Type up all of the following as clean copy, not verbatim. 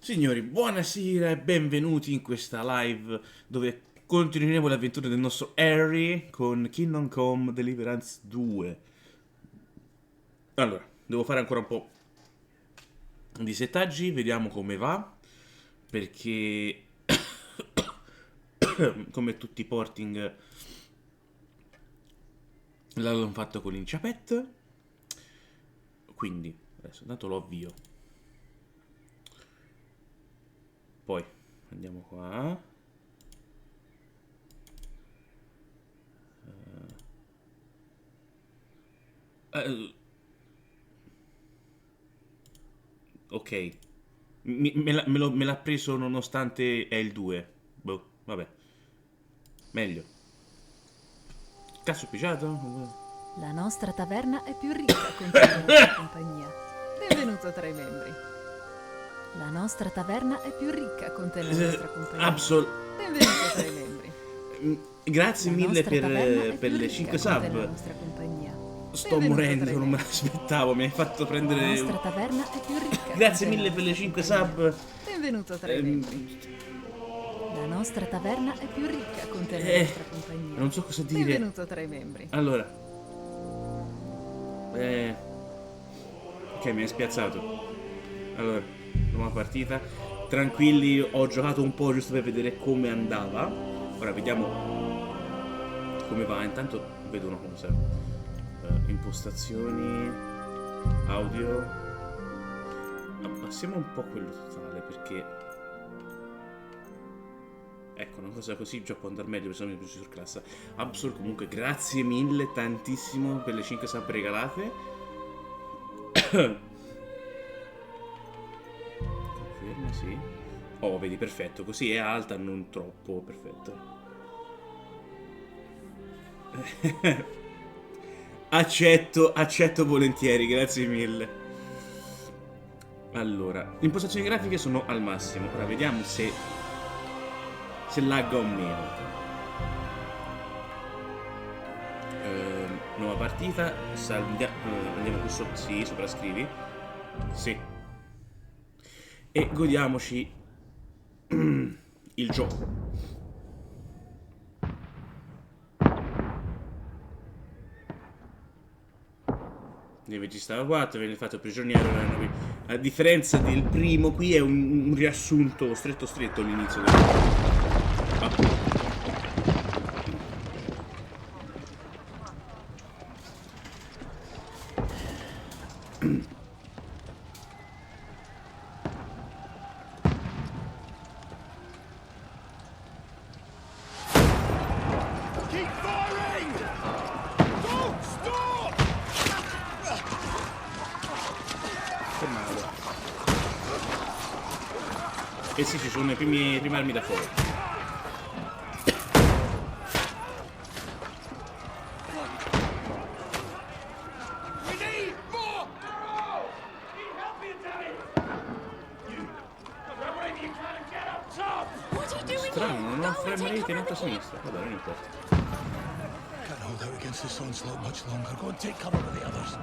Signori, buonasera e benvenuti in questa live dove continueremo le avventure del nostro Harry con Kingdom Come Deliverance 2. Allora, devo fare ancora un po' di settaggi, vediamo come va, perché come tutti i porting l'hanno fatto con l'inciapet, quindi adesso intanto lo avvio. Poi andiamo qua. Ok. Me l'ha preso nonostante è il 2. Boh, vabbè. Meglio. Cazzo picciato? La nostra taverna è più ricca con te nella nostra compagnia. Benvenuto tra i membri. La nostra taverna è più ricca con te nella nostra compagnia. Benvenuto tra i membri. Grazie La mille nostra taverna è per più le ricca 5 con te nella sub. nostra compagnia. Sto Benvenuto morendo, tra i non me membri. l'aspettavo. Mi hai fatto La prendere. nostra taverna è più ricca Grazie con te mille nella per le nostra 5 compagnia. sub. Benvenuto tra i membri. La nostra taverna è più ricca con te nella Eh, nostra compagnia. non so cosa dire. Benvenuto tra i membri. Allora. Ok, mi hai spiazzato. Allora, nuova partita. Tranquilli, ho giocato un po' giusto per vedere come andava. Ora vediamo come va. Intanto vedo una cosa. Impostazioni, audio. Abbassiamo un po' quello totale perché. Ecco, una cosa così già può andare meglio, per esempio su classe. Absol, comunque grazie mille tantissimo per le 5 sub regalate. Conferma, sì. Oh, vedi, perfetto, così è alta, non troppo, perfetto. Accetto volentieri, grazie mille. Allora, le impostazioni grafiche sono al massimo. Ora vediamo se lagga o meno. Nuova partita, andiamo qui sopra, sì, soprascrivi. Sì. E godiamoci il gioco. Deve ci stava 4, viene fatto prigioniero. A differenza del primo, qui è un riassunto stretto all'inizio del gioco. Keep firing! Don't stop! Che male. Eh sì, ci sono le prime armi da fuoco. We need more! Need help here, Daddy! You! Don't wave you trying to get up top! What are you doing Strano, here? non ho Go and frame take rate in cover alto a in the sinistra. Vabbè, non importa. Can't hold out against this onslaught much longer. Go and take cover with the others.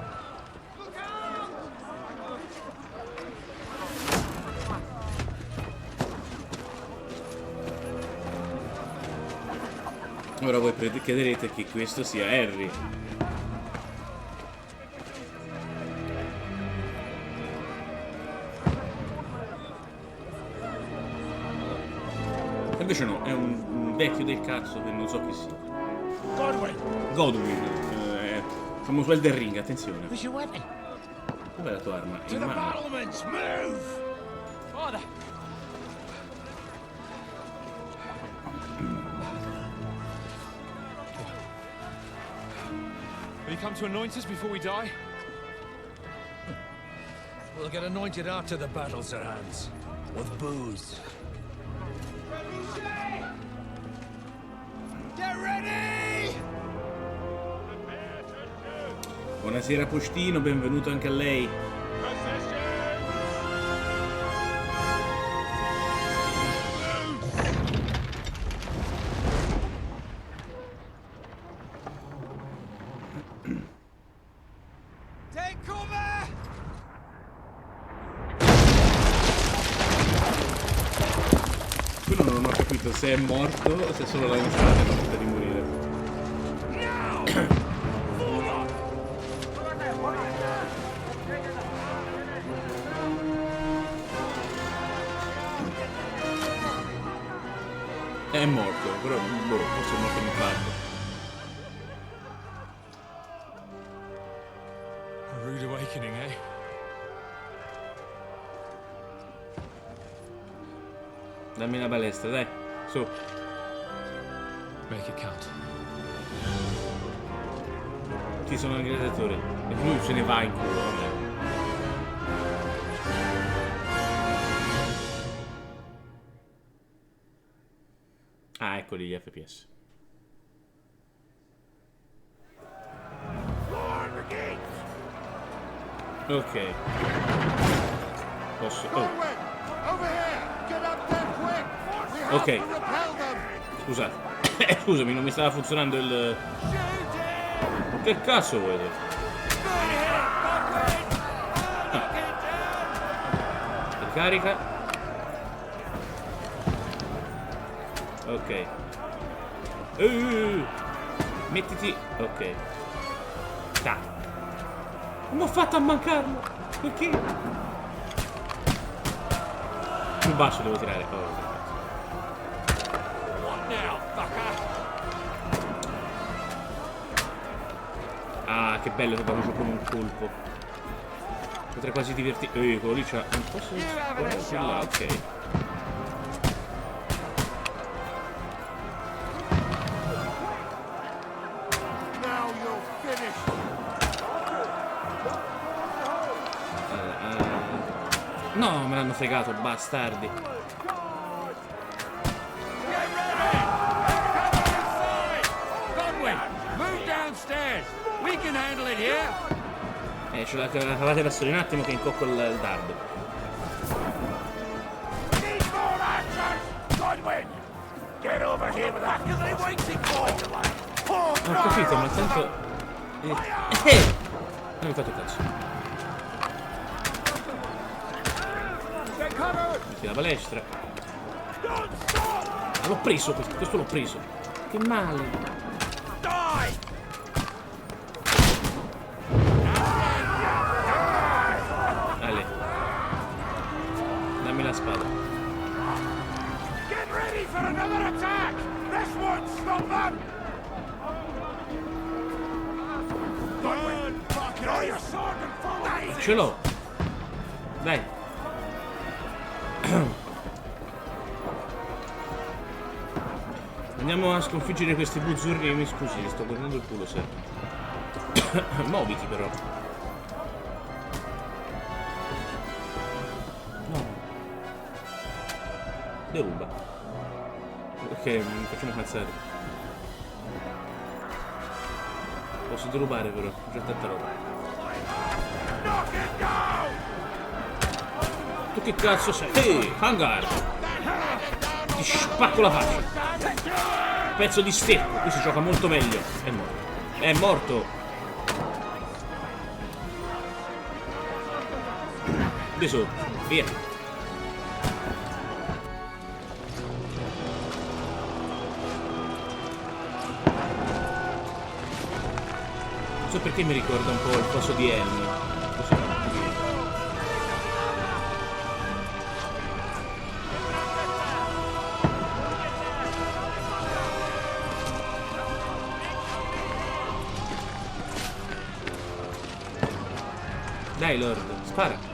Ora voi crederete che questo sia Harry. Invece no, è un vecchio del cazzo che non so chi sia. Godwin, Godwin. Siamo su Elden Ring, attenzione. where's your weapon? Dov'è la tua arma? To In the mano. battlements, move! Father! Will you come to anoint us before we die? We'll get anointed after the battles are hands. With booze. Get ready! Buonasera Postino, benvenuto anche a lei. Take cover! non ho capito se è morto o se solo la strada è morta di morire. È morto, però boh, forse è morto in infarto. A rude awakening, eh? Dammi la balestra, dai, su. Make it count. Chi sono i gladiatori? E lui se ne va in culo, vabbè. Ah, eccoli gli FPS. Ok. Posso... Oh. Ok. Scusate. Scusami, non mi stava funzionando il... Che cazzo vuoi? Ricarica. Ok. Mettiti. Ok. Ta. Come ho fatto a mancarlo? Perché? Più basso devo tirare. Oh, ah, che bello che vanno giù con un colpo. Potrei quasi divertirmi. Quello lì c'ha. Non posso scorrere più là, ok. No, me l'hanno fregato, bastardi. Ce la cavate da solo un attimo che incocco il dardo. Ho capito, ma tanto... Non mi fatto cazzo. Metti la balestra. L'ho preso questo l'ho preso. Che male. Dale. Dammi la spada. Ce l'ho. Dai. Andiamo a sconfiggere questi buzzurri. Mi scusi, gli sto guardando il culo, se. Muoviti però. No. Deruba. Ok, facciamo cazzare. Posso derubare però, ho già tanta roba. Tu che cazzo sei? Ehi, hangar! Ti spacco la faccia! Pezzo di stecco, qui si gioca molto meglio. È morto. È morto! Di sotto, via! Non so perché mi ricorda un po' il coso di Elm. Così. Dai Lord, spara.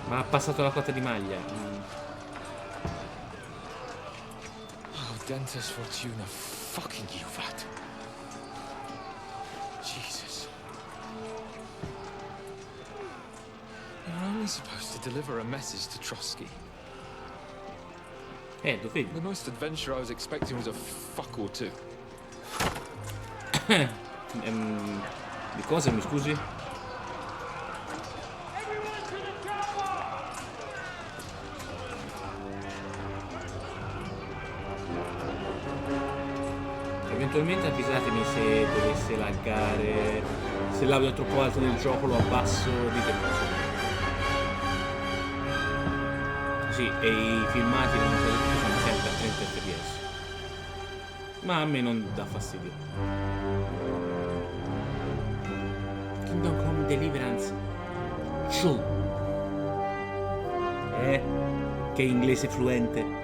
Ma ha passato la cotta di maglia. Oh, Dentes Fortuna, fucking you, vat. Jesus. You're only supposed to deliver a message to Trotsky. Dovevi. The most adventure I was expecting was a fuck or two. Di cosa, mi scusi? eventualmente avvisatemi se dovesse laggare, se l'audio è troppo alto nel gioco lo abbasso, ditemelo. Sì, e i filmati sono sempre a 30 fps. Ma a me non dà fastidio. Kingdom Come Deliverance 2. Che inglese fluente.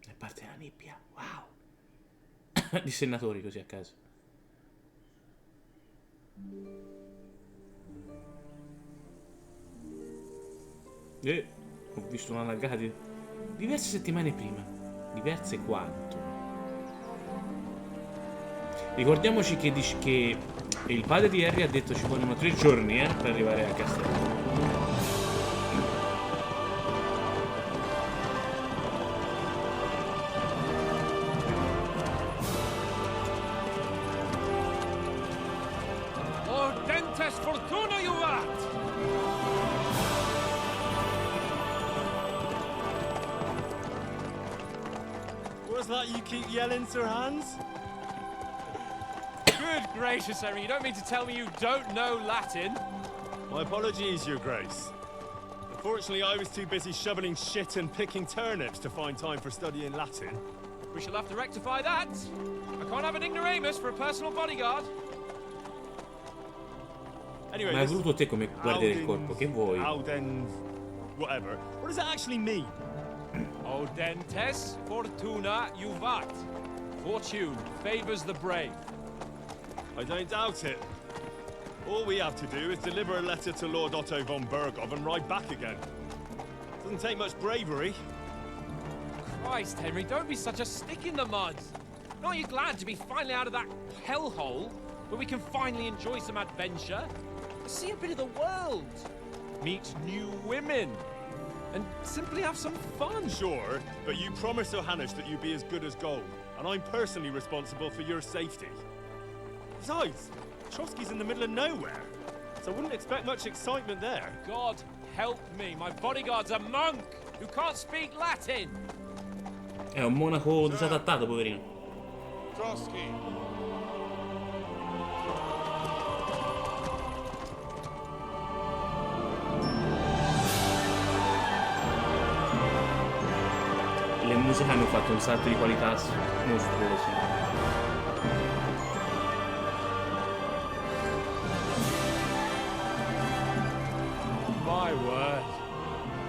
E parte la nebbia. Wow. Di senatori così a caso. Ho visto una laggata di diverse settimane prima. Diverse quanto? Ricordiamoci che il padre di Harry ha detto ci vogliono 3 giorni per arrivare a castello. Ordentes fortuna juvat! What's that you keep yelling, Sir Hans? Good gracious, Henry, you don't mean to tell me you don't know Latin? My apologies, Your Grace. Unfortunately, I was too busy shoveling shit and picking turnips to find time for studying Latin. We shall have to rectify that. I can't have an ignoramus for a personal bodyguard. Anyway, Ma hai this voluto te come guardia del corpo, che vuoi? Auden... whatever. What does it actually mean? Audentes fortuna juvat. Fortune favors the brave. I don't doubt it. All we have to do is deliver a letter to Lord Otto von Bergov and ride back again. Doesn't take much bravery. Christ, Henry, don't be such a stick in the mud. Aren't you glad to be finally out of that hellhole where we can finally enjoy some adventure? See a bit of the world. Meet new women. And simply have some fun. Sure, but you promised Johannes that you'd be as good as gold, and I'm personally responsible for your safety. Besides, Trotsky's in the middle of nowhere, so I wouldn't expect much excitement there. God help me, my bodyguard's a monk who can't speak Latin. È un monaco disadattato, poverino. Trotsky. Le musiche hanno fatto un salto di qualità mostruoso. My word.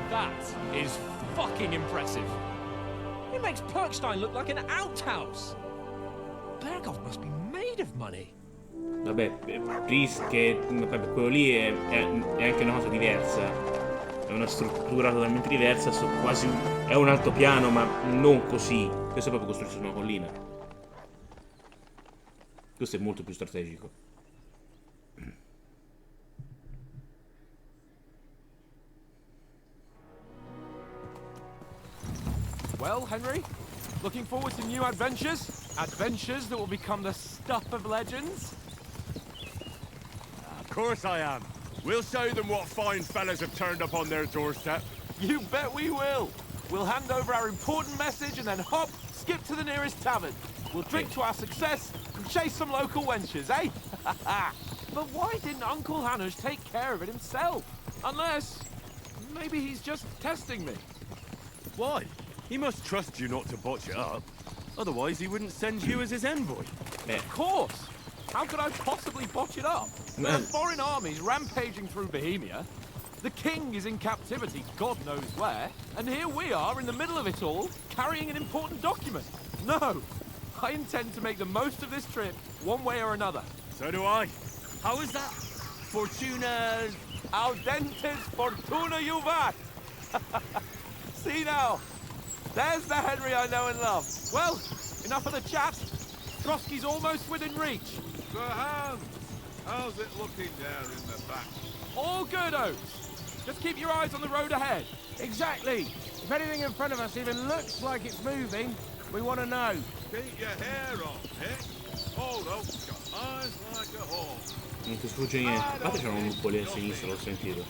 That is fucking impressive. It makes Perkstein look like an outhouse. Bergov must be made of money. Vabbè, quello lì è anche una cosa diversa. È una struttura totalmente diversa, è un altopiano, ma non così. Questo è proprio costruito su una collina. Questo è molto più strategico. Well, Henry, looking forward to new adventures? Adventures that will become the stuff of legends? Of course I am. We'll show them what fine fellas have turned up on their doorstep. You bet we will. We'll hand over our important message and then hop, skip to the nearest tavern. We'll drink to our success and chase some local wenches, eh? But why didn't Uncle Hanush take care of it himself? Unless, maybe he's just testing me. Why? He must trust you not to botch it up. Otherwise, he wouldn't send you as his envoy. Of course. How could I possibly botch it up? There are foreign armies rampaging through Bohemia. The king is in captivity, God knows where. And here we are in the middle of it all, carrying an important document. No, I intend to make the most of this trip, one way or another. So do I. How is that? Fortuna... Audentes fortuna juvat! See now, there's the Henry I know and love. Well, enough of the chat. Trotsky's almost within reach. Sir Hans, how's it looking there in the back? All good, Oates. Just keep your eyes on the road ahead. Exactly. If anything in front of us even looks like it's moving, we want to know. Keep your hair on, Nick. Hold up, got eyes like a hawk. Non ti sfugge niente. A parte c'era un lupo lì a sinistra, l'ho sentito.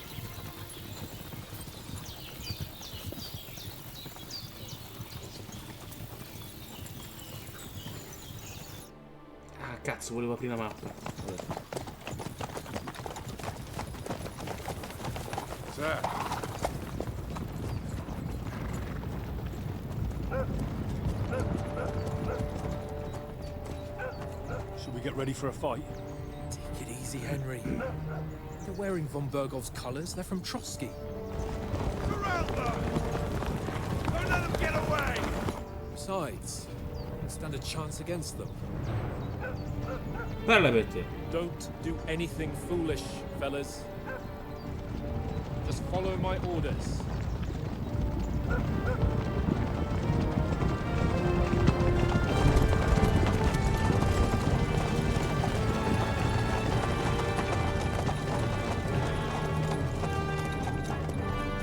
cazzo, volevo aprire la mappa. Vabbè. Should we get ready for a fight? Take it easy, Henry. They're wearing von Bergov's colours. They're from Trotsky. Surround them! Don't let them get away! Besides, we stand a chance against them. Parla per te. Don't do anything foolish, fellas. Just follow my orders.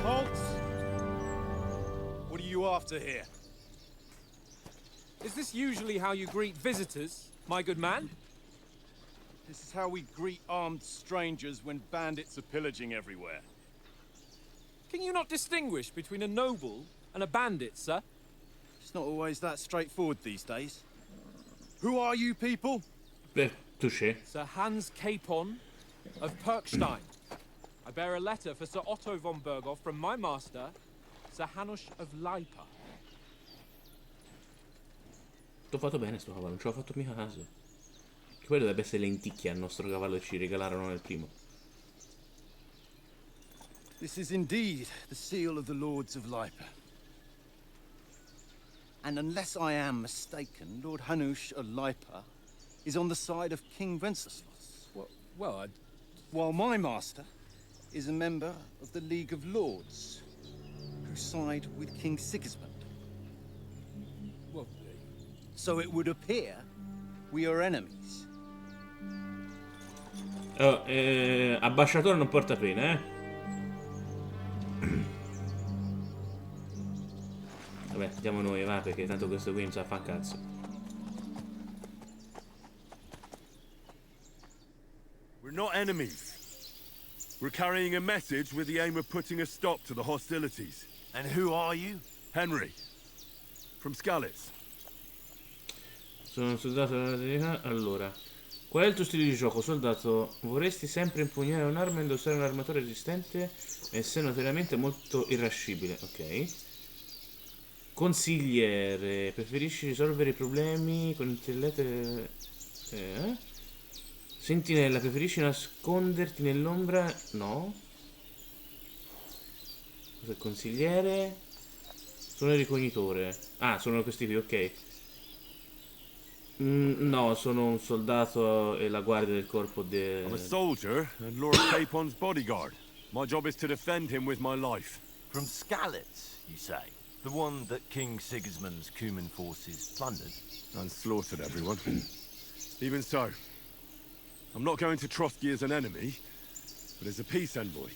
Halt! What are you after here? Is this usually how you greet visitors, my good man? This is how we greet armed strangers when bandits are pillaging everywhere. Can you not distinguish between a noble and a bandit, sir? It's not always that straightforward these days. Who are you people? Touché. Sir Hans Capon of Perkstein. I bear a letter for Sir Otto von Berghoff from my master, Sir Hanush of Leipa. T'ho fatto bene sto cavallo, non ci ho fatto mica caso. Che poi dovrebbe essere lenticchia al nostro cavallo che ci regalarono nel primo. This is indeed the seal of the Lords of Leipa. And unless I am mistaken, Lord Hanush of Leipa is on the side of King Wenceslas. Well, While my master is a member of the League of Lords, who side with King Sigismund. well, So it would appear we are enemies. Oh, ambasciatore non porta pena, eh. Vabbè, andiamo noi, va, perché tanto questo qui non sa fa un cazzo. We're not enemies. We're carrying a message with the aim of putting a stop to the hostilities. And who are you? Henry, from Skalitz. Sono un soldato della Repubblica. Allora, qual è il tuo stile di gioco, soldato? Vorresti sempre impugnare un'arma, indossare un'armatura resistente e sei notoriamente molto irascibile. Ok. Consigliere, preferisci risolvere i problemi con intelletto? Sentinella, preferisci nasconderti nell'ombra? No. Cos'è il consigliere? Sono il ricognitore. Ah, sono questi qui, ok. No, sono un soldato e la guardia del corpo de... I'm a soldier and Lord Capon's bodyguard. My job is to defend him with my life. From Skalitz, you say? The one that King Sigismund's Cuman forces plundered? And slaughtered everyone. Even so, I'm not going to Trotsky as an enemy, but as a peace envoy.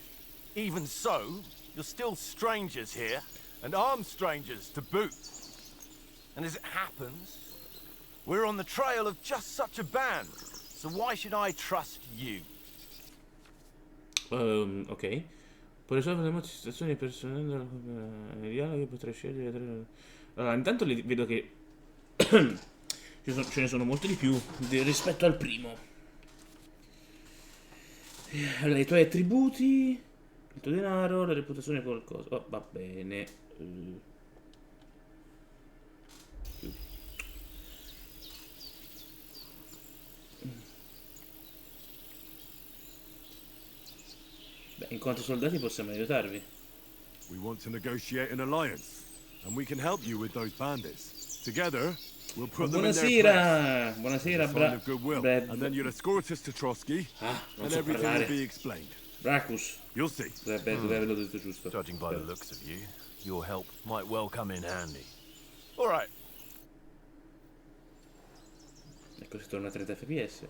Even so, you're still strangers here, and armed strangers to boot. And as it happens, we're on the trail of just such a band, so why should I trust you? Ok. Puoi risolvere molte situazioni personali nel dialogo, potrai scegliere. Allora, intanto vedo che ce ne sono molti di più rispetto al primo. Allora, i tuoi attributi, il tuo denaro, la reputazione è qualcosa. Oh, va bene. Beh, in quanto soldati possiamo aiutarvi. We want to negotiate an alliance, and we can help you with those bandits. Together, we'll put them in their place. Buonasera! Buonasera, As a sign of goodwill, Brad. and then you'll escort us to Trotsky, Non and so everything parlare. will be explained. Bracus. You'll see. Dovrebbe averlo detto giusto. Judging by the looks of you, your help might well come in handy. All right. Ecco, si torna a 30 fps.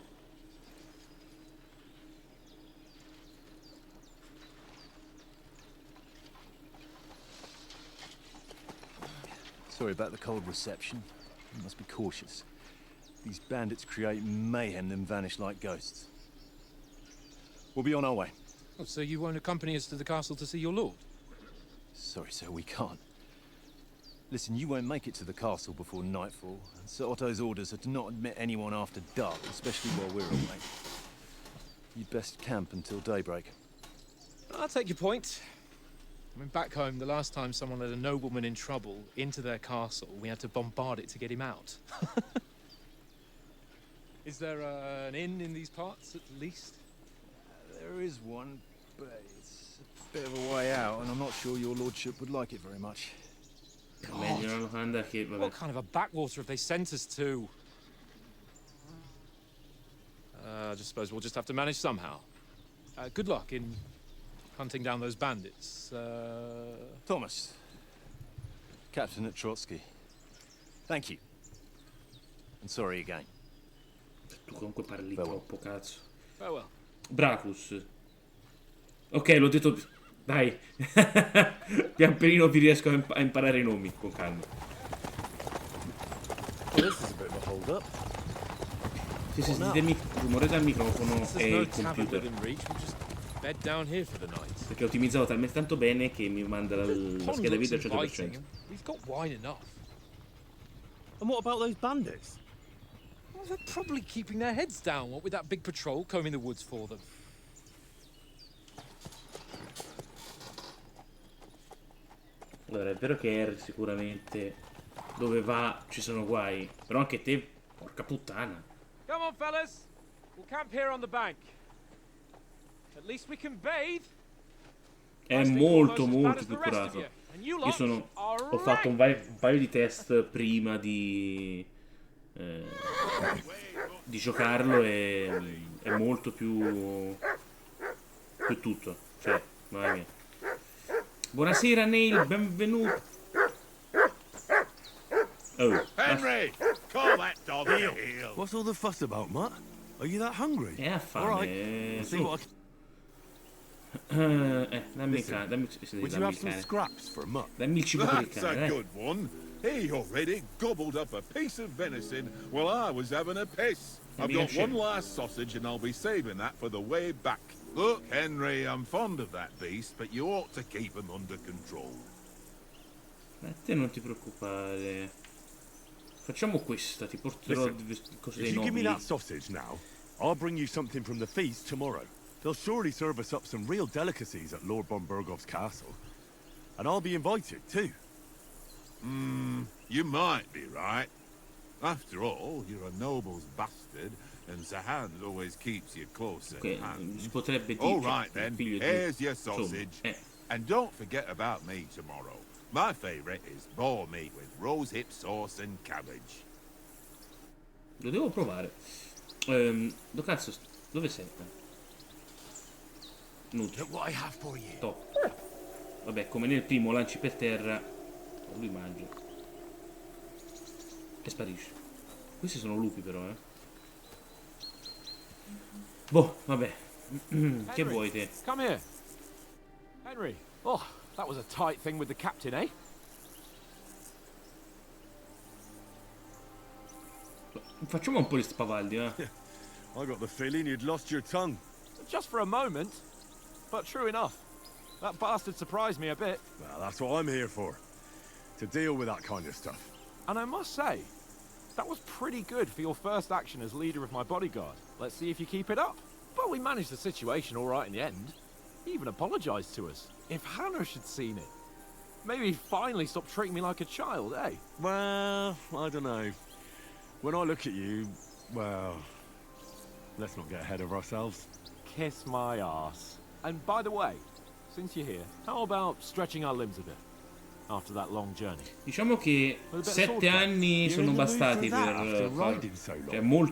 Sorry about the cold reception. You must be cautious. These bandits create mayhem, then vanish like ghosts. We'll be on our way. Oh, so you won't accompany us to the castle to see your lord? Sorry, sir, we can't. Listen, you won't make it to the castle before nightfall, and Sir Otto's orders are to not admit anyone after dark, especially while we're away. You'd best camp until daybreak. I'll take your point. I mean, back home, the last time someone let a nobleman in trouble into their castle, we had to bombard it to get him out. Is there an inn in these parts, at least? There is one, but it's a bit of a way out, and I'm not sure your lordship would like it very much. Meglio una locanda che, vabbè. What kind of a backwater have they sent us to? I just suppose we'll just have to manage somehow. Good luck in hunting down those bandits. Thomas, captain at Trotsky. Thank you. And sorry again. Tu comunque parli troppo, cazzo. Farewell. Bracus. Ok, l'ho detto. Dai. Pian pianino vi riesco a imparare i nomi, con calma. Well, this is a bit of a hold up. Se sentite il rumore dal microfono è il computer. Bed down here for the night. Perché ho ottimizzato talmente tanto bene che mi manda la scheda video al 100%. We've got wine enough. And what about those bandits? Well, they're probably keeping their heads down, what with that big patrol combing the woods for them. Allora, è vero che Harry sicuramente dove va ci sono guai, però anche te, porca puttana. Come on, fellas. We'll camp here on the bank. At least we can bathe. È molto più curato. Io ho fatto un paio di test prima di giocarlo e è molto più tutto. Cioè, mamma mia. Buonasera Neil, benvenuto. Oh, Henry, call that dog heel. What's all the fuss about, Mutt? Are you that hungry? ha fame. See what Dammi il cane, dammi Would you have some scraps for Mutt? Dammi il cibo per il That's a cane, good one. He already gobbled up a piece of venison while I was having a piss. I've got one last sausage and I'll be saving that for the way back. Look, Henry, I'm fond of that beast, but you ought to keep him under control. Te non ti preoccupare. Facciamo questa, ti porterò cose dei if you give me nobili. that sausage now, I'll bring you something from the feast tomorrow. They'll surely serve us up some real delicacies at Lord von Bergov's castle. And I'll be invited, too. You might be right. After all, you're a noble's bastard, and Sir Hans always keeps you close at hand. Si potrebbe dire All right che il then, figlio di- here's your insomma, sausage. And don't forget about me tomorrow. My favorite is boar meat with rosehip sauce and cabbage. Lo devo provare. Dove sei? Nutre. Look what I have for you. Top. Vabbè, come nel primo lanci per terra, lui mangia e sparisce. Questi sono lupi però, Boh, vabbè. Che vuoi te? Come here. Henry. Oh, that was a tight thing with the captain, eh? Facciamo un po' di spavaldi, I got the feeling you'd lost your tongue. Just for a moment. But true enough. That bastard surprised me a bit. Well, that's what I'm here for. To deal with that kind of stuff. And I must say, that was pretty good for your first action as leader of my bodyguard. Let's see if you keep it up. But we managed the situation all right in the end. He even apologized to us. If Hannah had seen it. Maybe he'd finally stop treating me like a child, eh? Well, I don't know. When I look at you, well, let's not get ahead of ourselves. Kiss my arse. And by the way, since you're here, how about stretching our limbs a bit? After that long journey. Diciamo che 7 anni sono bastati per cioè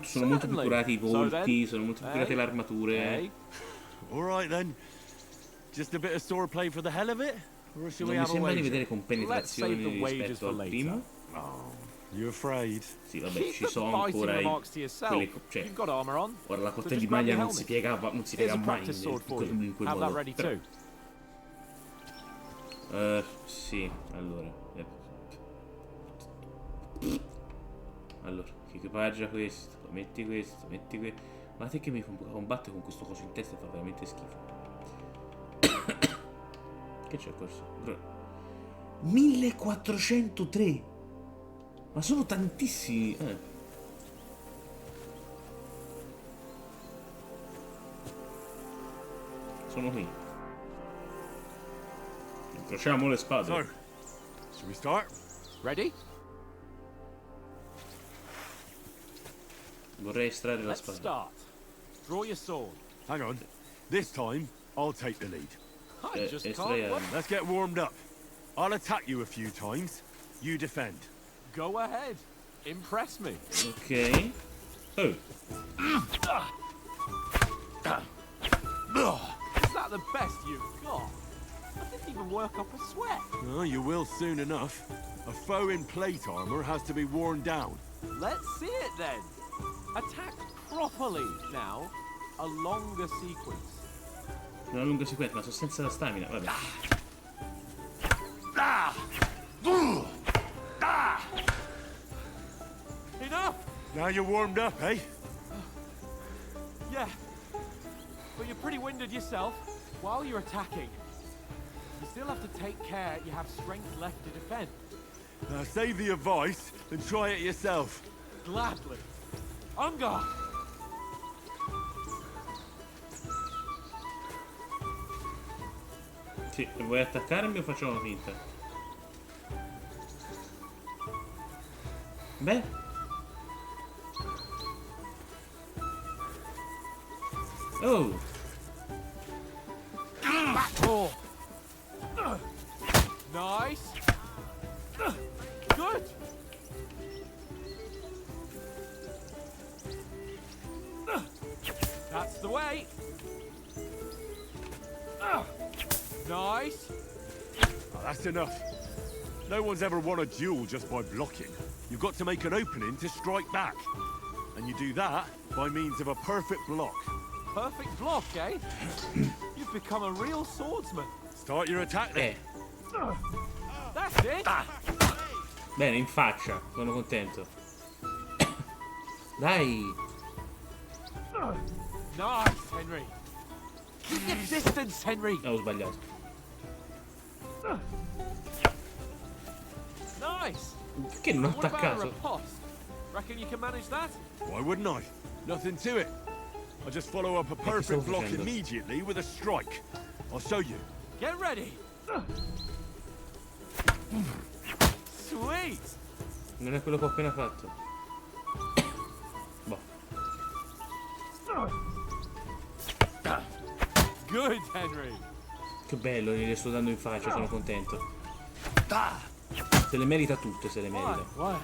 sono molto più curati i volti, sono molto più curate le armature. All right then. Just a bit of swordplay for the hell of it? Or should we Non mi have a sembra di wager? vedere con penetrazioni rispetto al primo. You afraid? Sì, vabbè, ci sono ancora quelle, cioè, ora la cotta di maglia non si piega mai in quel modo. Sì, allora. Allora, che equipaggia questo, metti questo, metti questo. Ma te che mi combatte con questo coso in testa fa veramente schifo. Che c'è questo? 1403. Ma sono tantissimi. Sono qui. Incrociamo le spade. So, should we start? Ready? Vorrei estrarre la Let's spada. start. Draw your sword. Hang on. This time, I'll take the lead. I just can't estraiamo. wait. Let's get warmed up. I'll attack you a few times. You defend. Go ahead. Impress me. Ok. Oh. Is that the best you've got? I didn't even work up a sweat. Oh, you will soon enough. A foe in plate armor has to be worn down. Let's see it then. Attack properly now. A longer sequence. Una lunga sequenza, ma sono senza la stamina. Vabbè. Enough! Now you're warmed up, eh? Yeah. But you're pretty winded yourself. While you're attacking, you still have to take care you have strength left to defend. Now save the advice and try it yourself. Gladly. On guard! Sì, vuoi attaccarmi o facciamo finta? Beh. Oh. Backdoor. Nice. Good. That's the way. Nice. Oh, that's enough. No one's ever won a duel just by blocking. You've got to make an opening to strike back. And you do that by means of a perfect block. Perfect block, eh? You've become a real swordsman. Start your attack then. That's it. Bene, in faccia. Sono contento. Dai. Nice, Henry. Keep your distance, Henry. Ho sbagliato. Nice. Perché non ho What about a attaccato? riposte? Reckon you can manage that? Why wouldn't I? Nothing to it. I'll just follow up a perfect block immediately with a strike. I'll show you. Get ready. Sweet. Non è quello che ho appena fatto. Boh. Good, Henry. Che bello, gliele sto dando in faccia, sono contento. Se le merita tutte, se le merita. What?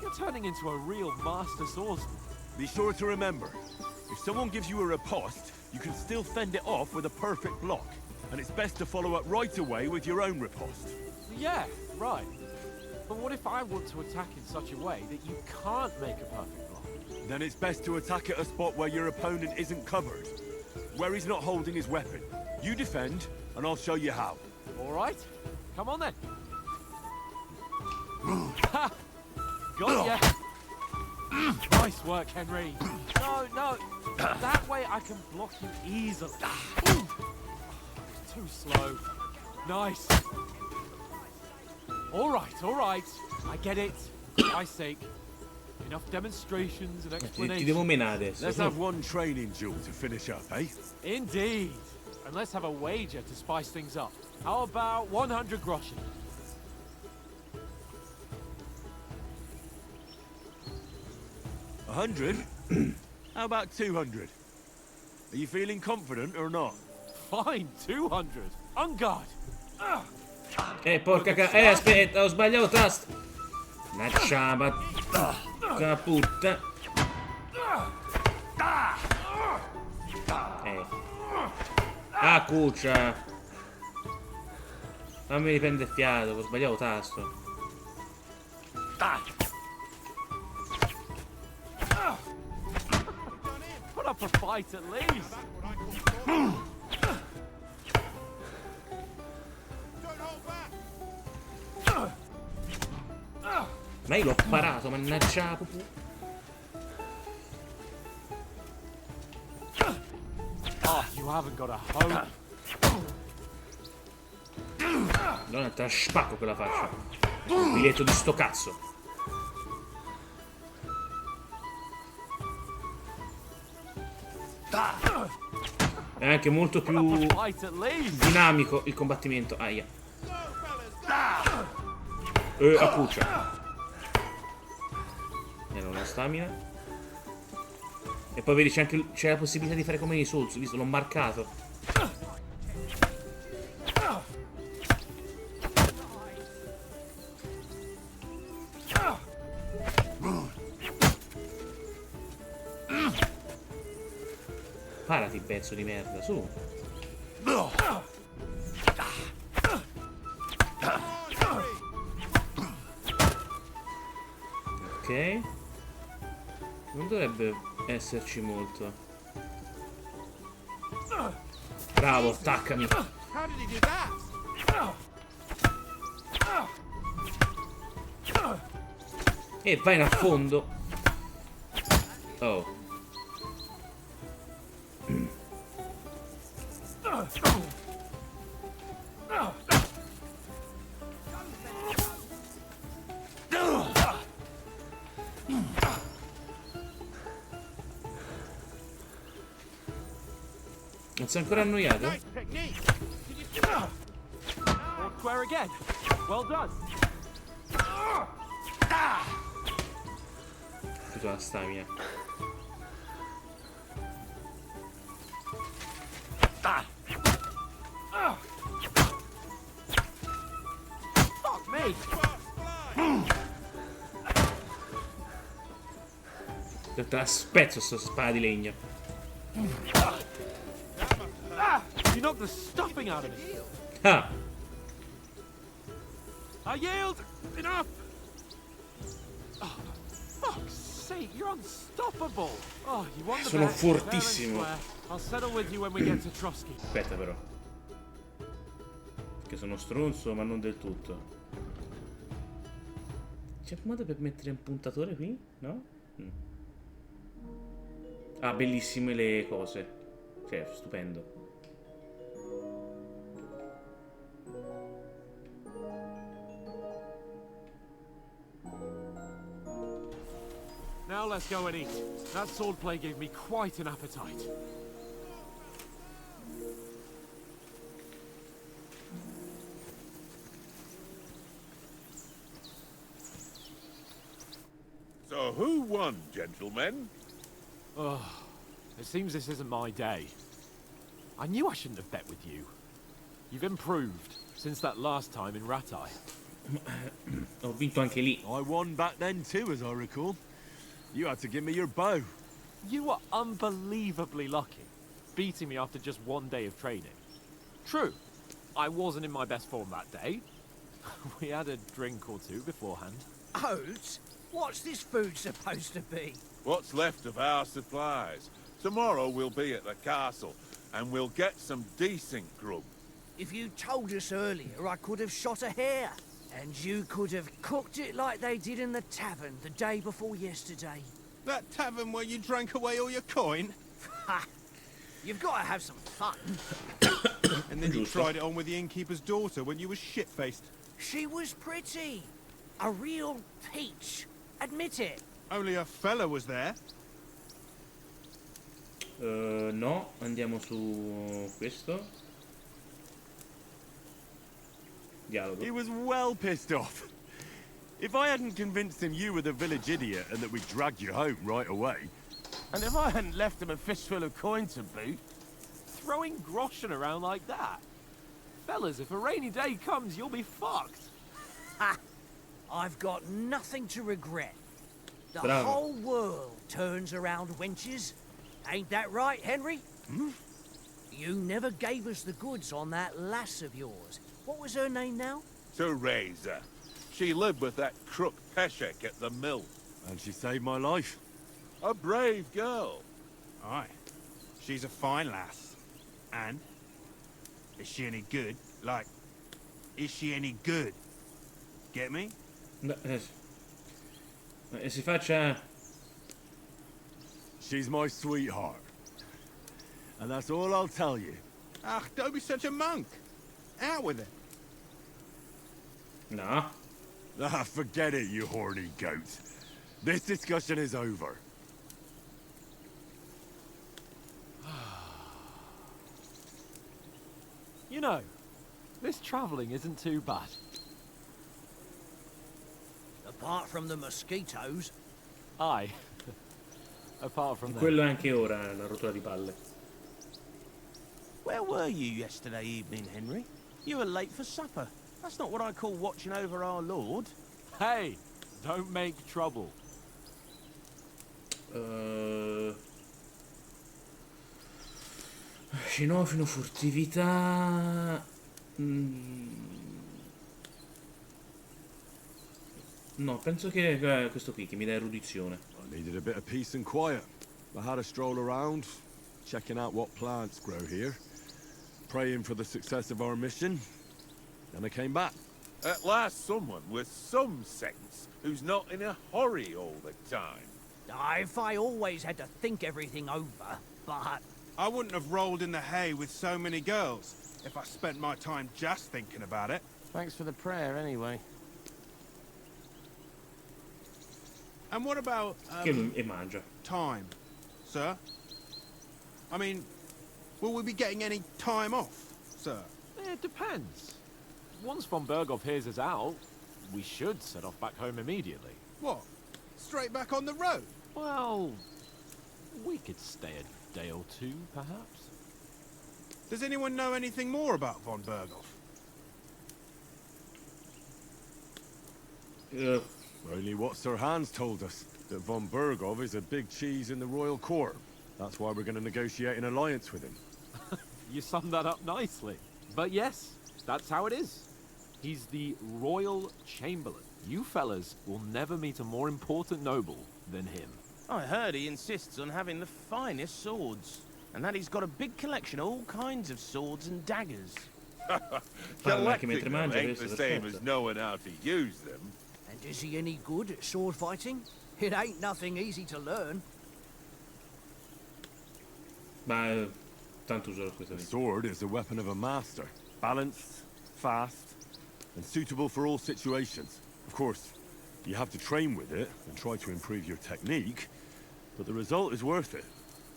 You're turning into a real master swordsman. Be sure to remember, if someone gives you a riposte, you can still fend it off with a perfect block. And it's best to follow up right away with your own riposte. Yeah, right. But what if I want to attack in such a way that you can't make a perfect block? Then it's best to attack at a spot where your opponent isn't covered. Where he's not holding his weapon. You defend, and I'll show you how. All right. Come on then. Ha! Got ya. Nice work, Henry. No. That way I can block you easily. Too slow. Nice. All right. I get it. For my sake. Enough demonstrations and Ti explanations. devo menare adesso. Let's have one training duel to finish up, eh? Indeed. And let's have a wager to spice things up. How about 100 groschen? 100? How about 200? Are you feeling confident or not? Fine, 200. On guard. Porca aspetta, ho sbagliato tasto. Nacciama. Caputta. Ah, cuccia. Fammi riprendere fiato, ho sbagliato tasto. Put up a fight at least. Ma io l'ho parato, mannaggia la pupù. Oh, you haven't got a hope. No, te la spacco quella faccia. Un biglietto di sto cazzo. È anche molto più dinamico il combattimento. Aia. A cuccia. E allora una stamina. E poi vedi c'è la possibilità di fare come nei Souls, visto? L'ho marcato. Parati, pezzo di merda, su. Ok. Non dovrebbe esserci molto. Bravo, attaccami. E vai in affondo. Oh. Non sei ancora annoiato? Square again. Well done. Tutta la stamina. Fuck me. Te la spezzo sta spada di legno. You knocked the stuffing out of me. Ah! I yield. Enough. Oh, fuck's sake, you're unstoppable. Oh, you won the Sono bet, fortissimo. fair and square. I'll settle with you when we get to Trotsky. Aspetta però. Che sono stronzo, ma non del tutto. C'è un modo per mettere un puntatore qui? No? Ah, bellissime le cose. Cioè, stupendo. Now let's go and eat. That swordplay gave me quite an appetite. So who won, gentlemen? Oh, it seems this isn't my day. I knew I shouldn't have bet with you. You've improved since that last time in Ratai. Ho vinto anche lì. I won back then too, as I recall. You had to give me your bow. You were unbelievably lucky, beating me after just one day of training. True, I wasn't in my best form that day. We had a drink or two beforehand. Oats? What's this food supposed to be? What's left of our supplies. Tomorrow we'll be at the castle, and we'll get some decent grub. If you told us earlier, I could have shot a hare. And you could have cooked it like they did in the tavern the day before yesterday. That tavern where you drank away all your coin? Ha! You've got to have some fun. And then you tried it on with the innkeeper's daughter when you were shit-faced. She was pretty. A real peach. Admit it. Only a fella was there. No, andiamo su questo. Dialogo. He was well pissed off. If I hadn't convinced him you were the village idiot and that we'd dragged you home right away... And if I hadn't left him a fistful of coin to boot... Throwing groschen around like that? Fellas, if a rainy day comes, you'll be fucked. Ha! I've got nothing to regret. The Bravo. whole world turns around wenches. Ain't that right, Henry? Hmm? You never gave us the goods on that lass of yours. What was her name now? Teresa. She lived with that crook Peshek at the mill. And she saved my life. A brave girl. Aye. She's a fine lass. And? Is she any good? Like, is she any good? Get me? E si faccia... She's my sweetheart. And that's all I'll tell you. Ah, don't be such a monk. Out with it. No. Ah, forget it, you horny goat. This discussion is over. You know, this travelling isn't too bad. Apart from the mosquitoes. Aye. Apart from that. Quello anche ora è una rottura di palle. Where were you yesterday evening, Henry? You were late for supper. That's not what I call watching over our Lord. Hey, don't make trouble. Cinofilo, furtività. No, penso che questo qui che mi dà erudizione. I needed a bit of peace and quiet. I had a stroll around, checking out what plants grow here, praying for the success of our mission. Then I came back. At last someone with some sense who's not in a hurry all the time. If I always had to think everything over, but... I wouldn't have rolled in the hay with so many girls if I spent my time just thinking about it. Thanks for the prayer, anyway. And what about, Che mangia. time, sir? I mean, will we be getting any time off, sir? It depends. Once von Berghoff hears us out, we should set off back home immediately. What? Straight back on the road? Well, we could stay a day or two, perhaps. Does anyone know anything more about von Berghoff? Only what Sir Hans told us, that von Berghoff is a big cheese in the royal court. That's why we're going to negotiate an alliance with him. You summed that up nicely. But yes, that's how it is. He's the Royal Chamberlain. You fellas will never meet a more important noble than him. I heard he insists on having the finest swords, and that he's got a big collection of all kinds of swords and daggers. Collecting them ain't the same as knowing how to use them. And is he any good at sword fighting? It ain't nothing easy to learn. Ma tanto uso questa The sword is the weapon of a master. Balanced, fast, and suitable for all situations. Of course, you have to train with it and try to improve your technique, but the result is worth it.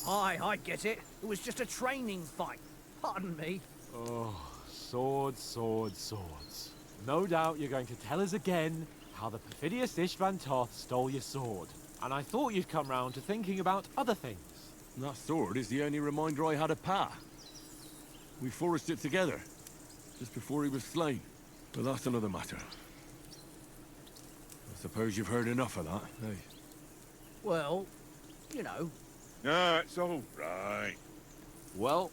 Aye, I get it. It was just a training fight. Pardon me. Oh, swords, swords, swords. No doubt you're going to tell us again how the perfidious Ishvan Toth stole your sword. And I thought you'd come round to thinking about other things. And that sword is the only reminder I had of Pa. We forged it together, just before he was slain. But that's another matter. I suppose you've heard enough of that, eh? Well, you know. No, it's all right. Well,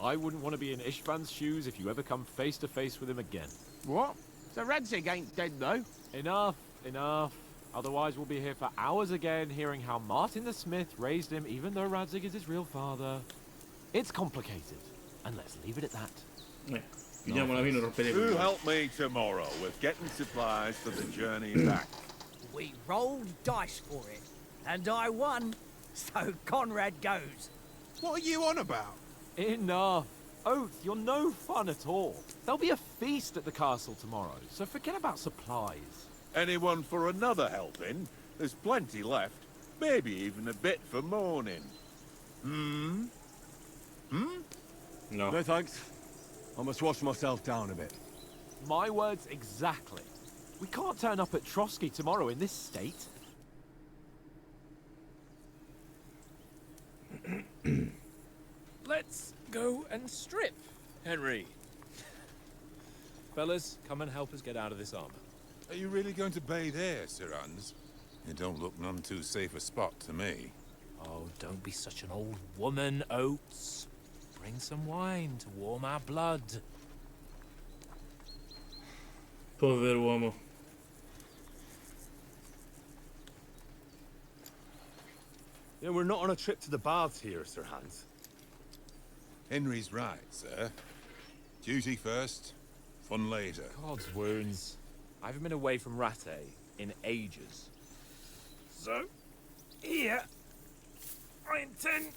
I wouldn't want to be in Ishvan's shoes if you ever come face to face with him again. What? So Radzig ain't dead, though? Enough, enough. Otherwise we'll be here for hours again hearing how Martin the Smith raised him even though Radzig is his real father. It's complicated, and let's leave it at that. Who help me tomorrow with getting supplies for the journey back? We rolled dice for it, and I won, so Conrad goes. What are you on about? Enough. Oath, you're no fun at all. There'll be a feast at the castle tomorrow, so forget about supplies. Anyone for another helping? There's plenty left. Maybe even a bit for morning. No, thanks. I must wash myself down a bit. My words exactly. We can't turn up at Trotsky tomorrow in this state. Let's go and strip, Henry. Fellas, come and help us get out of this armor. Are you really going to bathe here, Sir Hans? It don't look none too safe a spot to me. Oh, don't be such an old woman, Oates. Bring some wine to warm our blood. Povero uomo. Yeah, we're not on a trip to the baths here, Sir Hans. Henry's right, sir. Duty first, fun later. God's wounds. I haven't been away from Rattay in ages. So, here, I intend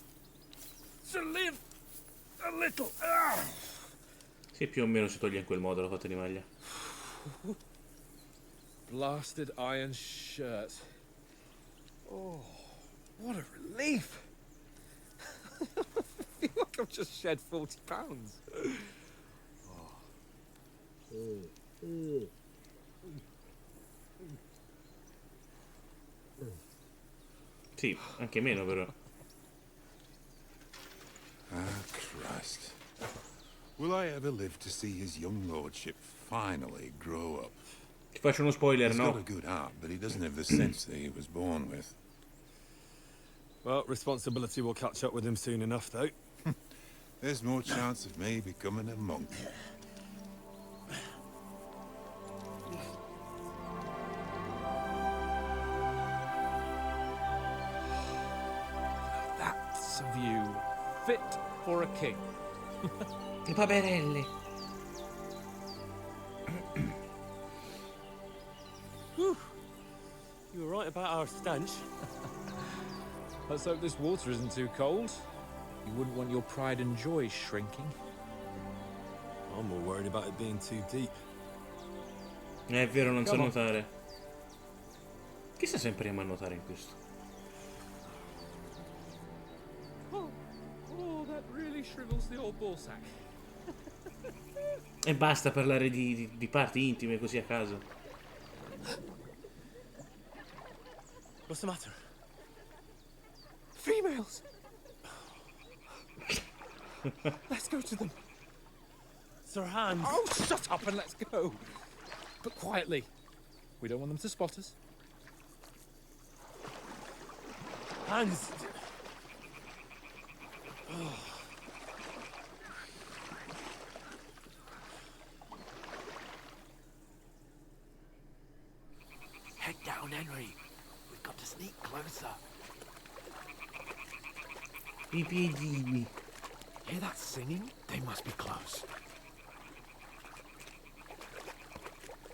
to live a little. Sì, più o meno si toglie in quel modo la cotta di maglia. blasted iron shirt. Oh, what a relief! I feel like I've just shed 40 pounds. Sì, anche meno però. Ah, Christ. Will I ever live to see his young lordship finally grow up? Ti faccio uno spoiler, He's no? got a good heart, but he doesn't have the sense that he was born with. Well, responsibility will catch up with him soon enough, though. There's more chance of me becoming a monk. That's a view fit for a king. I paperelli. Whew. You were right about our stench. Let's hope this water isn't too cold. You wouldn't want your pride and joy shrinking. I'm more worried about it being too deep. È vero, non so nuotare. Chi sa sempre a nuotare in questo? Oh, that really shrivels the old ball sack. E basta parlare di parti intime così a caso. What's the matter? Females! Let's go to them. Sir Hans. Oh, shut up and let's go. But quietly. We don't want them to spot us. Hans. Head down, Henry. We've got to sneak closer. I piedini. Hear that singing? They must be close.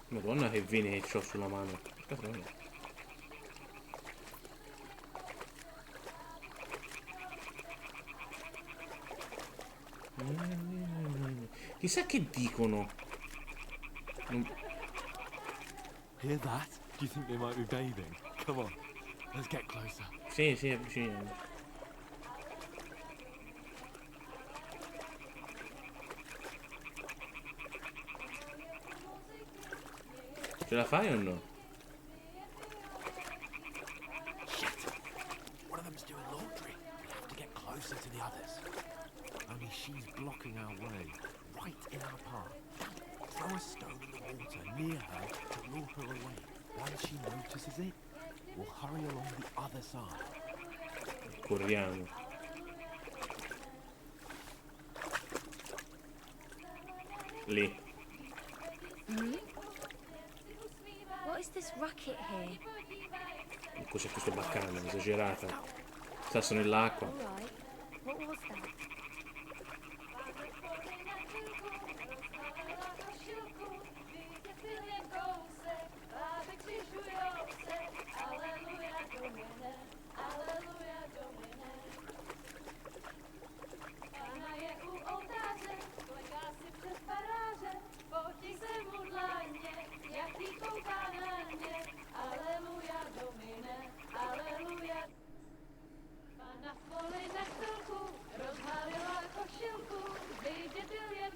Madonna che vene che c'ho sulla mano. Catrone. Chissà che dicono. Hear that? Do you think they might be bathing? Come on, let's get closer. Sì, sì, avviciniamo. Ce la fai o no? Shit! One of them's doing laundry. We have to get closer to the others. Only she's blocking our way, right in our path. Throw a stone in the water near her to lure her away. Once she notices it, we'll hurry along the other side. Corriamo. Lì. What is this racket here? Cos'è questo baccano? Esagerata. Sasso nell'acqua. Alright. What was that?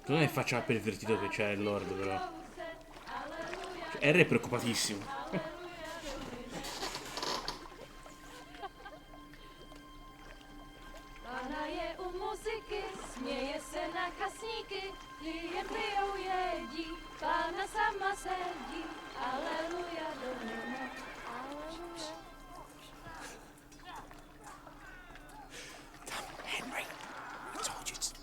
Non è faccia pervertito che c'è il Lord, però. Cioè, R è preoccupatissimo. Pana je u muzyky, směje se na kasníky, jen pijou jedí, Pána sama sedí, aleluja domine, aleluja. Henry, I told you to...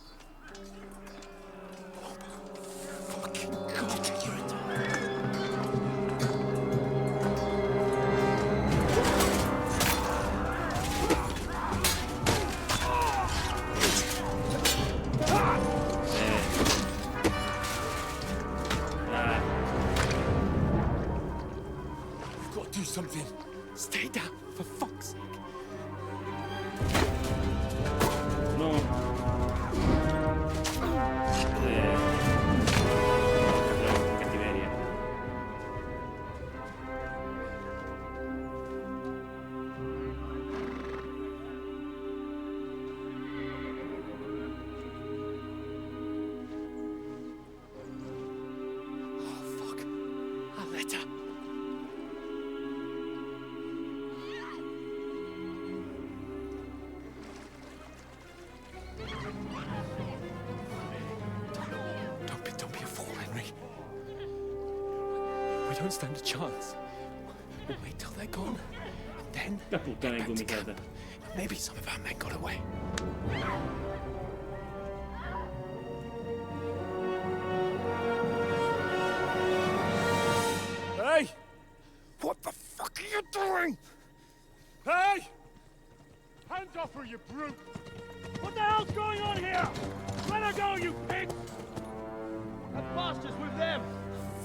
don't stand a chance. We'll wait till they're gone. And then La puttana ingomitata. maybe some of our men got away. Hey! What the fuck are you doing? Hey! Hands off her, you brute! What the hell's going on here? Let her go, you pig! That bastard's with them!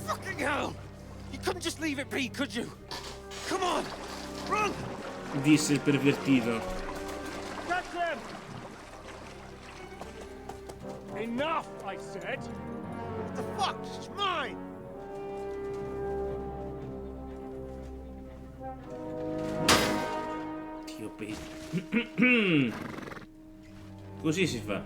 Fucking hell! You couldn't just leave it be, could you? Come on! Run! Disse il pervertito. Catch them! Enough, I said! What the fuck? It's mine! Dio Così si fa.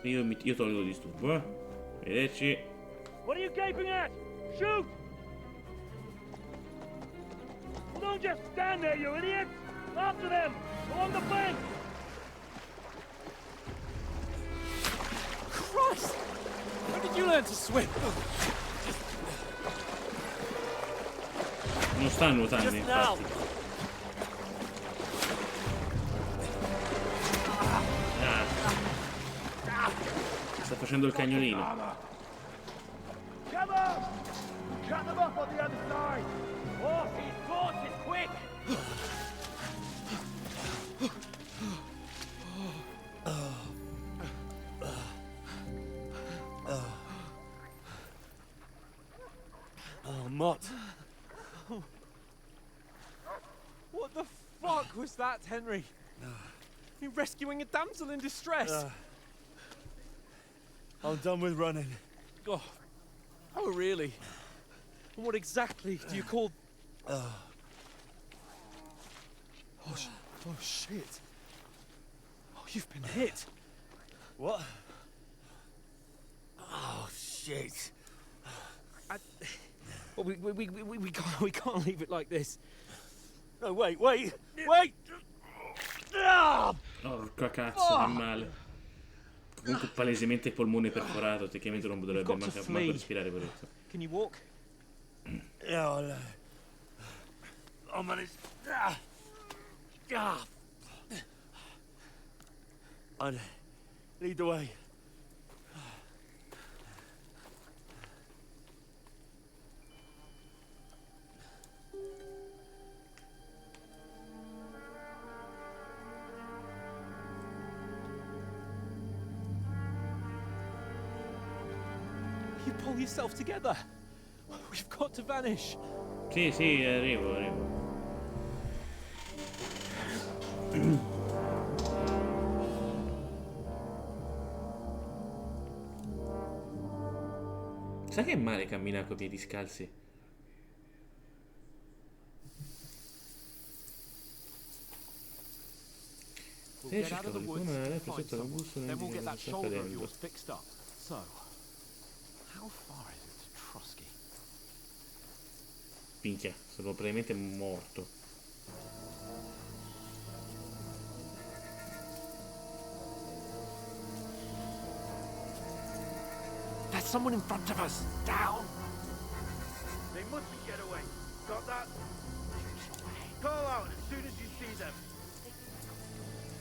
Io tolgo il disturbo, Vederci. What are you gaping at? Shoot! Well, don't just stand there, you idiot! After them! Along the bank! Christ! When did you learn to swim? Non sta nuotando, infatti. Sta facendo il cagnolino. Come on! Cut them off on the other side! Oh, he's caught it quick! Oh, Mott. What the fuck was that, Henry? You rescuing a damsel in distress? I'm done with running. Oh, really? And what exactly do you call... Oh, shit. Oh, you've been hit. What? Oh, shit. Well, we can't leave it like this. No, wait! Wait! Porca cazzo, che male. Comunque palesemente il polmone perforato, tecnicamente non dovrebbe manco respirare, poveretto. Can you walk? Yeah, I'll manage. I'd lead the way. You pull yourself together. We've got to vanish. Sì, arrivo. Sai che è male camminare con i piedi scalzi? Se hai cercato di fumare, presenta la bussola e indica cosa sta accadendo. So, how far is it to Trusky? Minchia, sono praticamente morto. There's someone in front of us! Down! They mustn't get away. Got that? Call out as soon as you see them.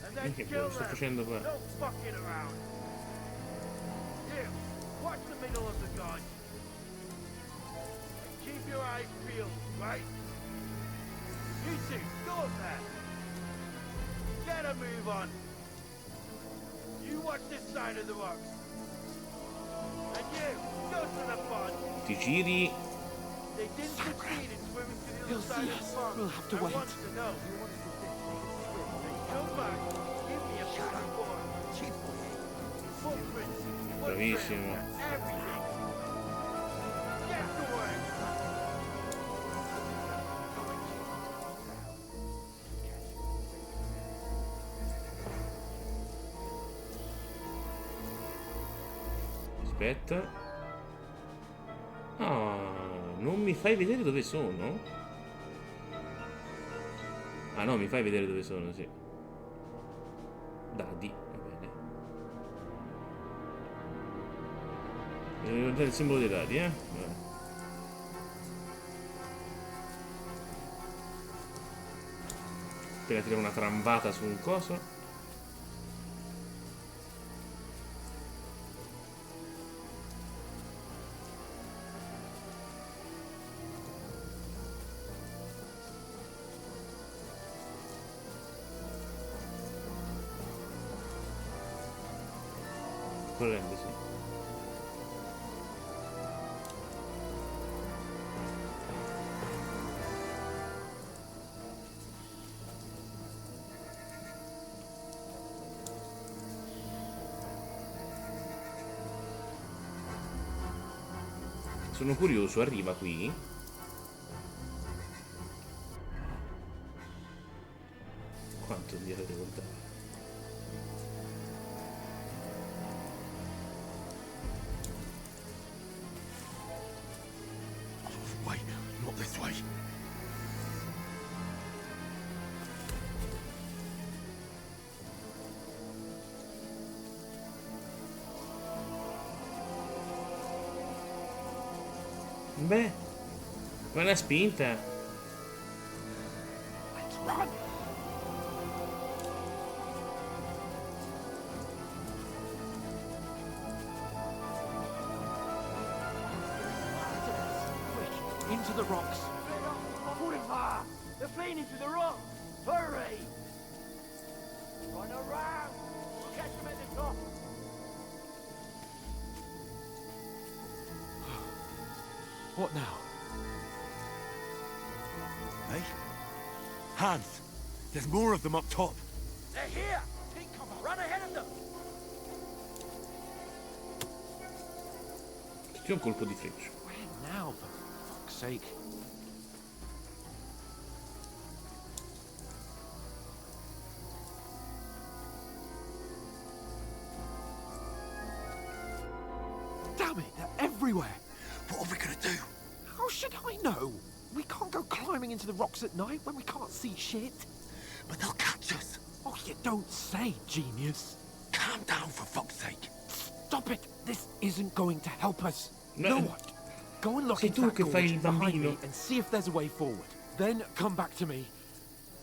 And then Che kill sto them. facendo qua? Don't fucking around. You, watch the middle of the gun. And keep your eyes peeled, right? You two, go up there. Get a move on. You watch this side of the rocks. And you, go to the pond. Ti giri. They didn't succeed in swimming to the other side of the pond. We'll have to I wait. want to know. Come back. Give me a shot report. Footprints. Bravissimo. Everything. Get to work. Aspetta. Ah, non mi fai vedere dove sono? Ah no, mi fai vedere dove sono, sì. Dadi, va bene. ricordare il simbolo dei dadi, Vabbè. Appena tira una trambata su un coso. Correndo, sì. Sono curioso, arriva qui. Quanto indietro devo andare? Wait, not this way. Beh, ma l'ha spinta. Into the rocks. Fortify! They're fleeing into the rock! Hurry! Run around! We'll catch them at the top! What now? Hey? Hans! There's more of them up top. They're here! Take cover! Run ahead of them! C'è un colpo di freccia. Where now, for fuck's sake? Damn it, they're everywhere! What are we gonna do? How should I know? We can't go climbing into the rocks at night when we can't see shit. But they'll catch us. Oh, you don't say, genius. Calm down, for fuck's sake. Stop it! This isn't going to help us. No. Know what? Go and look Sei into tu that che fai gorge il behind bambino. me and see if there's a way forward. Then come back to me.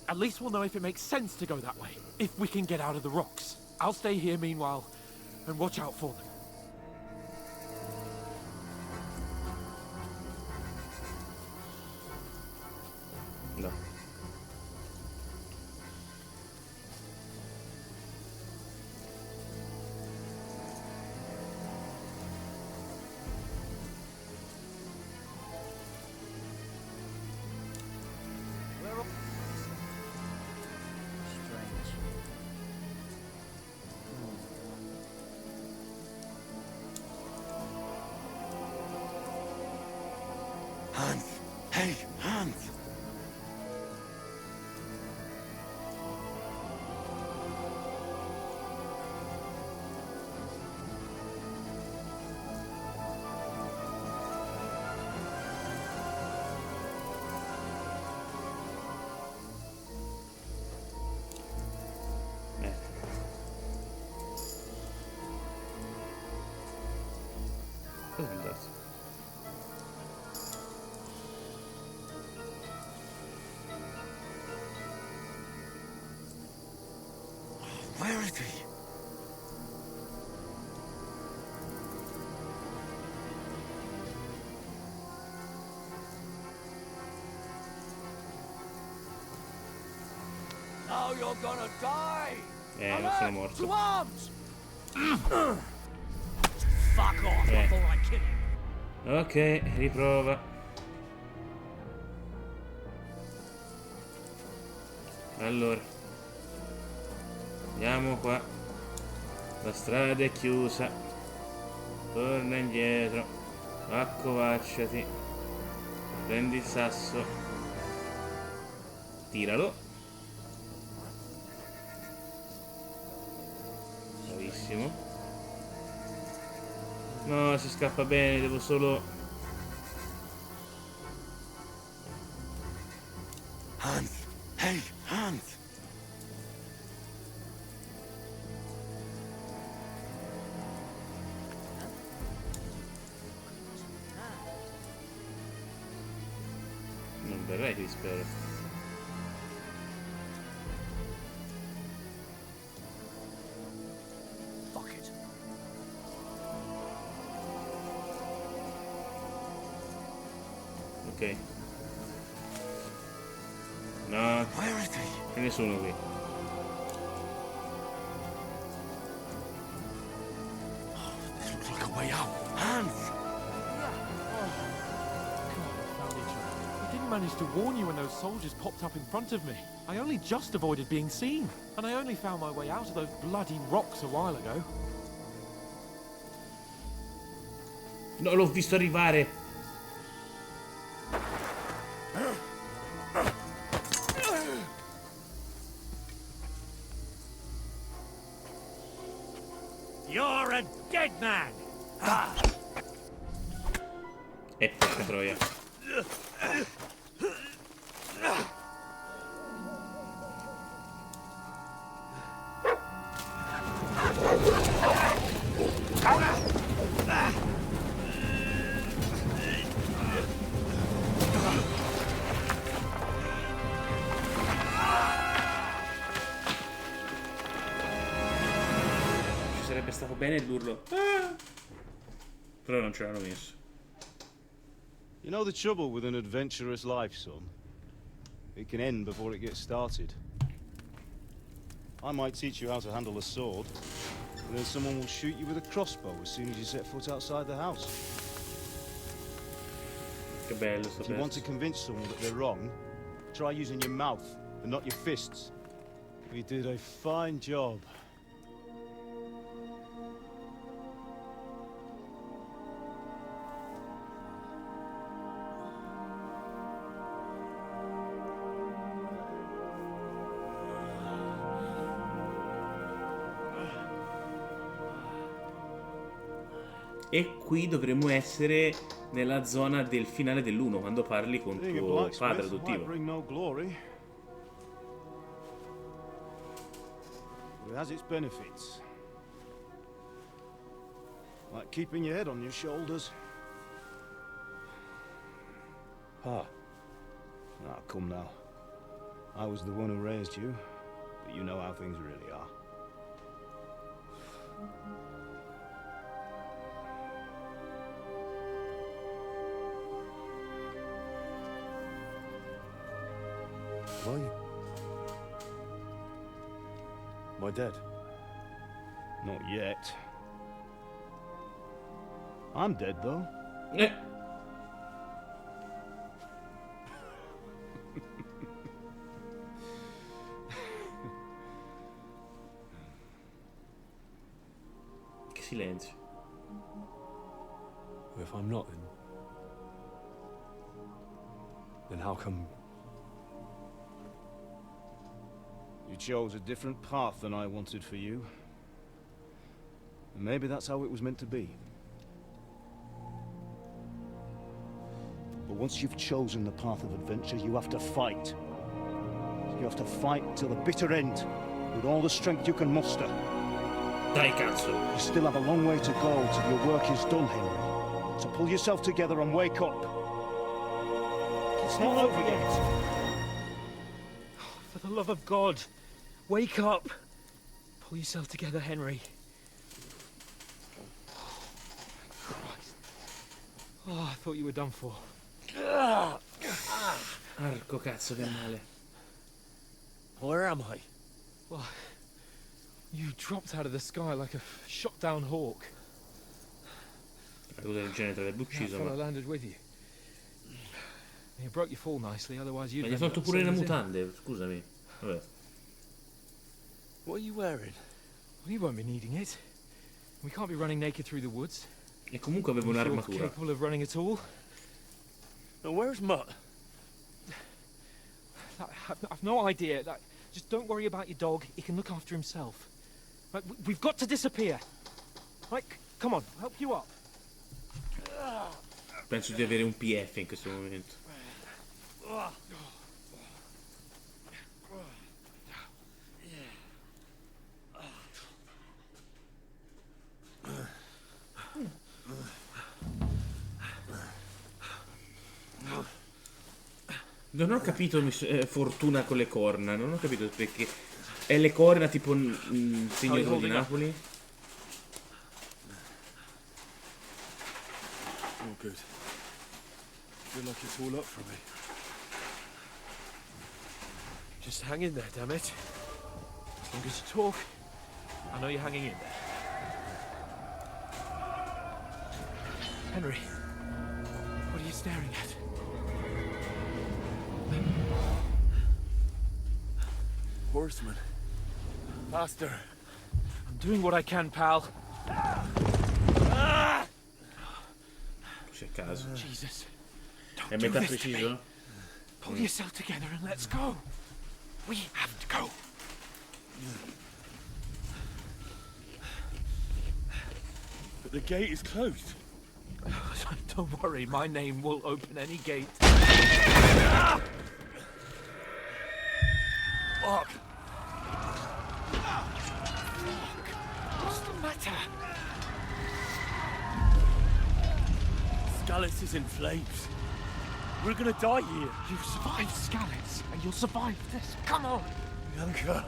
At least we'll know if it makes sense to go that way. If we can get out of the rocks. I'll stay here meanwhile and watch out for them. No. Hans! Hey, Hans! Dove è andato? Where is he? Now you're gonna die! Non sono morto. To arms! Fuck off before I kill you! Ok, riprova. Allora. Andiamo qua. La strada è chiusa. Torna indietro. Accovacciati. Prendi il sasso. Tiralo. Bravissimo. No, si scappa bene, devo solo... Hans! Hey, Hans! un bel requiem, spero. Fuck it. Ok. No, c'è nessuno qui. This looks like a way out. Hands! I didn't manage to warn you when those soldiers popped up in front of me. I only just avoided being seen. And I only found my way out of those bloody rocks a while ago. No, l'ho visto arrivare. You're a dead man! E porca troia. Ci sarebbe stato bene l'urlo. Però non ce l'hanno messo. You know the trouble with an adventurous life, son? It can end before it gets started. I might teach you how to handle a sword, and then someone will shoot you with a crossbow as soon as you set foot outside the house. Che bello sto If you want to convince someone that they're wrong, try using your mouth and not your fists. We did a fine job. E qui dovremmo essere nella zona del finale dell'1, quando parli con Being a tuo padre blacksmith might adottivo. bring no glory, but it has its benefits. Like keeping your head on your shoulders. Pa. Ah, come now. I was the one who raised you, but you know how things really are. Am I dead? Not yet. I'm dead, though. Che silenzio. If I'm not, then how come? You chose a different path than I wanted for you. And maybe that's how it was meant to be. But once you've chosen the path of adventure, you have to fight. You have to fight till the bitter end, with all the strength you can muster. Dai cazzo. You still have a long way to go till your work is done, Henry. So pull yourself together and wake up. It's not over yet. For the love of God, wake up! Pull yourself together, Henry. Christ. Oh, I thought you were done for. Porco cazzo che male. Where am I? Well, you dropped out of the sky like a shot-down hawk. Una cosa del genere l'avrebbe That ucciso, fellow ma... landed with you. You broke your fall nicely, otherwise you'd Ma gli ha have tolto pure le mutande, scusami. Vabbè. What are you wearing? Well, you won't be needing it. We can't be running naked through the woods. E comunque avevo If you're un'armatura. capable of running at all. Now, where's Mutt? I've no idea. Just don't worry about your dog. He can look after himself. Right, we've got to disappear. Right, come on, I'll help you up. Penso di avere un PF in questo momento. Non ho capito fortuna con le corna, non ho capito perché. È le corna tipo un segno di Napoli? All good. Feel like it's all up for me. Just hang in there, damn it. As long as you talk, I know you're hanging in there. Henry, what are you staring at? Horseman. Faster. I'm doing what I can, pal. C'è caso. Jesus. È Don't do metà this to me. preciso? Pull yourself together and let's go. We have to go. But the gate is closed. Don't worry, my name will open any gate. Fuck. What's the matter? Skalitz is in flames. We're gonna die here. You survived Skalitz, and you'll survive this. Come on! Bianca.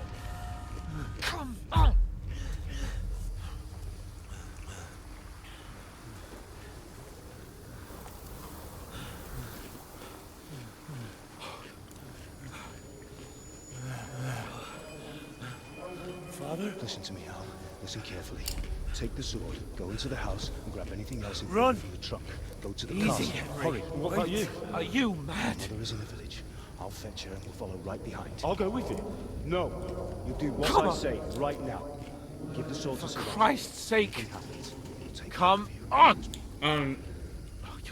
Come on! Father? Listen to me, Al. Listen carefully. Take the sword, go into the house, and grab anything else Run! from the trunk. Go to the Easy, castle. Henry. Hurry. What about you? Are you mad? Mother is in the village. I'll fetch her and we'll follow right behind. I'll go with you. No. You do what Come I on. say right now. Give the sword to For Siraj. Christ's sake! Take Come on!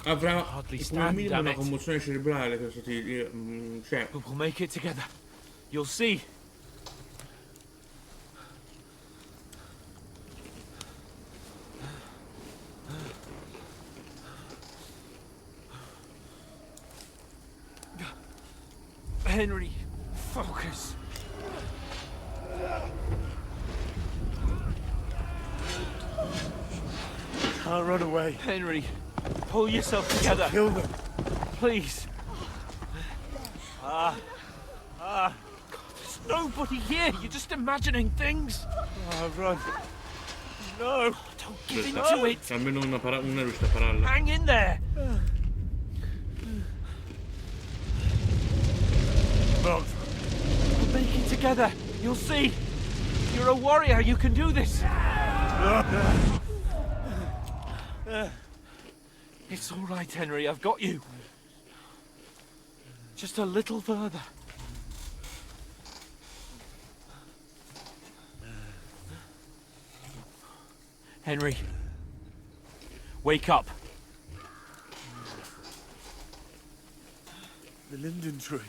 Avrà Hardly come stand, minimo damn una it. commozione cerebrale questo cioè. We'll make it together. You'll see. Henry, focus. Can't run away. Henry, pull yourself together. Kill them. Please. There's nobody here. You're just imagining things. Run. No. Don't give into it. Almeno una è riuscita a pararla. Hang in there. Mom. We'll make it together. You'll see. You're a warrior. You can do this. It's all right, Henry. I've got you. Just a little further. Henry. Wake up. The linden tree.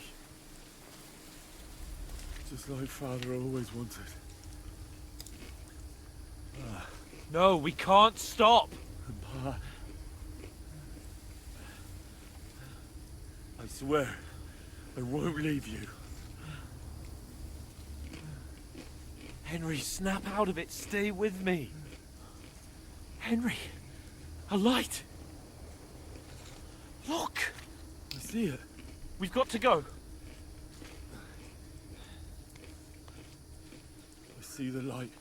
Just like Father always wanted. No, we can't stop. Pa. I swear, I won't leave you. Henry, snap out of it. Stay with me. Henry, a light. Look. I see it. We've got to go. I see the light.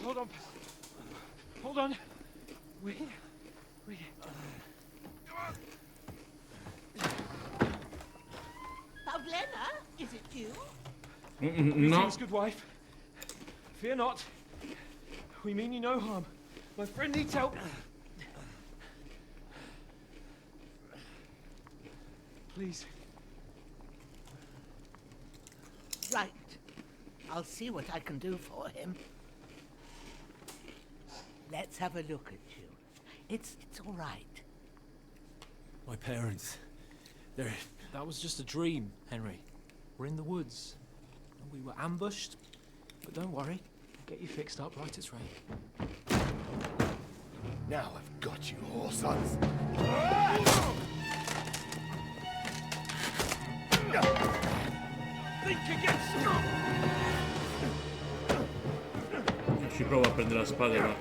Hold on. Hold on. We. Pavlena, is it you? No. Greetings, good wife. Fear not. We mean you no harm. My friend needs help. Please. Right. I'll see what I can do for him. Let's have a look at you. It's all right. My parents. That was just a dream, Henry. We're in the woods. And we were ambushed. But don't worry. I'll get you fixed up right as rain. Now I've got you, whore sons. Think again, Ci provo a prendere la spada ma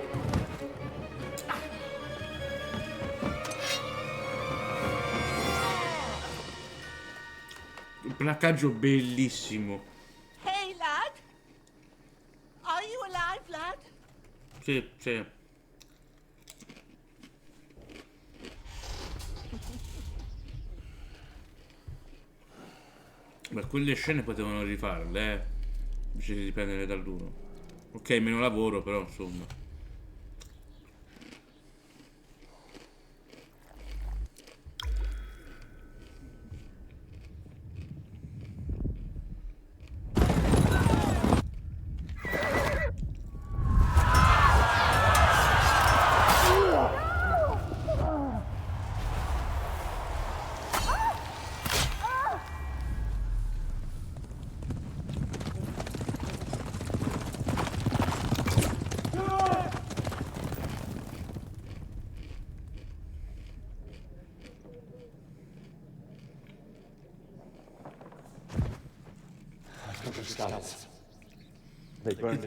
Un placcaggio bellissimo. Hey, lad! Are you alive, lad? Sì, sì. Ma quelle scene potevano rifarle, invece di riprendere dall'1. Ok, meno lavoro, però insomma.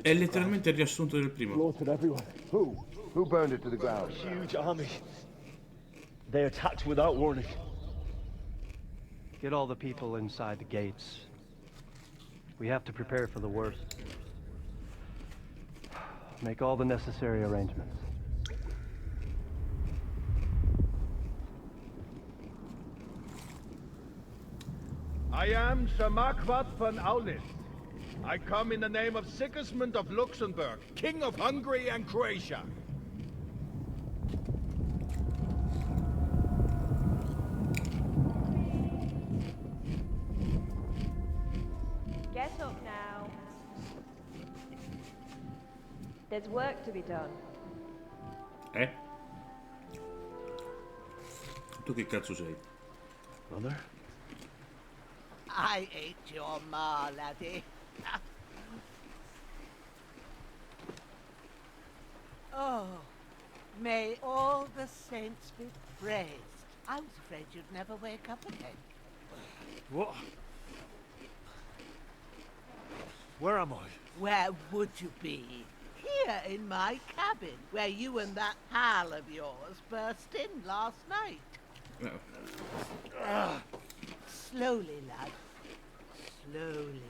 È letteralmente il riassunto del primo. Slaughtered everyone. Who? Who burned it to the ground? Huge army. They attacked without warning. Get all the people inside the gates. We have to prepare for the worst. Make all the necessary arrangements. I am Sir Marquardt von Aulis. I come in the name of Sigismund of Luxembourg, King of Hungary and Croatia. Get up now. There's work to be done. Tu che cazzo sei? Mother? I ain't your ma, laddie. Oh, may all the saints be praised. I was afraid you'd never wake up again. What? Where am I? Where would you be? Here in my cabin, where you and that pal of yours burst in last night. Slowly, lad. Slowly.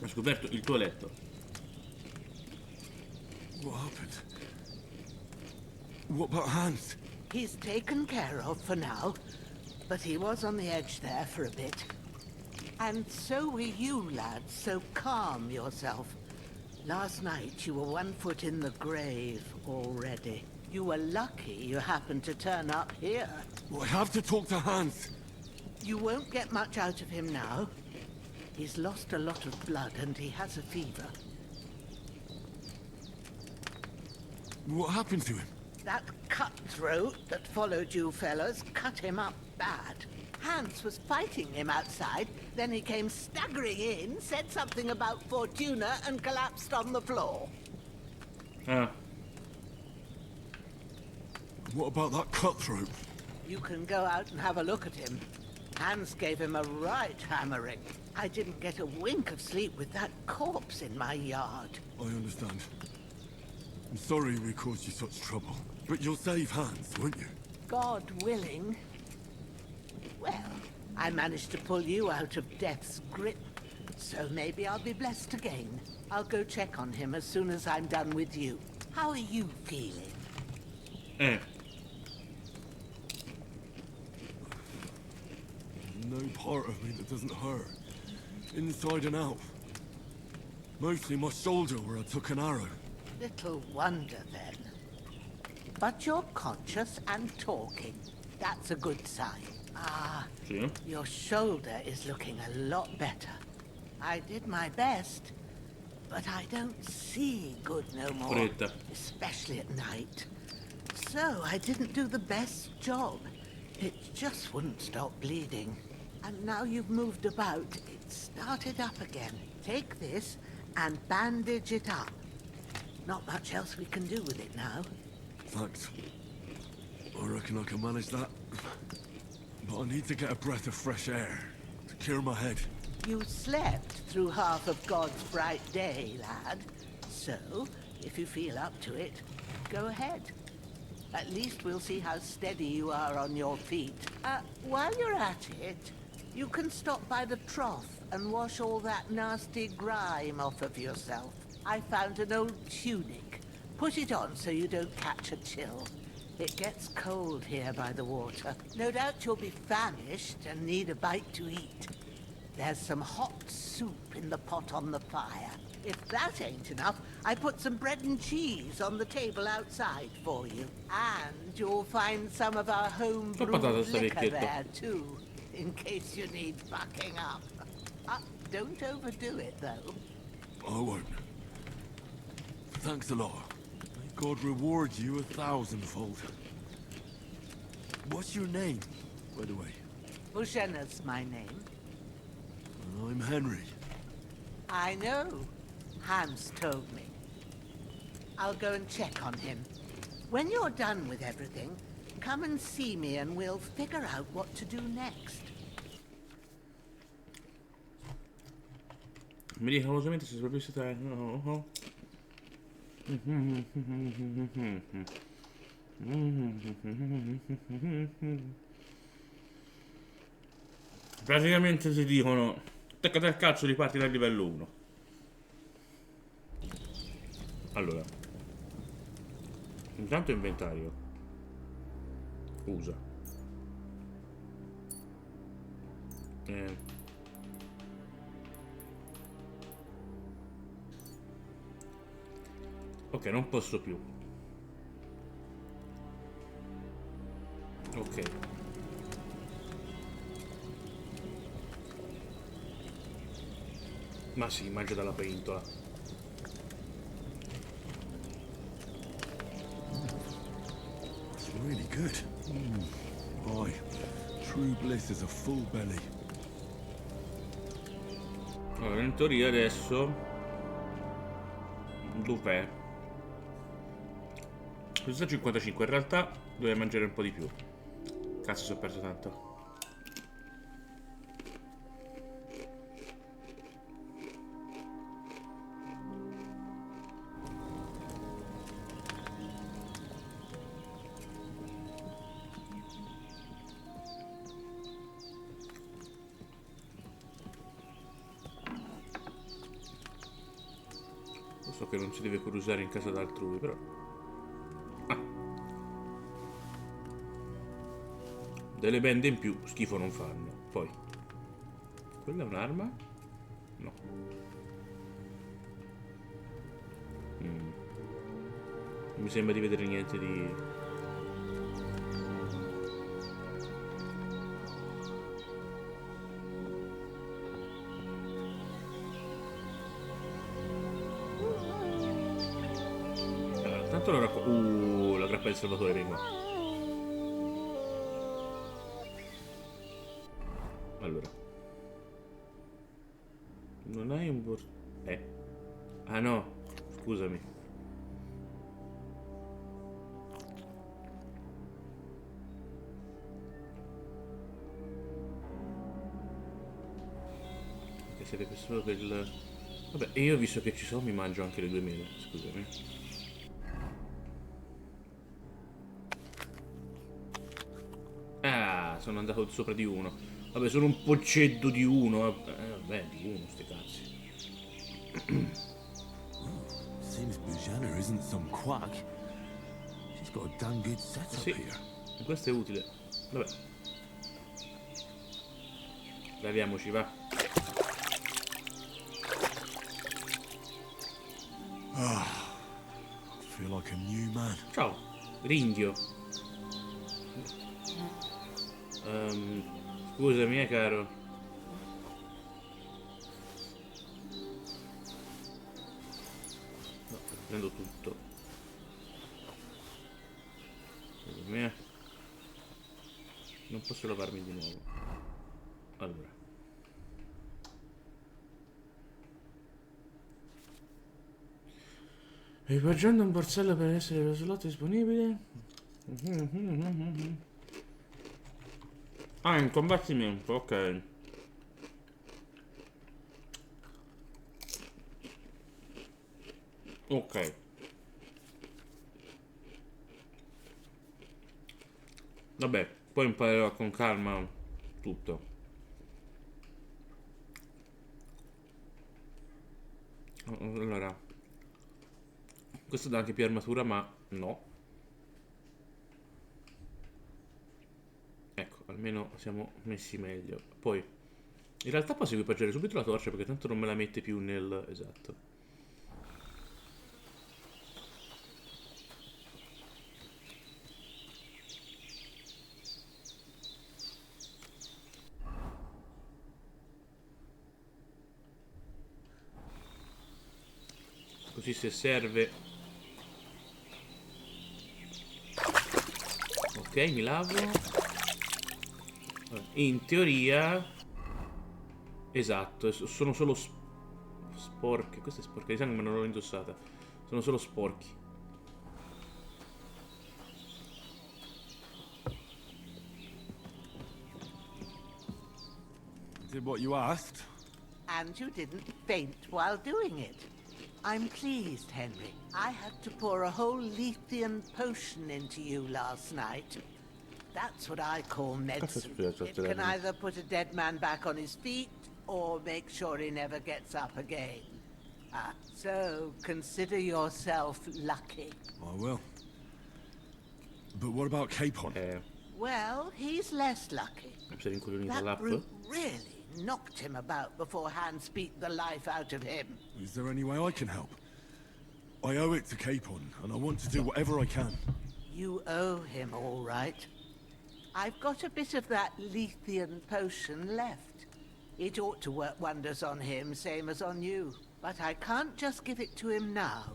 Ho scoperto il tuo letto. What happened? What about Hans? He's taken care of for now, but he was on the edge there for a bit. And so were you, lad, so calm yourself. Last night you were 1 foot in the grave already. You were lucky you happened to turn up here. Well, I have to talk to Hans. You won't get much out of him now. He's lost a lot of blood and he has a fever. What happened to him? That cutthroat that followed you fellas cut him up bad. Hans was fighting him outside, then he came staggering in, said something about Fortuna and collapsed on the floor. What about that cutthroat? You can go out and have a look at him. Hans gave him a right hammering. I didn't get a wink of sleep with that corpse in my yard. I understand. I'm sorry we caused you such trouble. But you'll save Hans, won't you? God willing. Well, I managed to pull you out of death's grip, so maybe I'll be blessed again. I'll go check on him as soon as I'm done with you. How are you feeling? No part of me that doesn't hurt. Inside and out. Mostly my shoulder where I took an arrow. Little wonder then. But you're conscious and talking. That's a good sign. Your shoulder is looking a lot better. I did my best, but I don't see good no more. Especially at night. So I didn't do the best job. It just wouldn't stop bleeding. And now you've moved about, it started up again. Take this and bandage it up. Not much else we can do with it now. Thanks. I reckon I can manage that. But I need to get a breath of fresh air to clear my head. You slept through half of God's bright day, lad. So, if you feel up to it, go ahead. At least we'll see how steady you are on your feet. While you're at it, you can stop by the trough and wash all that nasty grime off of yourself. I found an old tunic. Put it on so you don't catch a chill. It gets cold here by the water. No doubt you'll be famished and need a bite to eat. There's some hot soup in the pot on the fire. If that ain't enough, I put some bread and cheese on the table outside for you. And you'll find some of our home-brewed liquor there, too, in case you need bucking up. Don't overdo it, though. I won't. Thanks a lot. May God reward you 1,000-fold. What's your name, by the way? Bushenna's my name. I'm Henry. I know. Hans told me. I'll go and check on him. When you're done with everything, come and see me and we'll figure out what to do next. Miracolosamente si è sopravvissuta. No. Praticamente si dicono: attaccate al cazzo, riparti dal livello 1. Allora, intanto inventario. Usa. Ok, non posso più. Ok. Ma sì, mangia dalla pentola. It's really good. Boy, true bliss is a full belly. Allora, in teoria adesso dov'è? Questo 55, in realtà dovrei mangiare un po' di più. Cazzo, si è perso tanto. So che non si deve cruisare in casa d'altrui, però. Delle bende in più schifo non fanno. Poi quella è un'arma? No. Non mi sembra di vedere niente di... Allora, tanto la la grappa del salvatore vengo. Allora, non hai un ah no, scusami. Che serve solo per il... Vabbè, e io visto che ci sono mi mangio anche le 2 mele, scusami. Ah, sono andato sopra di uno. Vabbè, sono un poccetto di uno. Vabbè, di uno, sti cazzi. Seems Bujana isn't some quack. She's got a damn good setup here. Questo è utile. Vabbè. Laviamoci, va. I feel like a new man. Ciao, ringhio. Scusami, caro. No, prendo tutto. Scusami, non posso lavarmi di nuovo. Allora. Equipaggiando un borsello per essere lo slot disponibile. Ah, in combattimento, ok. Ok. Vabbè, poi imparerò con calma tutto. Allora, questo dà anche più armatura, ma no. Ecco, almeno siamo messi meglio. Poi, in realtà posso equipaggiare subito la torcia perché tanto non me la mette più nel... Esatto. Così se serve. Ok, mi lavo. In teoria, esatto, sono solo sporche. Queste sporche di sangue ma non l'ho indossata. Sono solo sporchi. Did what you asked? And you didn't faint while doing it. I'm pleased, Henry. I had to pour a whole Lethean potion into you last night. That's what I call medicine. It can either put a dead man back on his feet, or make sure he never gets up again. So consider yourself lucky. I will. But what about Capon? Well, he's less lucky. That brute really knocked him about before Hans beat the life out of him. Is there any way I can help? I owe it to Capon, and I want to do whatever I can. You owe him, all right. I've got a bit of that Lethean potion left. It ought to work wonders on him, same as on you. But I can't just give it to him now.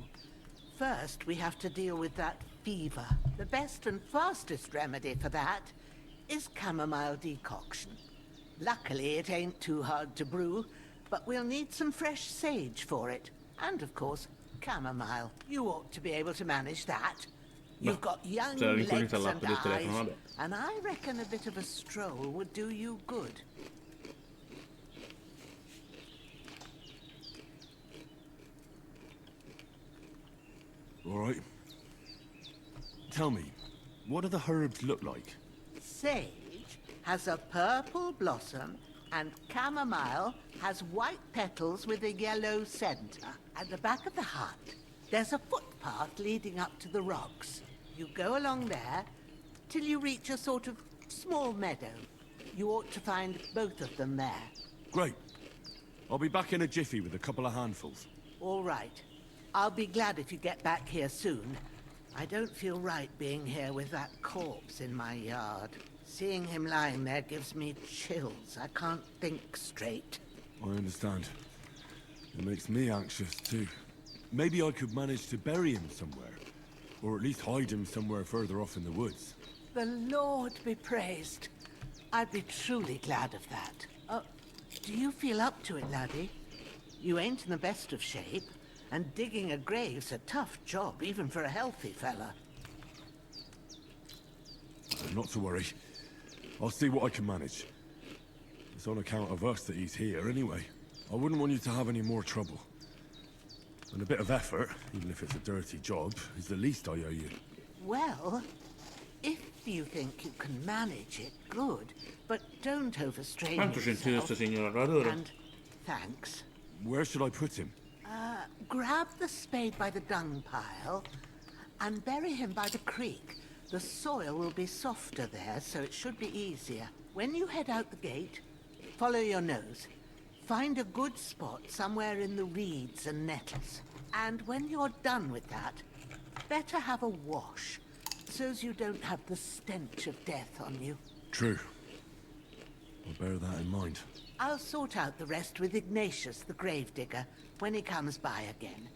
First, we have to deal with that fever. The best and fastest remedy for that is chamomile decoction. Luckily, it ain't too hard to brew, but we'll need some fresh sage for it. And, of course, chamomile. You ought to be able to manage that. You've got young legs and eyes, and I reckon a bit of a stroll would do you good. All right. Tell me, what do the herbs look like? Sage has a purple blossom, and chamomile has white petals with a yellow center. At the back of the hut, there's a footpath leading up to the rocks. You go along there till you reach a sort of small meadow. You ought to find both of them there. Great. I'll be back in a jiffy with a couple of handfuls. All right. I'll be glad if you get back here soon. I don't feel right being here with that corpse in my yard. Seeing him lying there gives me chills. I can't think straight. I understand. It makes me anxious too. Maybe I could manage to bury him somewhere. Or at least hide him somewhere further off in the woods. The Lord be praised. I'd be truly glad of that. Do you feel up to it, laddie? You ain't in the best of shape, and digging a grave's a tough job, even for a healthy fella. Not to worry. I'll see what I can manage. It's on account of us that he's here anyway. I wouldn't want you to have any more trouble. And a bit of effort, even if it's a dirty job, is the least I owe you. Well, if you think you can manage it, good. But don't overstrain yourself. And thanks. Where should I put him? Grab the spade by the dung pile and bury him by the creek. The soil will be softer there, so it should be easier. When you head out the gate, follow your nose. Find a good spot somewhere in the reeds and nettles. And when you're done with that, better have a wash, so's you don't have the stench of death on you. True. I'll bear that in mind. I'll sort out the rest with Ignatius, the gravedigger, when he comes by again.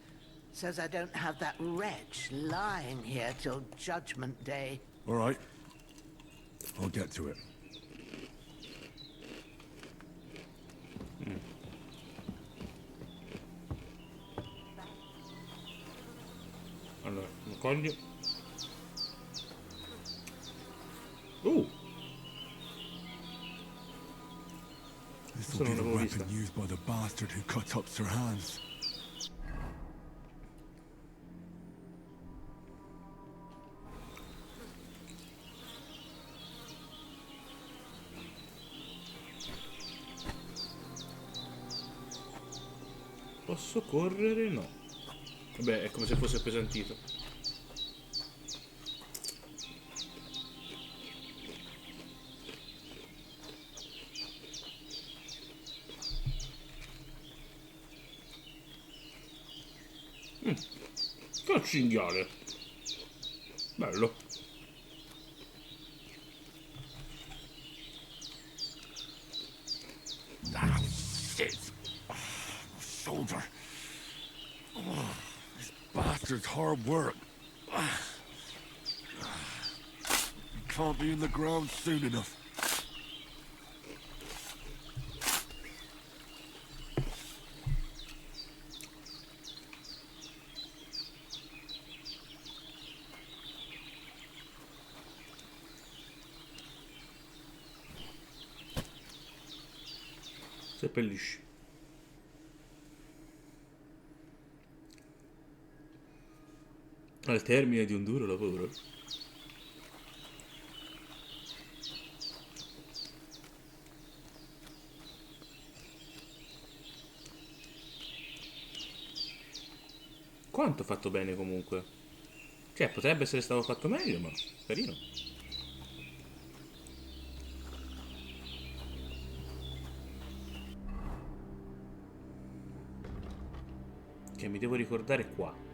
So's I don't have that wretch lying here till Judgment Day. All right. I'll get to it. Allora, lo cogli. are the bastard who cut up Sir Hans. Posso correre? No. Vabbè, è come se fosse appesantito. Che cinghiale. Bello. Ah, shit. Shoulder. Oh, this bastard's hard work. You can't be in the ground soon enough. Seppellisci. Al termine di un duro lavoro. Quanto ho fatto bene comunque. Cioè, potrebbe essere stato fatto meglio, ma carino. Che mi devo ricordare qua.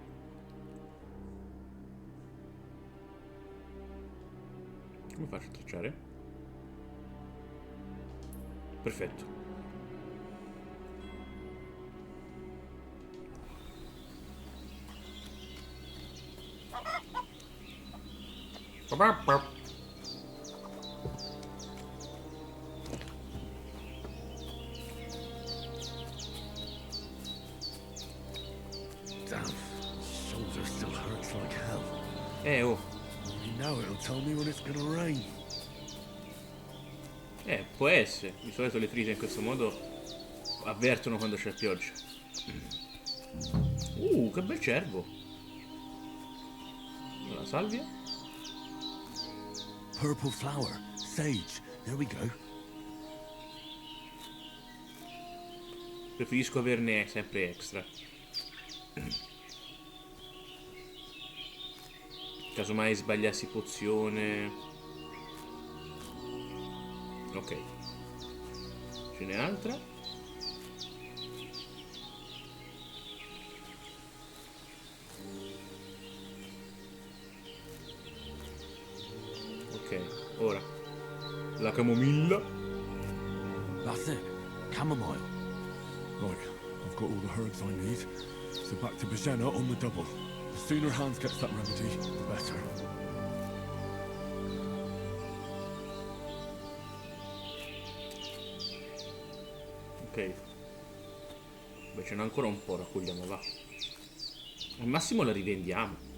Come faccio a tracciare? Perfetto. Damn, shoulder still hurts like hell. Oh. You know it'll tell me when it's gonna rain. Può essere. Di solito le trite in questo modo avvertono quando c'è pioggia. Che bel cervo. La salvia. Purple flower, sage. There we go. Preferisco averne sempre extra. Casomai sbagliassi pozione. Ok. Ce n'è altra? Ok, ora. La camomilla. That's it. Chamomile. Right, I've got all the herbs I need. So back to Bajena on the double. The sooner Hans gets that remedy, the better. Ok. Beh, ce n'è ancora un po', raccogliamo, va. Al massimo la rivendiamo.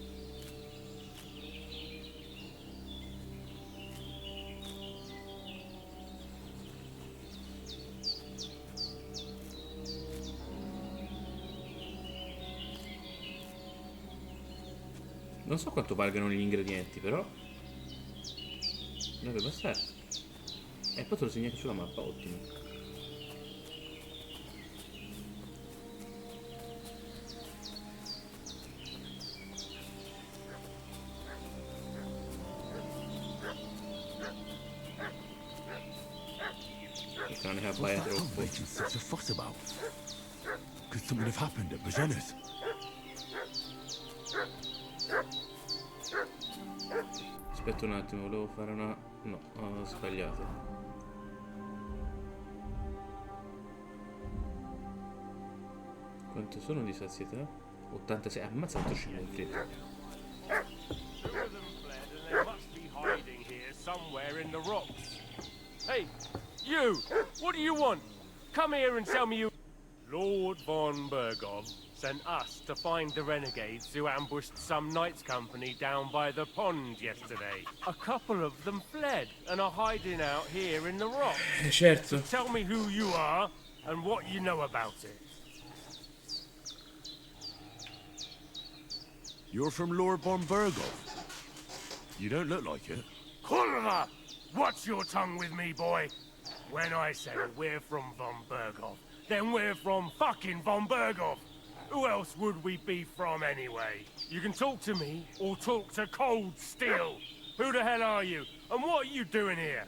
Non so quanto valgano gli ingredienti, però dovrebbe bastare. E poi te lo segni anche sulla mappa, ottimo. Non ne ha What's that Tom making such a fuss about? Could something have happened at Bajena's? Aspetta un attimo, volevo fare una... No, ho sbagliato. Quanto sono di sazietà? 86. Ammazza quanto ci metti. Hey, you! What do you want? Come here and tell me you... Lord von Bergov sent us to find the renegades who ambushed some knights' company down by the pond yesterday. A couple of them fled and are hiding out here in the rocks. Certo. So tell me who you are, and what you know about it. You're from Lord von Burgov. You don't look like it. Kulva! Watch your tongue with me, boy. When I say we're from von Burgov, then we're from fucking von Burgov. Who else would we be from anyway? You can talk to me or talk to Cold Steel. Who the hell are you? And what are you doing here?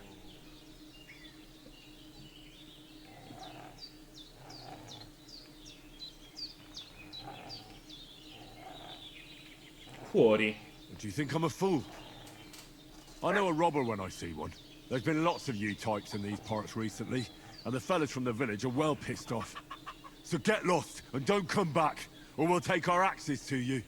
Fuori. Do you think I'm a fool? I know a robber when I see one. There's been lots of you types in these parts recently, and the fellas from the village are well pissed off. So get lost and don't come back, or we'll take our axes to you.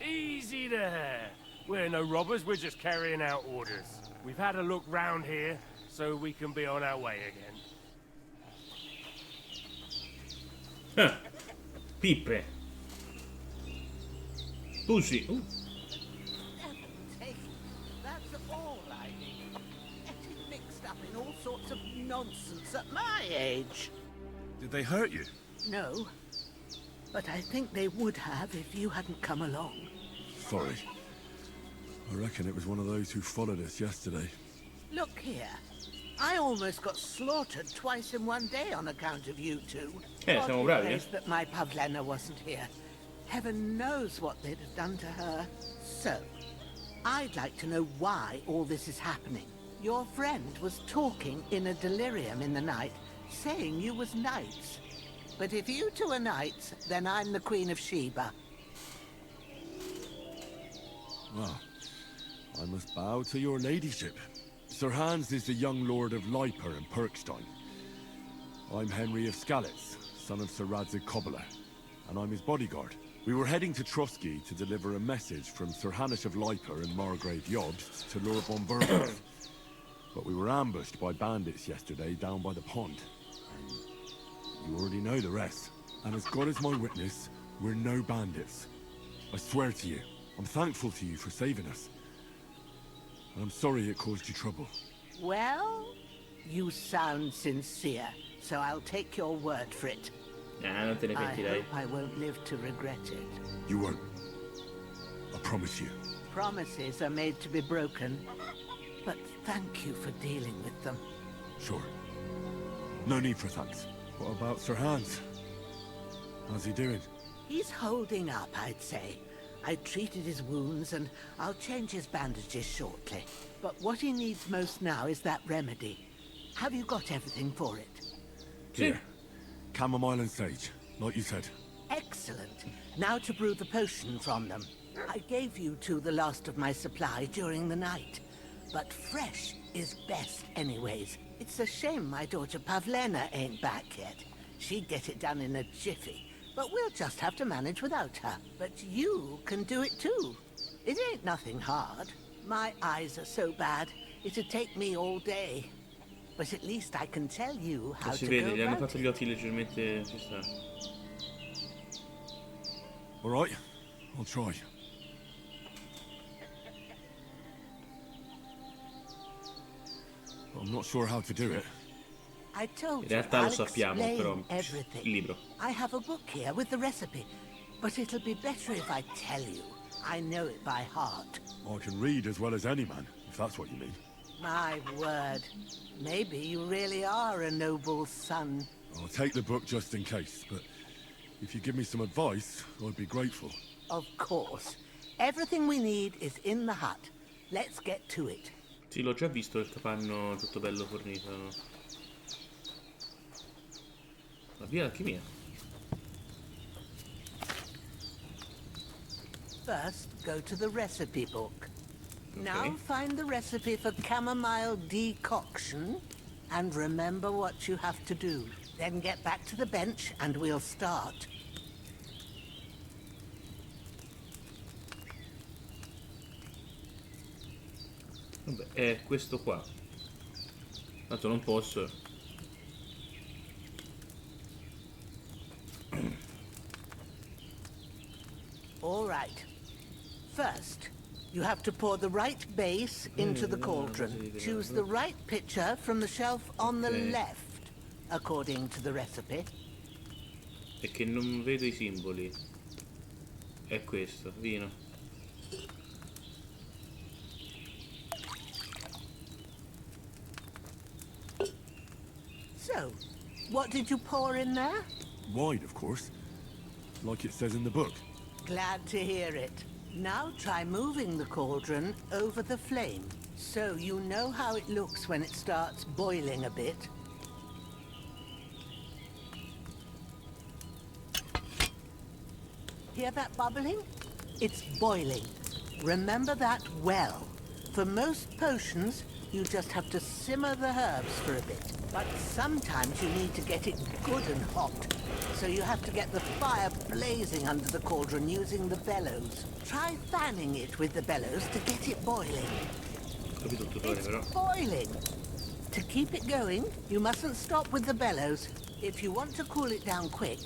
Easy there. We're no robbers, we're just carrying out orders. We've had a look round here, so we can be on our way again. Pippe. Pussy. That's all I need. Getting mixed up in all sorts of nonsense at my age. Did they hurt you? No, but I think they would have if you hadn't come along. Sorry. I reckon it was one of those who followed us yesterday. Look here. I almost got slaughtered twice in one day on account of you two. Siamo bravi, eh? That my Pavlena wasn't here. Heaven knows what they'd have done to her. So, I'd like to know why all this is happening. Your friend was talking in a delirium in the night, saying you was knights. But if you two are knights, then I'm the Queen of Sheba. Well, I must bow to your ladyship. Sir Hans is the young lord of Leiper and Perkstein. I'm Henry of Skalitz, son of Sir Radzig Cobbler, and I'm his bodyguard. We were heading to Trotsky to deliver a message from Sir Hanish of Leiper and Margrave Jobst to Lord von Burgov. But we were ambushed by bandits yesterday down by the pond. You already know the rest. And as God is my witness, we're no bandits. I swear to you, I'm thankful to you for saving us. And I'm sorry it caused you trouble. Well, you sound sincere, so I'll take your word for it. Non te ne I pentirei. hope I won't live to regret it. You won't. I promise you. Promises are made to be broken, but thank you for dealing with them. Sure. No need for thanks. What about Sir Hans? How's he doing? He's holding up, I'd say. I treated his wounds and I'll change his bandages shortly. But what he needs most now is that remedy. Have you got everything for it? Here. Chamomile and sage, like you said. Excellent. Now to brew the potion from them. I gave you two the last of my supply during the night. But fresh is best anyways. It's a shame my daughter Pavlena ain't back yet. She'd get it done in a jiffy. But we'll just have to manage without her. But you can do it too. It ain't nothing hard. My eyes are so bad, it'd take me all day. But at least I can tell you how Si to vede, go gli hanno about fatto gli occhi leggermente... ci sta. All right, I'll try. But I'm not sure how to do it. I told In you, realtà lo I'll sappiamo, explain però everything. il libro. I have a book here with the recipe, but it'll be better if I tell you. I know it by heart. I can read as well as any man, if that's what you mean. My word. Maybe you really are a noble son. I'll take the book just in case, but if you give me some advice, I'd be grateful. Of course. Everything we need is in the hut. Let's get to it. Sì, l'ho già visto il capanno tutto bello fornito. La via d'alchimia. First, go to the recipe book. Now find the recipe for chamomile decoction and remember what you have to do. Then get back to the bench and we'll start. Vabbè, è questo qua. Tanto non posso. All right. First, you have to pour the right base into the cauldron. Choose the right pitcher from the shelf on the left. according to the recipe. È che non vedo i simboli. È questo, vino. So, what did you pour in there? Wine, of course. Like it says in the book. Glad to hear it. Now try moving the cauldron over the flame, so you know how it looks when it starts boiling a bit. Hear that bubbling? It's boiling. Remember that well. For most potions, you just have to simmer the herbs for a bit. But sometimes you need to get it good and hot. So you have to get the fire blazing under the cauldron using the bellows. Try fanning it with the bellows to get it boiling. It's boiling. To keep it going, you mustn't stop with the bellows. If you want to cool it down quick,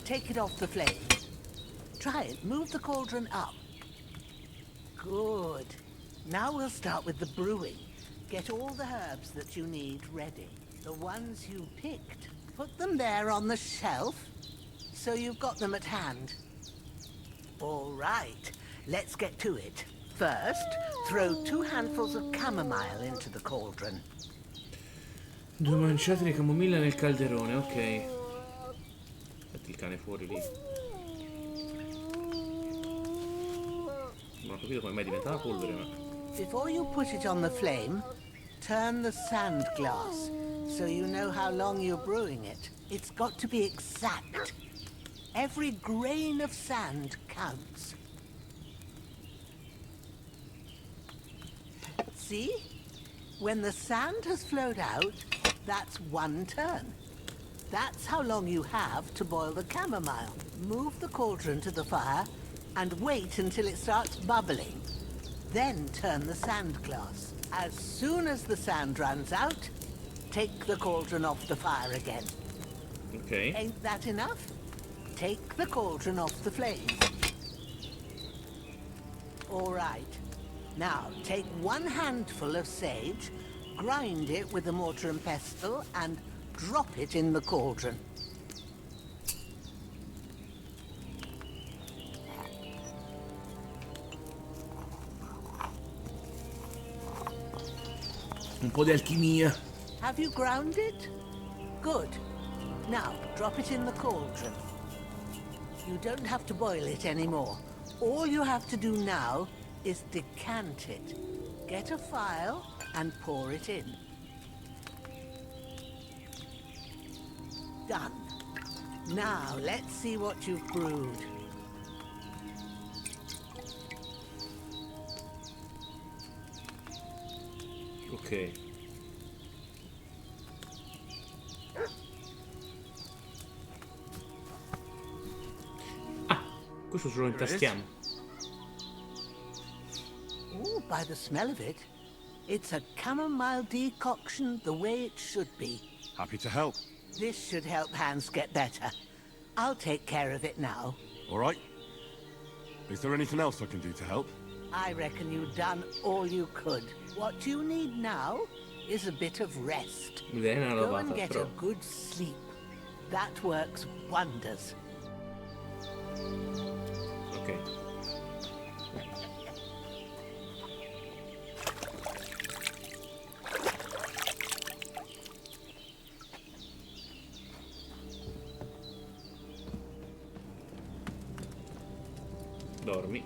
take it off the flame. Try it. Move the cauldron up. Good. Now we'll start with the brewing. Get all the herbs that you need ready. The ones you picked. Put them there on the shelf, so you've got them at hand. All right, let's get to it. First, throw 2 handfuls of chamomile into the cauldron. 2 manciate di camomilla nel calderone, ok. Metti il cane fuori lì. Non ho capito come mai diventava polvere, ma... Before you put it on the flame, turn the sand glass, so you know how long you're brewing it. It's got to be exact. Every grain of sand counts. See? When the sand has flowed out, that's 1 turn. That's how long you have to boil the chamomile. Move the cauldron to the fire and wait until it starts bubbling. Then turn the sand glass. As soon as the sand runs out, take the cauldron off the fire again. Okay. Ain't that enough? Take the cauldron off the flames. All right. Now, take 1 handful of sage, grind it with a mortar and pestle, and drop it in the cauldron. Un po' di alchimia. Have you ground it? Good. Now, drop it in the cauldron. You don't have to boil it anymore. All you have to do now is decant it. Get a phial and pour it in. Done. Now, let's see what you've brewed. Ok. Ah, questo ce lo intastiamo. Ooh, by the smell of it, it's a chamomile decoction the way it should be. Happy to help. This should help Hans get better. I'll take care of it now. All right. Is there anything else I can do to help? I reckon you've done all you could. What you need now is a bit of rest. Go and get a good sleep. That works wonders. Ok. Dormi.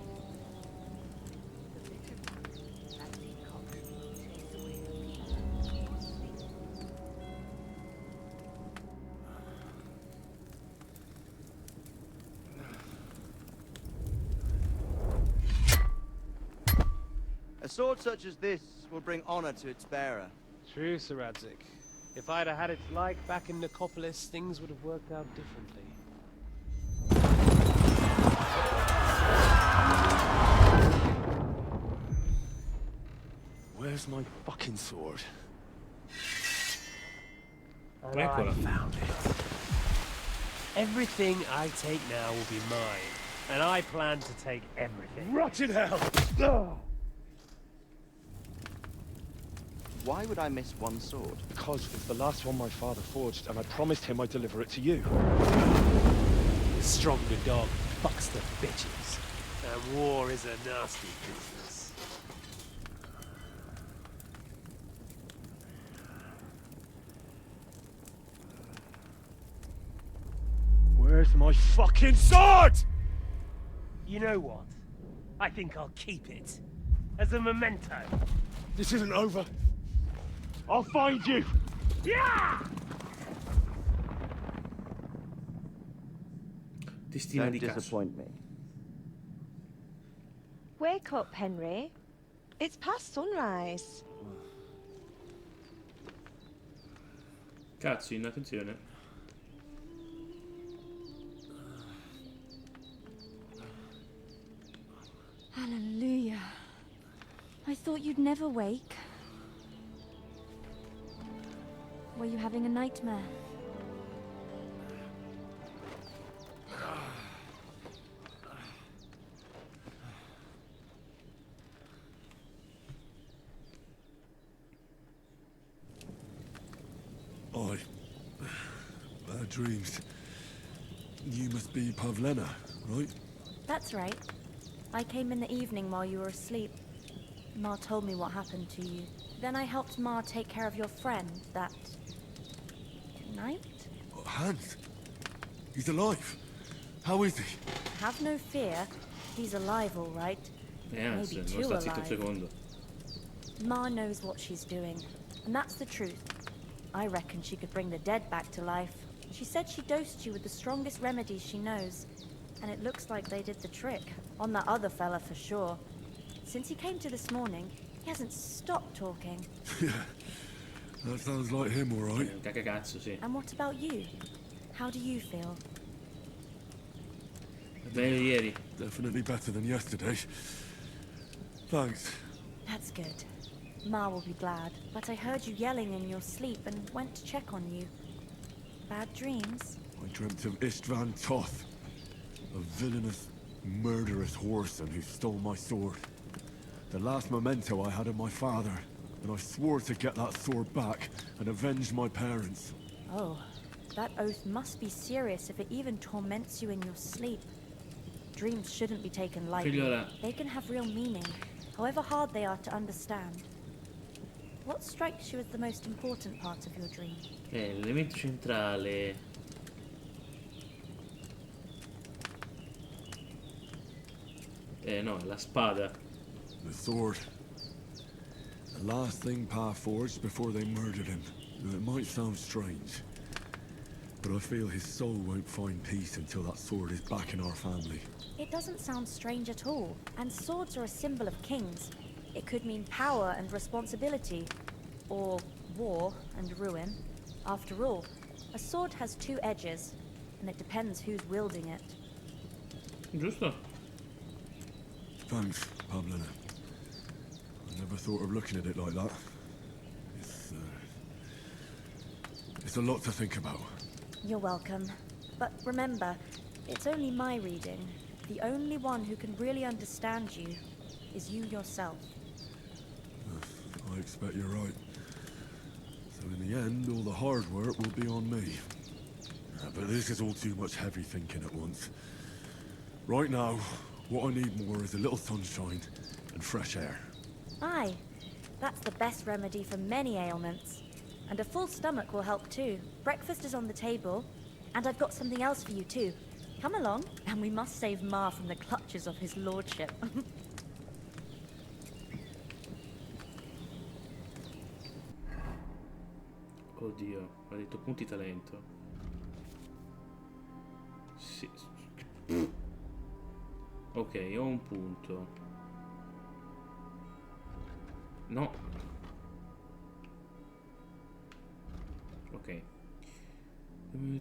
A sword such as this will bring honor to its bearer. True, Sir Radzik. If I'd have had its like back in Nicopolis, things would have worked out differently. Where's my fucking sword? And I found it. Everything I take now will be mine, and I plan to take everything. Rot in hell! Why would I miss one sword? Because it's the last one my father forged, and I promised him I'd deliver it to you. The stronger dog fucks the bitches. And war is a nasty business. Where's my fucking sword? You know what? I think I'll keep it. As a memento. This isn't over. I'll find you! Yeah! Testina di cazzo. Disappoint me. Wake up, Henry. It's past sunrise. Cazzo, attenzione. Hallelujah. I thought you'd never wake. Were you having a nightmare? Bad dreams. You must be Pavlena, right? That's right. I came in the evening while you were asleep. Ma told me what happened to you. Then I helped Ma take care of your friend that night? Hans? He's alive. How is he? Have no fear. He's alive, all right. Anzi, Maybe non too sta zitto un alive. secondo. Ma knows what she's doing, and that's the truth. I reckon she could bring the dead back to life. She said she dosed you with the strongest remedies she knows, and it looks like they did the trick. On that other fella for sure. Since he came to this morning, he hasn't stopped talking. Yeah, that sounds like him, all right. Cacacazzo, sì. And what about you? How do you feel? Meglio ieri. Definitely better than yesterday. Thanks. That's good. Ma will be glad, but I heard you yelling in your sleep and went to check on you. Bad dreams? I dreamt of Istvan Toth, a villainous, murderous whoreson who stole my sword. The last memento I had of my father, and I swore to get that sword back and avenge my parents. Oh, that oath must be serious if it even torments you in your sleep. Dreams shouldn't be taken lightly. Figliola. They can have real meaning, however hard they are to understand. What strikes you as the most important part of your dream? L'elemento centrale. No, la spada. The sword. The last thing Pa forged before they murdered him. Now, it might sound strange, but I feel his soul won't find peace until that sword is back in our family. It doesn't sound strange at all, and swords are a symbol of kings. It could mean power and responsibility, or war and ruin. After all, a sword has two edges, and it depends who's wielding it. Giusto? Thanks, Pavlena. I never thought of looking at it like that. It's a lot to think about. You're welcome. But remember, it's only my reading. The only one who can really understand you is you yourself. I expect you're right. So in the end, all the hard work will be on me. But this is all too much heavy thinking at once. Right now, what I need more is a little sunshine and fresh air. Aye, that's the best remedy for many ailments. And a full stomach will help too. Breakfast is on the table, and I've got something else for you too. Come along, and we must save Ma from the clutches of his lordship. Oddio, ha detto punti talento. Sì. Ok, ho un punto. No. Ok.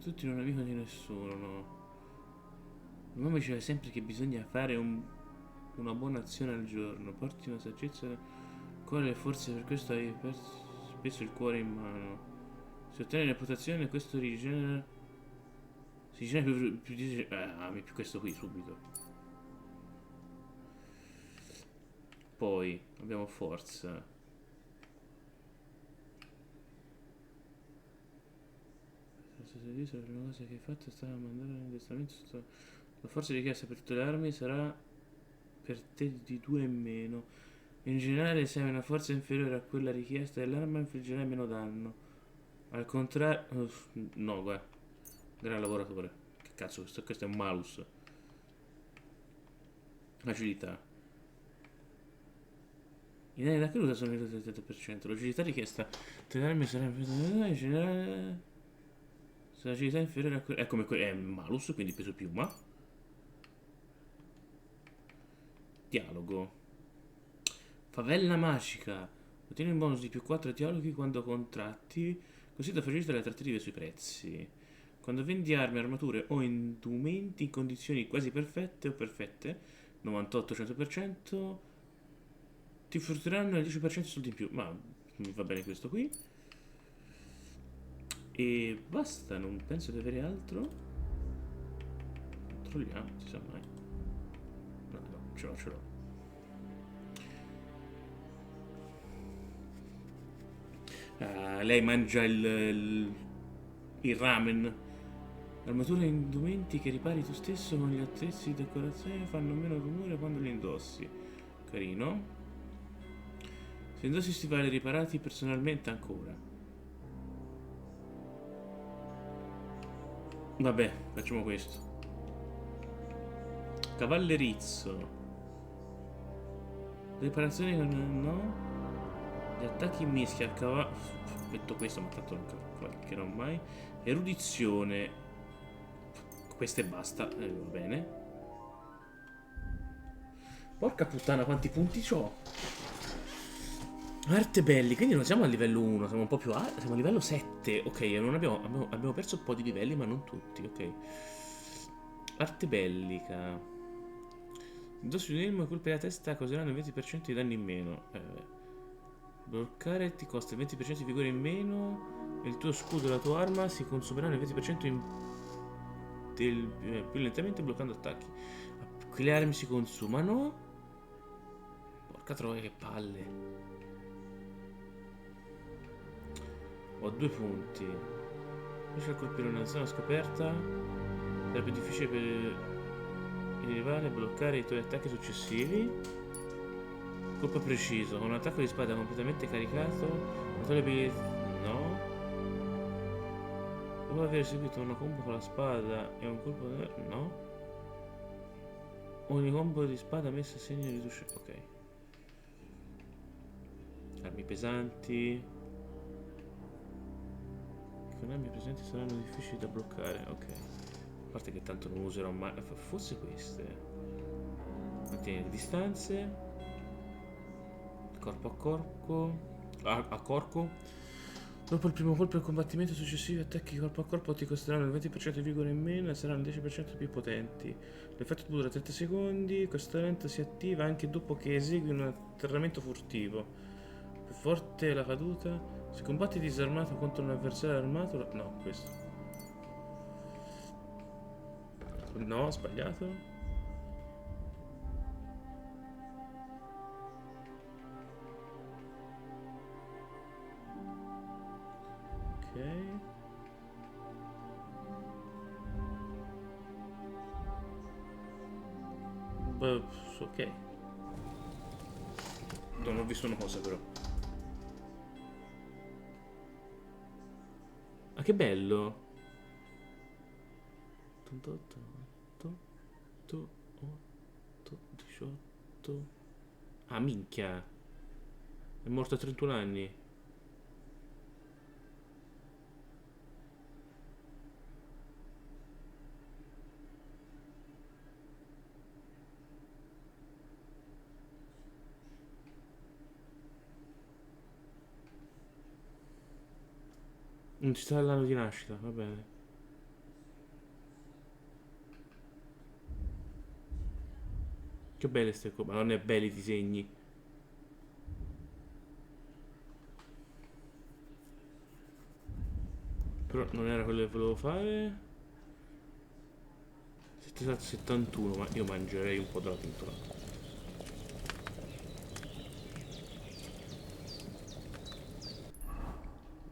Tutti non amico di nessuno, no. L'uomo diceva sempre che bisogna fare una buona azione al giorno. Porti una saggezza cuore e forse per questo hai spesso il cuore in mano. Se ottieni reputazione questo rigenera. Si rigenera più di. Più questo qui subito. Poi abbiamo forza. La prima cosa che hai fatto è stata mandare un addestramento. La forza richiesta per tutte le armi sarà per te di 2 in meno. In generale, se hai una forza inferiore a quella richiesta dell'arma, infliggerai meno danno. Al contrario... no, guarda. Gran lavoratore. Che cazzo, questo è un malus. Agilità. I danni da caduta sono ridotti del 30%. L'agilità richiesta per le armi sarà in generale... se l'agilità è inferiore a quella... è come è malus, quindi peso piuma. Dialogo. Favella magica. Ottieni un bonus di più 4 dialoghi quando contratti, così da facilitare le trattative sui prezzi. Quando vendi armi, armature o indumenti in condizioni quasi perfette o perfette, 98-100%, ti frutteranno il 10% soldi in più. Ma mi va bene questo qui. E basta, non penso di avere altro. Controlliamo, si sa mai. No, ce l'ho. Lei mangia il ramen. Armature e indumenti che ripari tu stesso con gli attrezzi di decorazione fanno meno rumore quando li indossi. Carino. Se indossi stivali riparati personalmente ancora. Vabbè, facciamo questo. Cavallerizzo. Riparazioni con... no. Gli attacchi mischia al cavallo. Metto questo, ma tanto non cavalcherò mai. Erudizione. Questo e basta. Va bene. Porca puttana, quanti punti c'ho? Arte belli, quindi non siamo a livello 1, siamo un po' più alti. Siamo a livello 7. Ok, non abbiamo perso un po' di livelli, ma non tutti. Ok. Arte bellica. Indossi un elmo e colpi alla testa causeranno il 20% di danni in meno. Bloccare ti costa il 20% di vigore in meno e il tuo scudo e la tua arma si consumeranno il 20% più lentamente bloccando attacchi. Qui le armi si consumano. Porca troia, che palle. Ho 2 punti. Riesci a colpire una zona scoperta. Sarà più difficile per il rivale bloccare i tuoi attacchi successivi. Colpo preciso, con un attacco di spada completamente caricato, no. Dopo aver eseguito una combo con la spada e un colpo no. Ogni combo di spada messa a segno riduce. Ok. Armi pesanti. Con armi pesanti saranno difficili da bloccare. Ok. A parte che tanto non userò mai. Forse queste. Mantieni le distanze. Corpo a corpo. A corpo. Dopo il primo colpo e il combattimento, successivi attacchi corpo a corpo ti costeranno il 20% di vigore in meno e saranno il 10% più potenti. L'effetto dura 30 secondi. Questo talento si attiva anche dopo che esegui un atterramento furtivo. Più forte è la caduta. Se combatti disarmato contro un avversario armato. No, questo. No, ho sbagliato. Ok. Non ho visto una cosa però. Ah, che bello. 88, 8, 8, 18. Ah, minchia. È morto a 31 anni. Non ci sta l'anno di nascita, va bene. Che belle ste cose, ma non è belli i disegni. Però non era quello che volevo fare. 71, ma io mangerei un po' della pintura.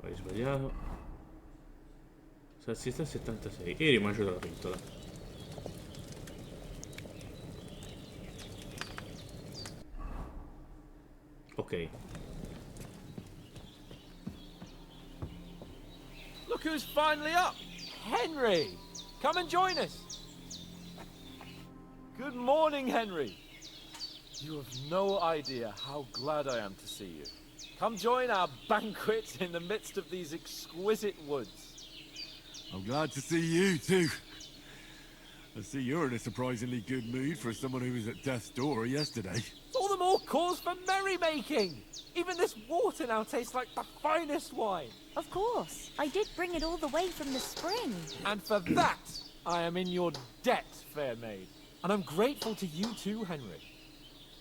Hai sbagliato. Sazietà 76. E rimangio dalla pentola. Ok. Look who's finally up! Henry! Come and join us! Good morning, Henry. You have no idea how glad I am to see you. Come join our banquet in the midst of these exquisite woods. I'm glad to see you, too. I see you're in a surprisingly good mood for someone who was at death's door yesterday. All the more cause for merrymaking! Even this water now tastes like the finest wine. Of course. I did bring it all the way from the spring. And for that, I am in your debt, fair maid. And I'm grateful to you too, Henry.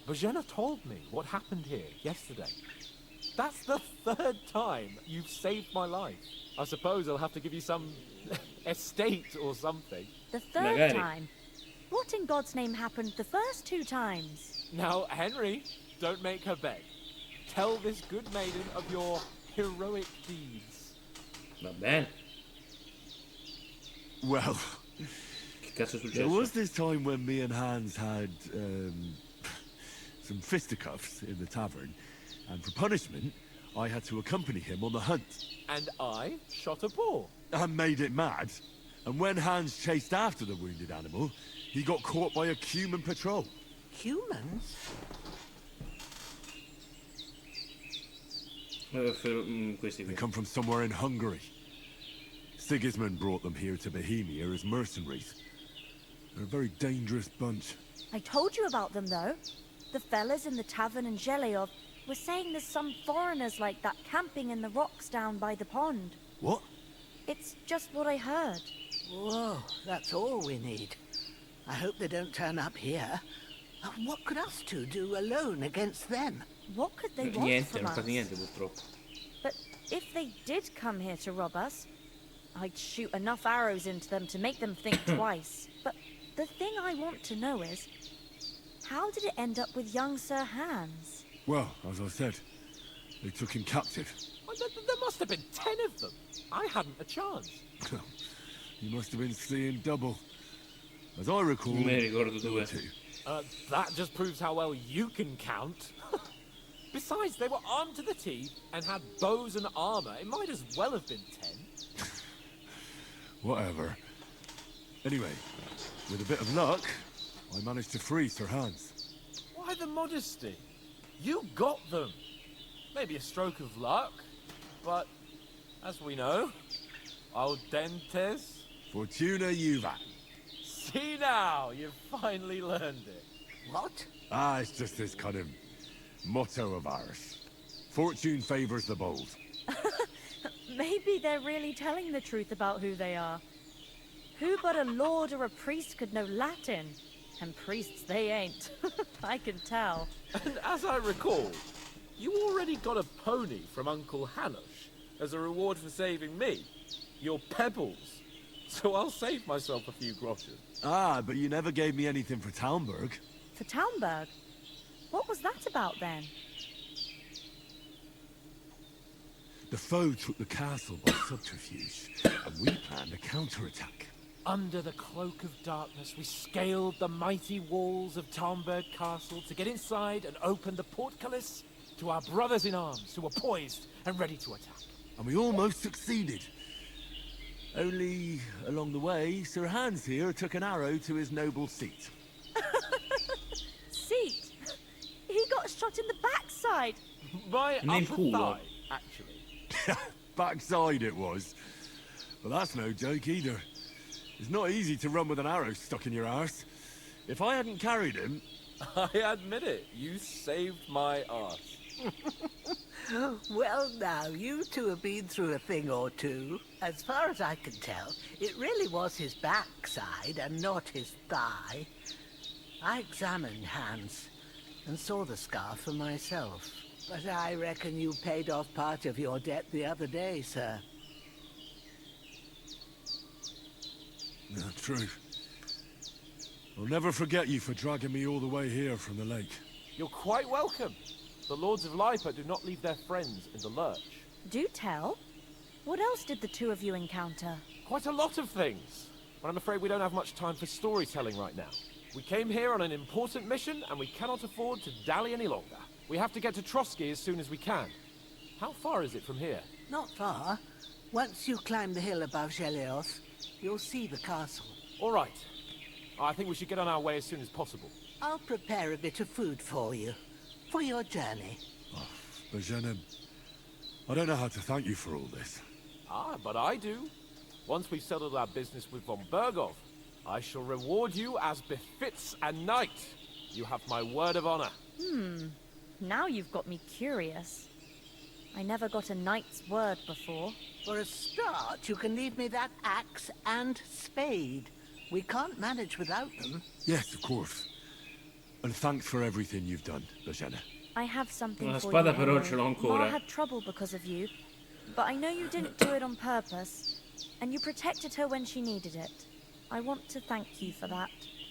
Bojena told me what happened here yesterday. That's the 3rd time you've saved my life. I suppose I'll have to give you some estate or something. The 3rd time? What in God's name happened the first 2 times? Now, Henry, don't make her beg. Tell this good maiden of your heroic deeds. Va bene. Well, che cazzo è successo? There was this time when me and Hans had some fisticuffs in the tavern, and for punishment, I had to accompany him on the hunt. And I shot a boar. And made it mad. And when Hans chased after the wounded animal, he got caught by a human patrol. Humans? They come from somewhere in Hungary. Sigismund brought them here to Bohemia as mercenaries. They're a very dangerous bunch. I told you about them, though. The fellas in the tavern in Zheleov were saying there's some foreigners like that camping in the rocks down by the pond. What? It's just what I heard. Whoa, that's all we need. I hope they don't turn up here. What could us two do alone against them? What could they want Niente, from non us? fa niente purtroppo. But if they did come here to rob us, I'd shoot enough arrows into them to make them think twice. But the thing I want to know is, how did it end up with young Sir Hans? Well, as I said, they took him captive. Well, there must have been 10 of them. I hadn't a chance. You must have been seeing double. As I recall, Me ricordo due. That just proves how well you can count. Besides, they were armed to the teeth and had bows and armor. It might as well have been 10. Whatever. Anyway, with a bit of luck, I managed to free Sir Hans. Why the modesty? You got them. Maybe a stroke of luck, but as we know, al dentes. Fortuna juvat. See now, you've finally learned it. What? It's just this kind of motto of ours. Fortune favors the bold. Maybe they're really telling the truth about who they are. Who but a lord or a priest could know Latin? And priests they ain't. I can tell. And as I recall, you already got a pony from Uncle Hanosh as a reward for saving me. Your pebbles. So I'll save myself a few groschen. But you never gave me anything for Talmberg. For Talmberg? What was that about then? The foe took the castle by subterfuge, and we planned a counterattack. Under the cloak of darkness, we scaled the mighty walls of Talmberg Castle to get inside and open the portcullis to our brothers in arms who were poised and ready to attack. And we almost succeeded. Only, along the way, Sir Hans here took an arrow to his noble seat. Seat? He got shot in the backside. My upper thigh, actually. Backside it was. But that's no joke either. It's not easy to run with an arrow stuck in your arse. If I hadn't carried him... I admit it, you saved my arse. Well now, you two have been through a thing or two. As far as I can tell, it really was his backside and not his thigh. I examined Hans and saw the scar for myself. But I reckon you paid off part of your debt the other day, sir. No, true. I'll never forget you for dragging me all the way here from the lake. You're quite welcome. The Lords of Lipa do not leave their friends in the lurch. Do tell. What else did the two of you encounter? Quite a lot of things. But I'm afraid we don't have much time for storytelling right now. We came here on an important mission, and we cannot afford to dally any longer. We have to get to Trotsky as soon as we can. How far is it from here? Not far. Once you climb the hill above Gelios, you'll see the castle. All right. I think we should get on our way as soon as possible. I'll prepare a bit of food for you, for your journey. Bozhena, I don't know how to thank you for all this. Ah, but I do. Once we've settled our business with von Bergov, I shall reward you as befits a knight. You have my word of honor. Now you've got me curious. I never got a knight's word before. For a start, you can leave me that axe and spade. We can't manage without them. Yes, of course. And thanks for everything you've done, Bozhena. I have something La for spada you, però Henry. ce l'ho Ma ancora. had trouble because of you, but I know you didn't do it on purpose, and you protected her when she needed it. I want to thank you for that.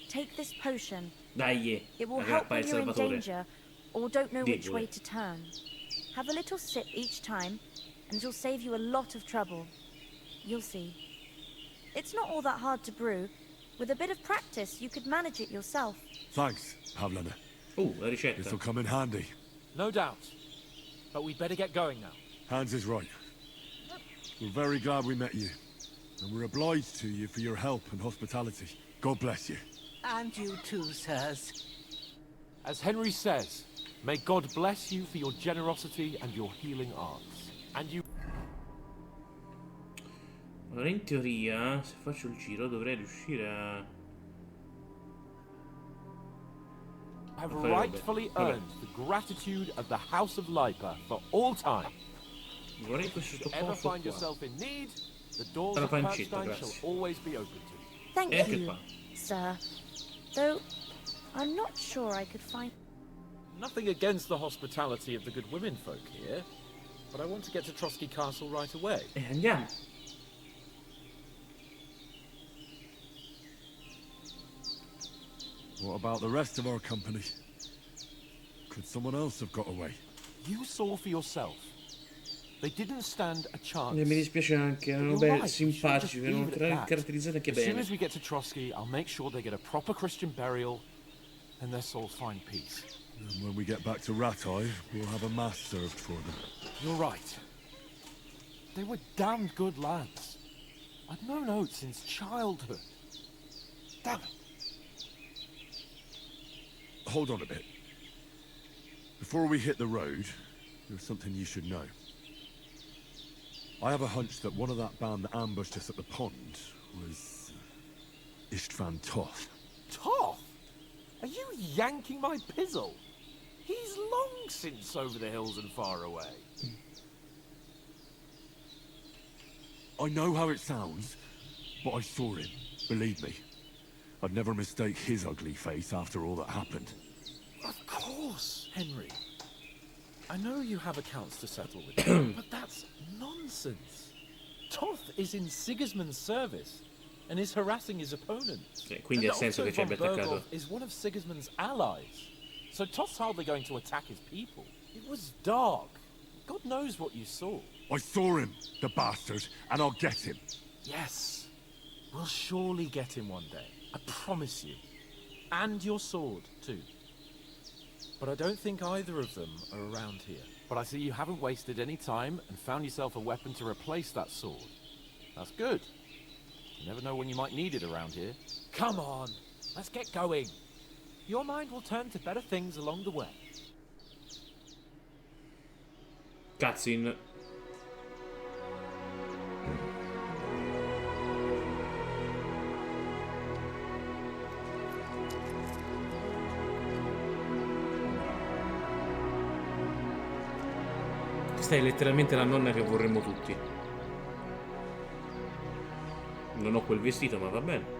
Take this potion. Dai, It will aggrappa help when il you're in Salvatore. danger or don't know which Debole. way to turn. Have a little sip each time, and it'll save you a lot of trouble. You'll see. It's not all that hard to brew. With a bit of practice, you could manage it yourself. Thanks, Pavlena. La ricetta. This'll come in handy. No doubt. But we'd better get going now. Hans is right. We're very glad we met you. And we're obliged to you for your help and hospitality. God bless you. And you too, sirs. As Henry says, may God bless you for your generosity and your healing arts. And you... Allora, in teoria, se faccio il giro dovrei riuscire a... have Vabbè, rightfully vabbè. earned the gratitude of the House of Lipa for all time. Vorrei questo If you ever posto find qua. yourself in need, the doors Alla of pancetta, Perstein grazie. shall always be open to you. Thank Ecco you, qua. sir. Though, I'm not sure I could find... Nothing against the hospitality of the good women folk here, but I want to get to Trotsky Castle right away. Andiamo. What about the rest of our company? Could someone else have got away? You saw for yourself. They didn't stand a chance. Mi dispiace anche, erano You're belli, right, simpatici, we should erano just leave it at that. caratterizzati anche As soon bene. as we get to Trotsky, I'll make sure they get a proper Christian burial and their souls find peace. And when we get back to Ratai, we'll have a mass served for them. You're right. They were damned good lads. I've known Oates since childhood. Damn it. Hold on a bit. Before we hit the road, there's something you should know. I have a hunch that one of that band that ambushed us at the pond was Istvan Toth. Toth? Are you yanking my pizzle? He's long since over the hills and far away. I know how it sounds, but I saw him. Believe me. I'd never mistake his ugly face after all that happened. Of course, Henry. I know you have accounts to settle with him, but that's nonsense. Toth is in Sigismund's service and is harassing his opponents. Quindi ha senso che ci abbia attaccato. Bergov is one of Sigismund's allies, so Toth's hardly going to attack his people. It was dark. God knows what you saw. I saw him, the bastard, and I'll get him. Yes, we'll surely get him one day. I promise you. And your sword, too. But I don't think either of them are around here. But I see you haven't wasted any time and found yourself a weapon to replace that sword. That's good. You never know when you might need it around here. Come on, let's get going. Your mind will turn to better things along the way. Cutscene. Questa è letteralmente la nonna che vorremmo tutti. Non ho quel vestito, ma va bene.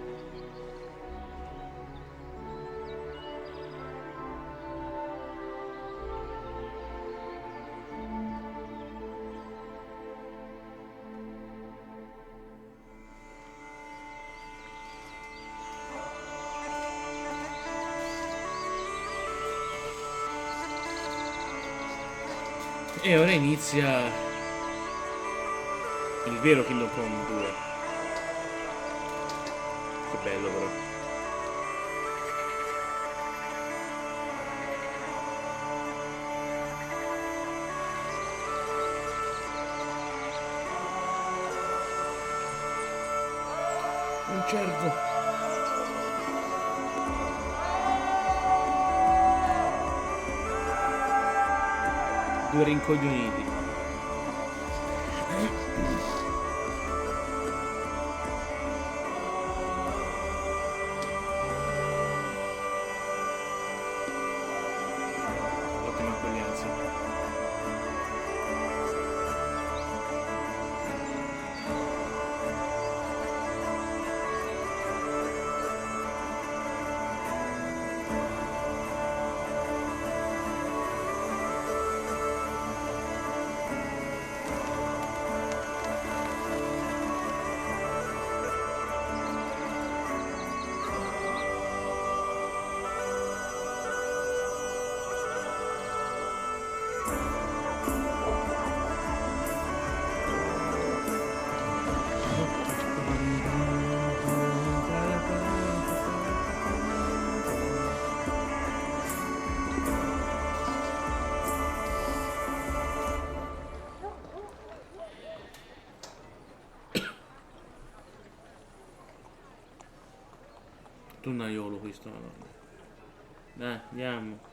E ora inizia Il vero Kingdom Come 2. Che bello però. Un cervo. Due rincoglioniti. Ottima accoglienza. Tonnaiolo questo, madonna. Dai, andiamo.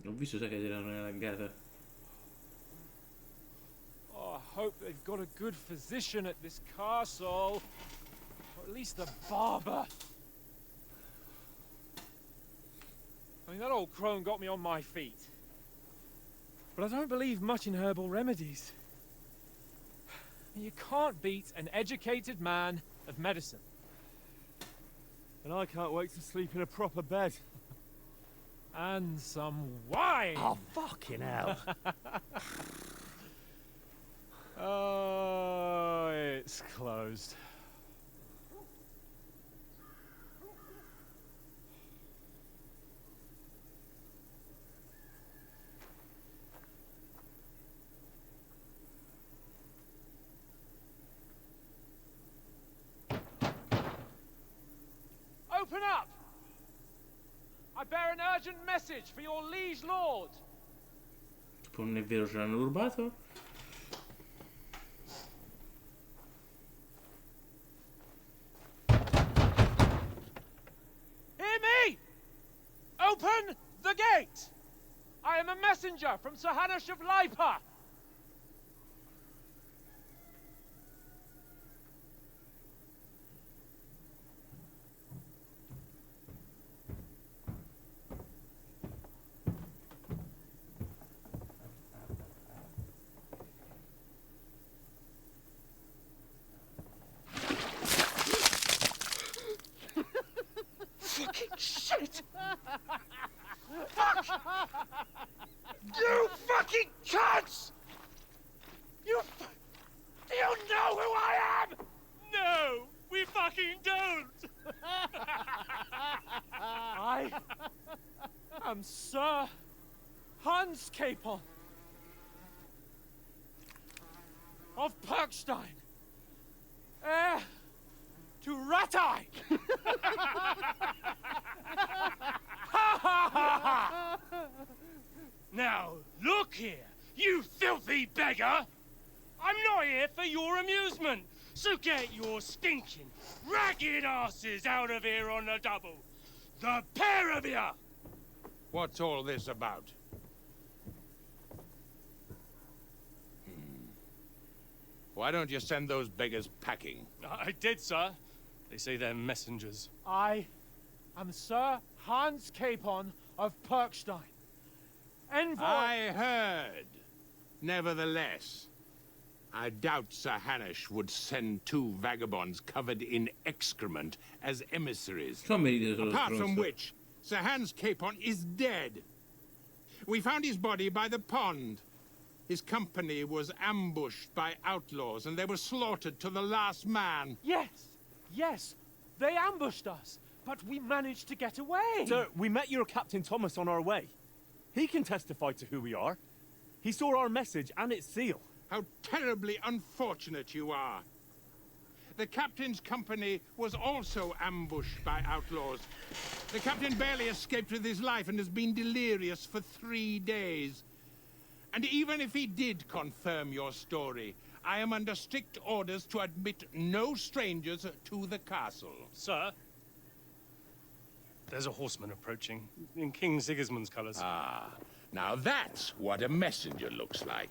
Ho visto, sai che c'era una laggata. Oh, I hope they've got a good physician at this castle. Or at least a barber. I mean, that old crone got me on my feet. But I don't believe much in herbal remedies. You can't beat an educated man of medicine. And I can't wait to sleep in a proper bed. And some wine! Oh, fucking hell. Oh, it's closed. Open up! I bear an urgent message for your liege lord. Tipo, non è vero, ce l'hanno rubato? Hear me! Open the gate! I am a messenger from Sir Hanush of Lipa. Fucking shit! Fuck! You fucking cunts! Do you know who I am? No, we fucking don't! I am Sir Hans Capon of Perkstein, heir to Ratai! Now, look here, you filthy beggar! I'm not here for your amusement, so get your stinking, ragged asses out of here on the double! The pair of you! What's all this about? Why don't you send those beggars packing? I did, sir. They say they're messengers. I am Sir Hans Capon of Perkstein, envoy... I heard. Nevertheless, I doubt Sir Hanush would send 2 vagabonds covered in excrement as emissaries. Apart from which, Sir Hans Capon is dead. We found his body by the pond. His company was ambushed by outlaws, and they were slaughtered to the last man. Yes, yes, they ambushed us, but we managed to get away. Sir, we met your Captain Thomas on our way. He can testify to who we are. He saw our message and its seal. How terribly unfortunate you are. The captain's company was also ambushed by outlaws. The captain barely escaped with his life and has been delirious for 3 days. And even if he did confirm your story, I am under strict orders to admit no strangers to the castle. Sir, there's a horseman approaching in King Sigismund's colours. Ah, now that's what a messenger looks like.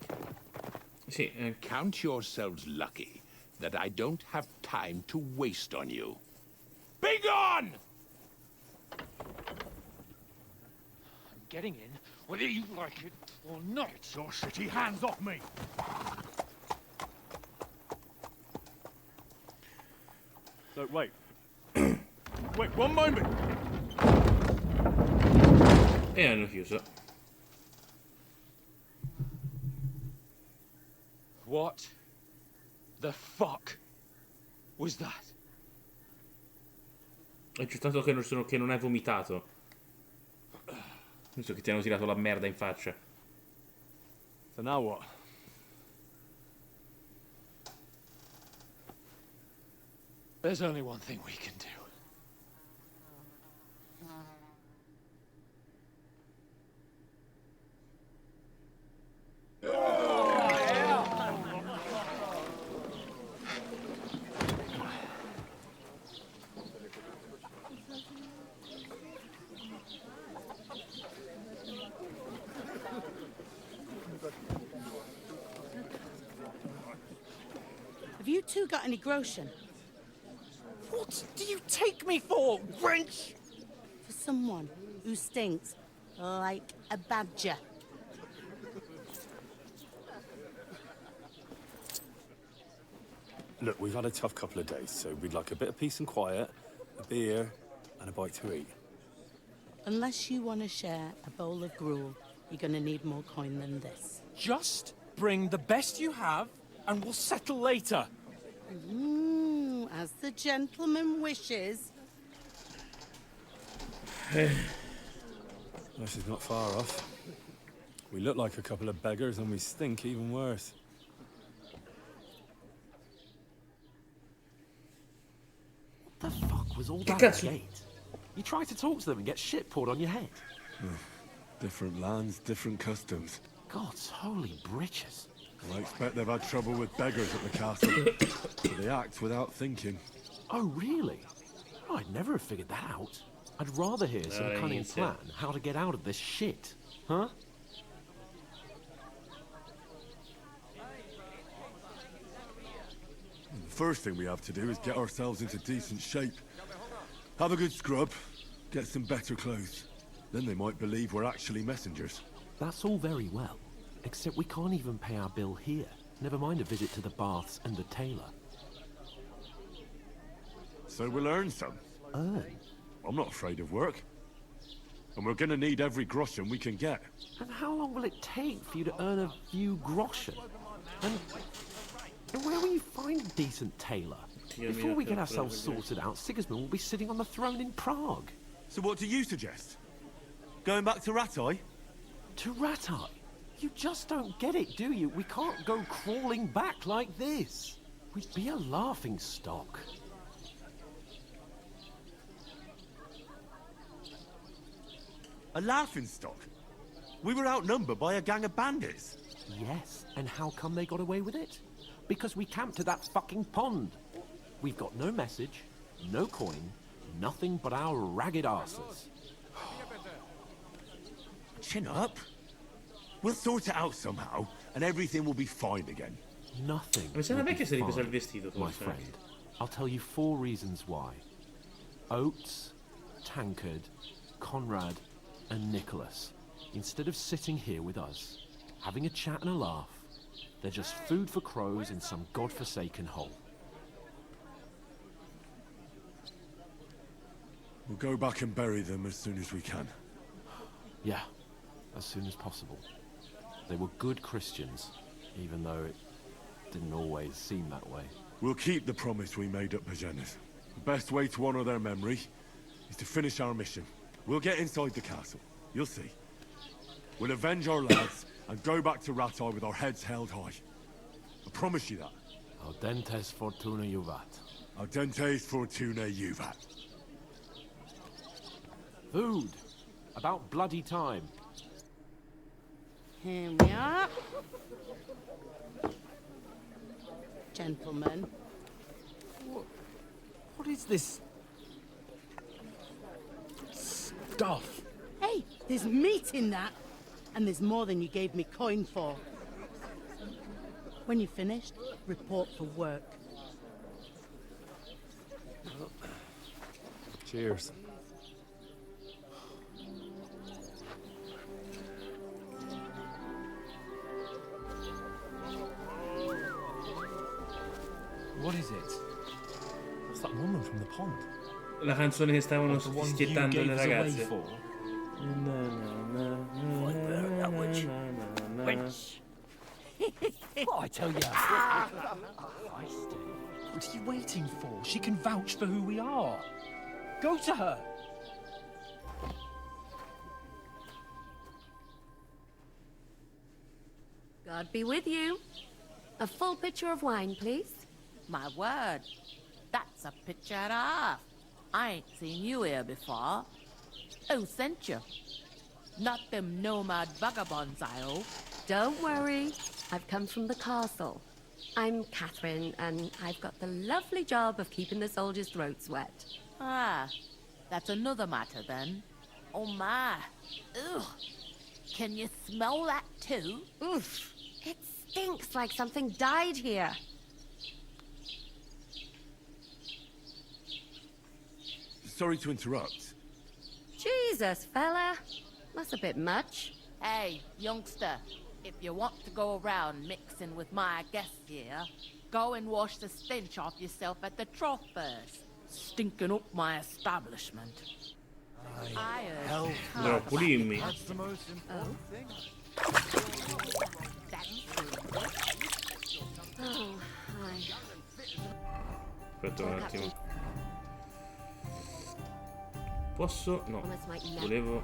Count yourselves lucky that I don't have time to waste on you. Be gone! I'm getting in, whether you like it or not. Your shitty hands off me! So, wait. Wait, one moment! E hanno chiuso. What the fuck was that? È giusto che non hai vomitato. Visto che ti hanno tirato la merda in faccia. So now what? There's only one thing we can do. Have you two got any groschen? What do you take me for, wench? For someone who stinks like a badger. Look, we've had a tough couple of days, so we'd like a bit of peace and quiet, a beer, and a bite to eat. Unless you want to share a bowl of gruel, you're going to need more coin than this. Just bring the best you have, and we'll settle later. As the gentleman wishes. This is not far off. We look like a couple of beggars, and we stink even worse. What the fuck was all that at the gate? You try to talk to them and get shit poured on your head. Different lands, different customs. God's holy britches. I expect they've had trouble with beggars at the castle. But they act without thinking. Oh, really? I'd never have figured that out. I'd rather hear some cunning plan how to get out of this shit. Huh? The first thing we have to do is get ourselves into decent shape. Have a good scrub, get some better clothes. Then they might believe we're actually messengers. That's all very well. Except we can't even pay our bill here. Never mind a visit to the baths and the tailor. So we'll earn some. Earn? I'm not afraid of work. And we're gonna need every groschen we can get. And how long will it take for you to earn a few groschen? And where will you find a decent tailor? Before we get ourselves sorted out, Sigismund will be sitting on the throne in Prague. So what do you suggest? Going back to Rattay? To Rattay? You just don't get it, do you? We can't go crawling back like this. We'd be a laughing stock. A laughing stock? We were outnumbered by a gang of bandits. Yes, and how come they got away with it? Because we camped at that fucking pond. We've got no message, no coin, nothing but our ragged arses. Chin up. We'll sort it out somehow, and everything will be fine again. Nothing. Mi sembra will che be si è ripreso fine, il vestito, my forse. friend. I'll tell you 4 reasons why. Oates, Tankard, Conrad, and Nicholas, instead of sitting here with us, having a chat and a laugh, They're just food for crows in some godforsaken hole. We'll go back and bury them as soon as we can. Yeah, as soon as possible. They were good Christians, even though it didn't always seem that way. We'll keep the promise we made at Pagenes. The best way to honor their memory is to finish our mission. We'll get inside the castle. You'll see. We'll avenge our lads and go back to Rattay with our heads held high. I promise you that. Audentes fortuna juvat. Audentes fortuna juvat. Food! About bloody time. Here we are. Gentlemen. What is this stuff? Hey, there's meat in that. And there's more than you gave me coin for. When you're finished, report for work. Cheers. What is it? What's that woman from the pond? La canzone che stavano schiettando le ragazze. What I tell you? What are you waiting for? She can vouch for who we are. Go to her. God be with you. A full pitcher of wine, please. My word, that's a picture and a half. I ain't seen you here before. Who sent you? Not them nomad vagabonds, I hope. Don't worry. I've come from the castle. I'm Catherine, and I've got the lovely job of keeping the soldiers' throats wet. Ah, that's another matter then. Oh my. Ugh. Can you smell that too? Oof. It stinks like something died here. Sorry to interrupt. Jesus, fella. That's a bit much. Hey, youngster, if you want to go around mixing with my guests here, go and wash the stench off yourself at the trough first. Stinking up my establishment. I No, pulirmi. That's the most important thing. Oh, hi. Aspetta un attimo. Posso? No. Volevo...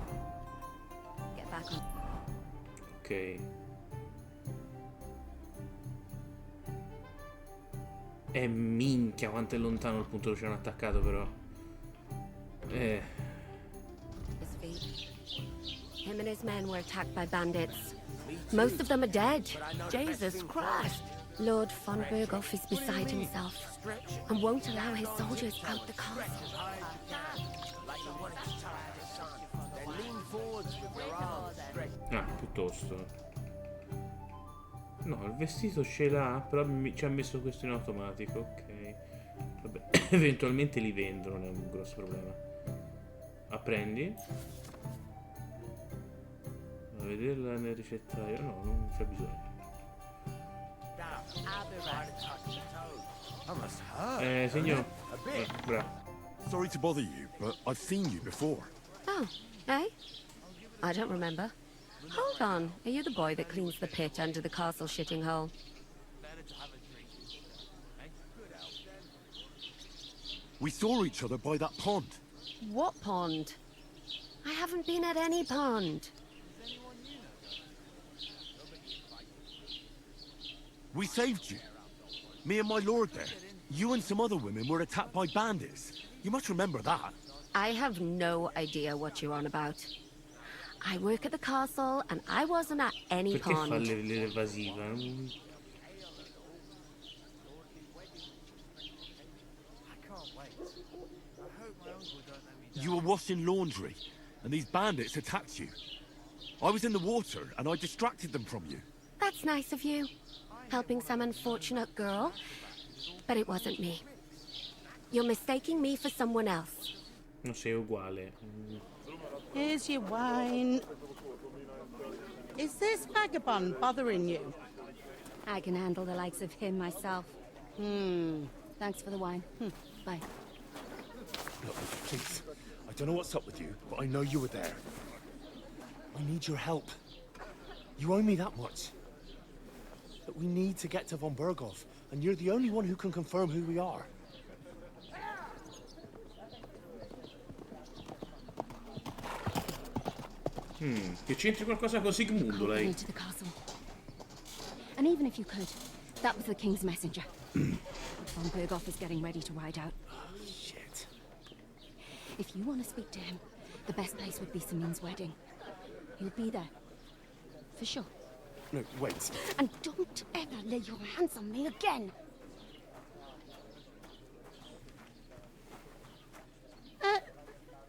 Get back on. Ok. Minchia, quanto è lontano il punto dove ci hanno attaccato però. His feet. Him and his men were attacked by bandits. Most of them are dead. Jesus Christ! Lord von Berghoff is beside himself and won't allow his soldiers out the castle. Ah, piuttosto. No, il vestito ce l'ha, però ci ha messo questo in automatico, ok. Vabbè, eventualmente li vendo, non è un grosso problema. Apprendi. A vederla nel ricettario. No, non c'è bisogno. Signor. Bravo. Sorry to bother you, but I've seen you before. Oh, eh? I don't remember. Hold on. Are you the boy that cleans the pit under the castle shitting hole? We saw each other by that pond. What pond? I haven't been at any pond. We saved you. Me and my lord there. You and some other women were attacked by bandits. You must remember that. I have no idea what you're on about. I work at the castle, and I wasn't at any Perché pond. fa l'evasiva? You were washing laundry, and these bandits attacked you. I was in the water, and I distracted them from you. That's nice of you, helping some unfortunate girl. But it wasn't me. You're mistaking me for someone else. Non sei uguale. Here's your wine. Is this vagabond bothering you? I can handle the likes of him myself. Thanks for the wine. Bye. Look, please. I don't know what's up with you, but I know you were there. I need your help. You owe me that much. But we need to get to von Berghoff, and you're the only one who can confirm who we are. Che c'entri qualcosa con Sigmundo, lei? To the castle. And even if you could, that was the king's messenger. Von Berghoff is getting ready to ride out. Shit. If you want to speak to him, the best place would be Samin's wedding. He'll be there. For sure. No, wait. And don't ever lay your hands on me again!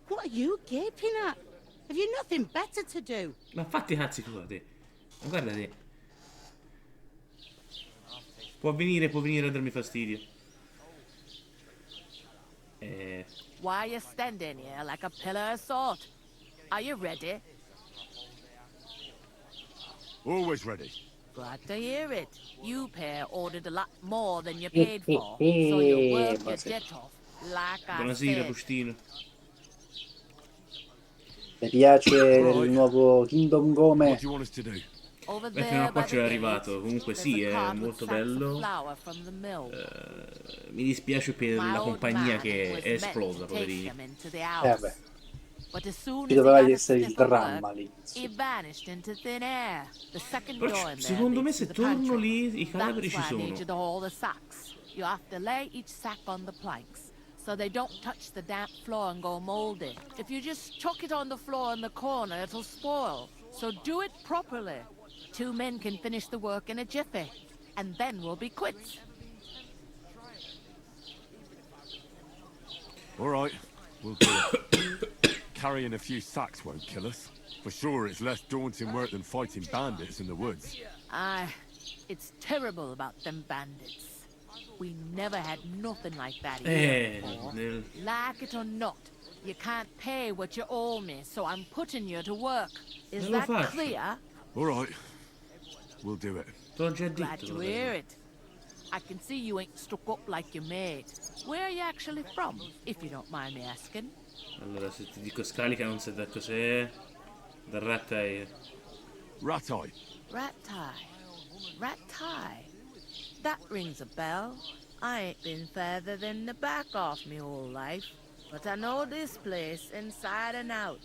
What are you gaping at? Have you nothing better to do? Ma fatti i cazzi tua, te. Ma guarda te. Può venire a darmi fastidio. Why are you standing here like a pillar of salt? Are you ready? Always ready. Glad to hear it. You pair ordered a lot more than you paid for, so you work your jet off, like I Buonasera, said. Bustino. Mi piace il nuovo Kingdom Come. Beh, fino a qua c'era arrivato. Comunque sì, è molto bello. Mi dispiace per la compagnia che è esplosa, poverini. Vabbè. Ci doveva essere il dramma lì. Però secondo me se torno lì i cadaveri ci sono. You have to lay each sack on the planks, so they don't touch the damp floor and go moldy. If you just chuck it on the floor in the corner, it'll spoil. So do it properly. 2 men can finish the work in a jiffy, and then we'll be quits. All right, we'll do it. Carrying a few sacks won't kill us. For sure, it's less daunting work than fighting bandits in the woods. Aye, it's terrible about them bandits. We never had nothing like that here before. Like it or not, you can't pay what you owe me, so I'm putting you to work. Is that clear? All right, we'll do it. Glad to hear it. I can see you ain't stuck up like your mate. Where are you actually from, if you don't mind me asking? Allora, se ti dico scalica non sai da cos'è. Da Rattay. Rattay. Rattay. That rings a bell. I ain't been further than the back off me whole life, but I know this place inside and out.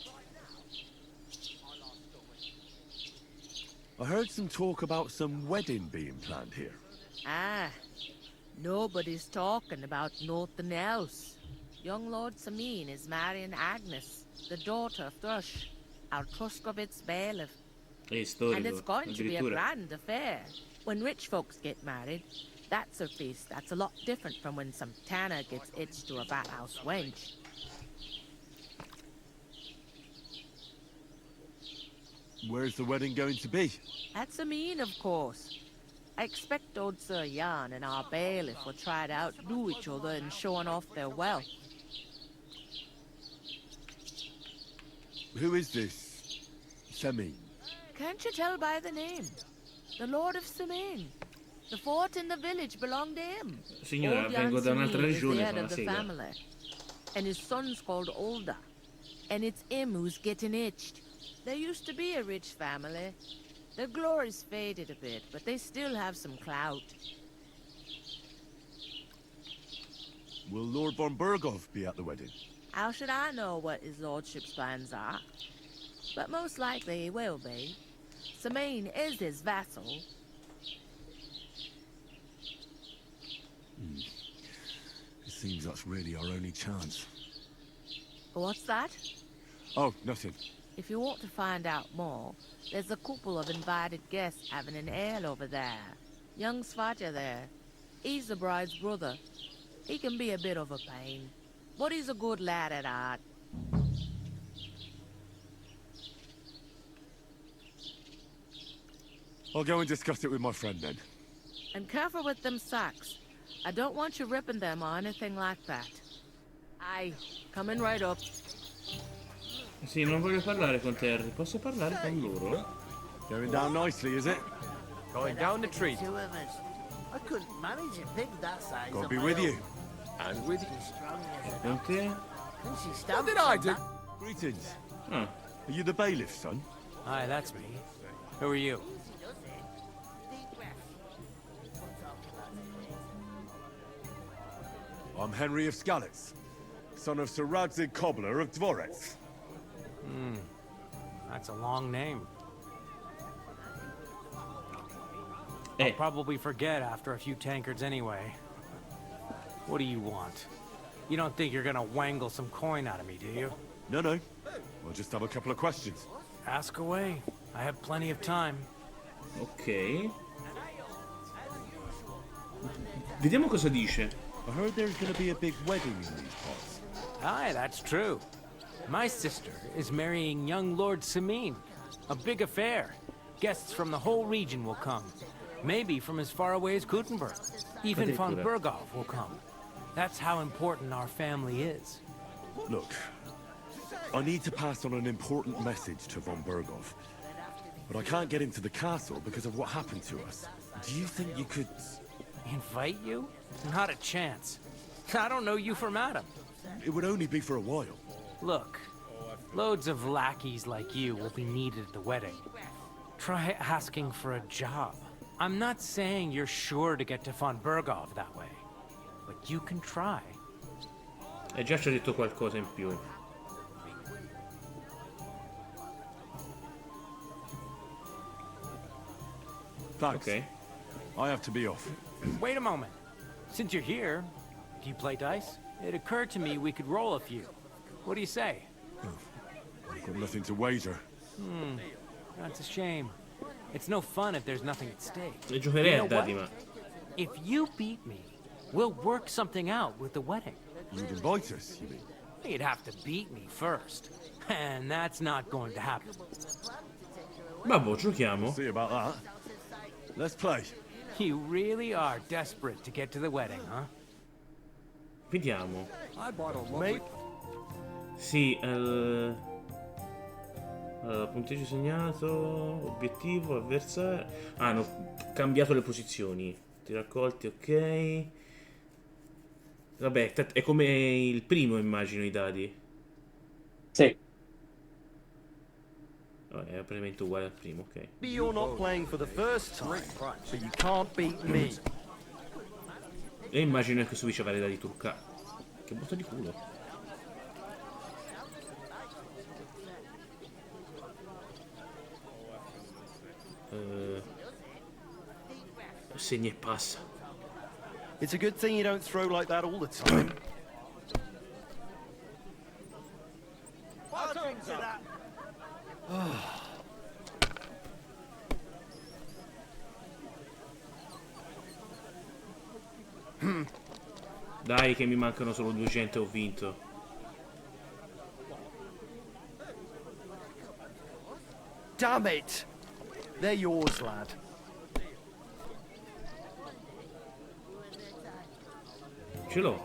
I heard some talk about some wedding being planned here. Ah, nobody's talking about nothing else. Young Lord Samin is marrying Agnes, the daughter of Thrush, our Truscovitz bailiff. And it's going to be a grand affair. When rich folks get married, that's a feast that's a lot different from when some tanner gets hitched to a bathhouse wench. Where's the wedding going to be? At Samin, of course. I expect old Sir Jan and our bailiff will try to outdo each other in showing off their wealth. Who is this? Samin. Can't you tell by the name? The Lord of Samin. The fort in the village belonged to him. Signora, Old vengo da Jan un'altra Samin is the regione, head sono of the sega. family. And his son's called Olda. And it's him who's getting hitched. There used to be a rich family. Their glory's faded a bit, but they still have some clout. Will Lord von Berghoff be at the wedding? How should I know what his lordship's plans are? But most likely he will be. Samin is his vassal. It seems that's really our only chance. What's that? Oh, nothing. If you want to find out more, there's a couple of invited guests having an ale over there. Young Svaja there. He's the bride's brother. He can be a bit of a pain, but he's a good lad at heart. I'll go and discuss it with my friend then. And careful with them sacks. I don't want you ripping them or anything like that. Aye, coming right up. Sì, non voglio parlare con Terry. Posso parlare con loro? Going down nicely, is it? Going down the tree. Two of us. I couldn't manage a pig that size. God on be my with own. you. And with you. She's strong as Con te? And she What stamps did I on do? that. Greetings. Ah, Are you the bailiff, son? Hi, that's me. Who are you? I'm Henry of Skalitz, son of Sir Radzig Cobbler of Dvorets. That's a long name. I'll probably forget after a few tankards anyway. What do you want? You don't think you're gonna wangle some coin out of me, do you? No. I'll just have a couple of questions. Ask away. I have plenty of time. ok. Vediamo cosa dice. I heard there's gonna be a big wedding in these parts. Aye, that's true. My sister is marrying young Lord Samin. A big affair. Guests from the whole region will come. Maybe from as far away as Gutenberg. Even von Addirittura. Berghoff will come. That's how important our family is. Look, I need to pass on an important message to von Berghoff. But I can't get into the castle because of what happened to us. Do you think you could... Invite you? Not a chance. I don't know you from Adam. It would only be for a while. Look, loads of lackeys like you will be needed at the wedding. Try asking for a job. I'm not saying you're sure to get to von Berghoff that way, but you can try. E già ci ha detto qualcosa in più. Thanks. Ok. I have to be off. Wait a moment. Since you're here, do you play dice? It occurred to me we could roll a few. What do you say? I've got nothing to wager. That's a shame. It's no fun if there's nothing at stake. E giocherei You a know dadi, what? ma... If you beat me, we'll work something out with the wedding. You'd invite us, you mean? You'd have to beat me first. And that's not going to happen. Vabbè, giochiamo. See about that. Let's play. You really are desperate to get to the wedding, huh? Vediamo. Mate, Sì, punteggio segnato, obiettivo, avversario. Ah, hanno cambiato le posizioni. Ti raccolti, ok. Vabbè, è come il primo, immagino, i dadi. Sì. Vabbè, è praticamente uguale al primo, ok. You're not playing for the first time, but you can't beat me. E immagino che questo qui ci avrà i dadi truccati. Che botta di culo. Segna e passa. It's a good thing you don't throw like that all the time. Dai che mi mancano solo 200 e ho vinto. Damn it! They're yours, lad. Ce l'ho.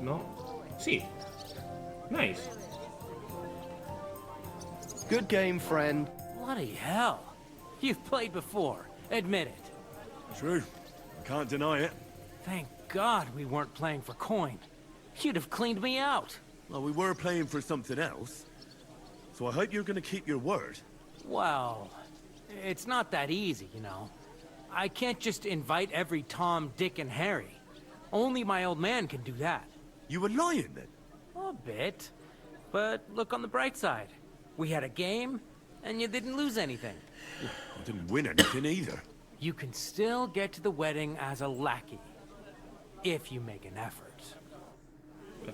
No? Sì. Nice. Good game, friend. Bloody hell. You've played before. Admit it. True. I can't deny it. Thank God we weren't playing for coin. You'd have cleaned me out. Well, we were playing for something else. So I hope you're going to keep your word. Well, it's not that easy, you know. I can't just invite every Tom, Dick, and Harry. Only my old man can do that. You were lying then? A bit. But look on the bright side. We had a game, and you didn't lose anything. I didn't win anything either. You can still get to the wedding as a lackey. If you make an effort.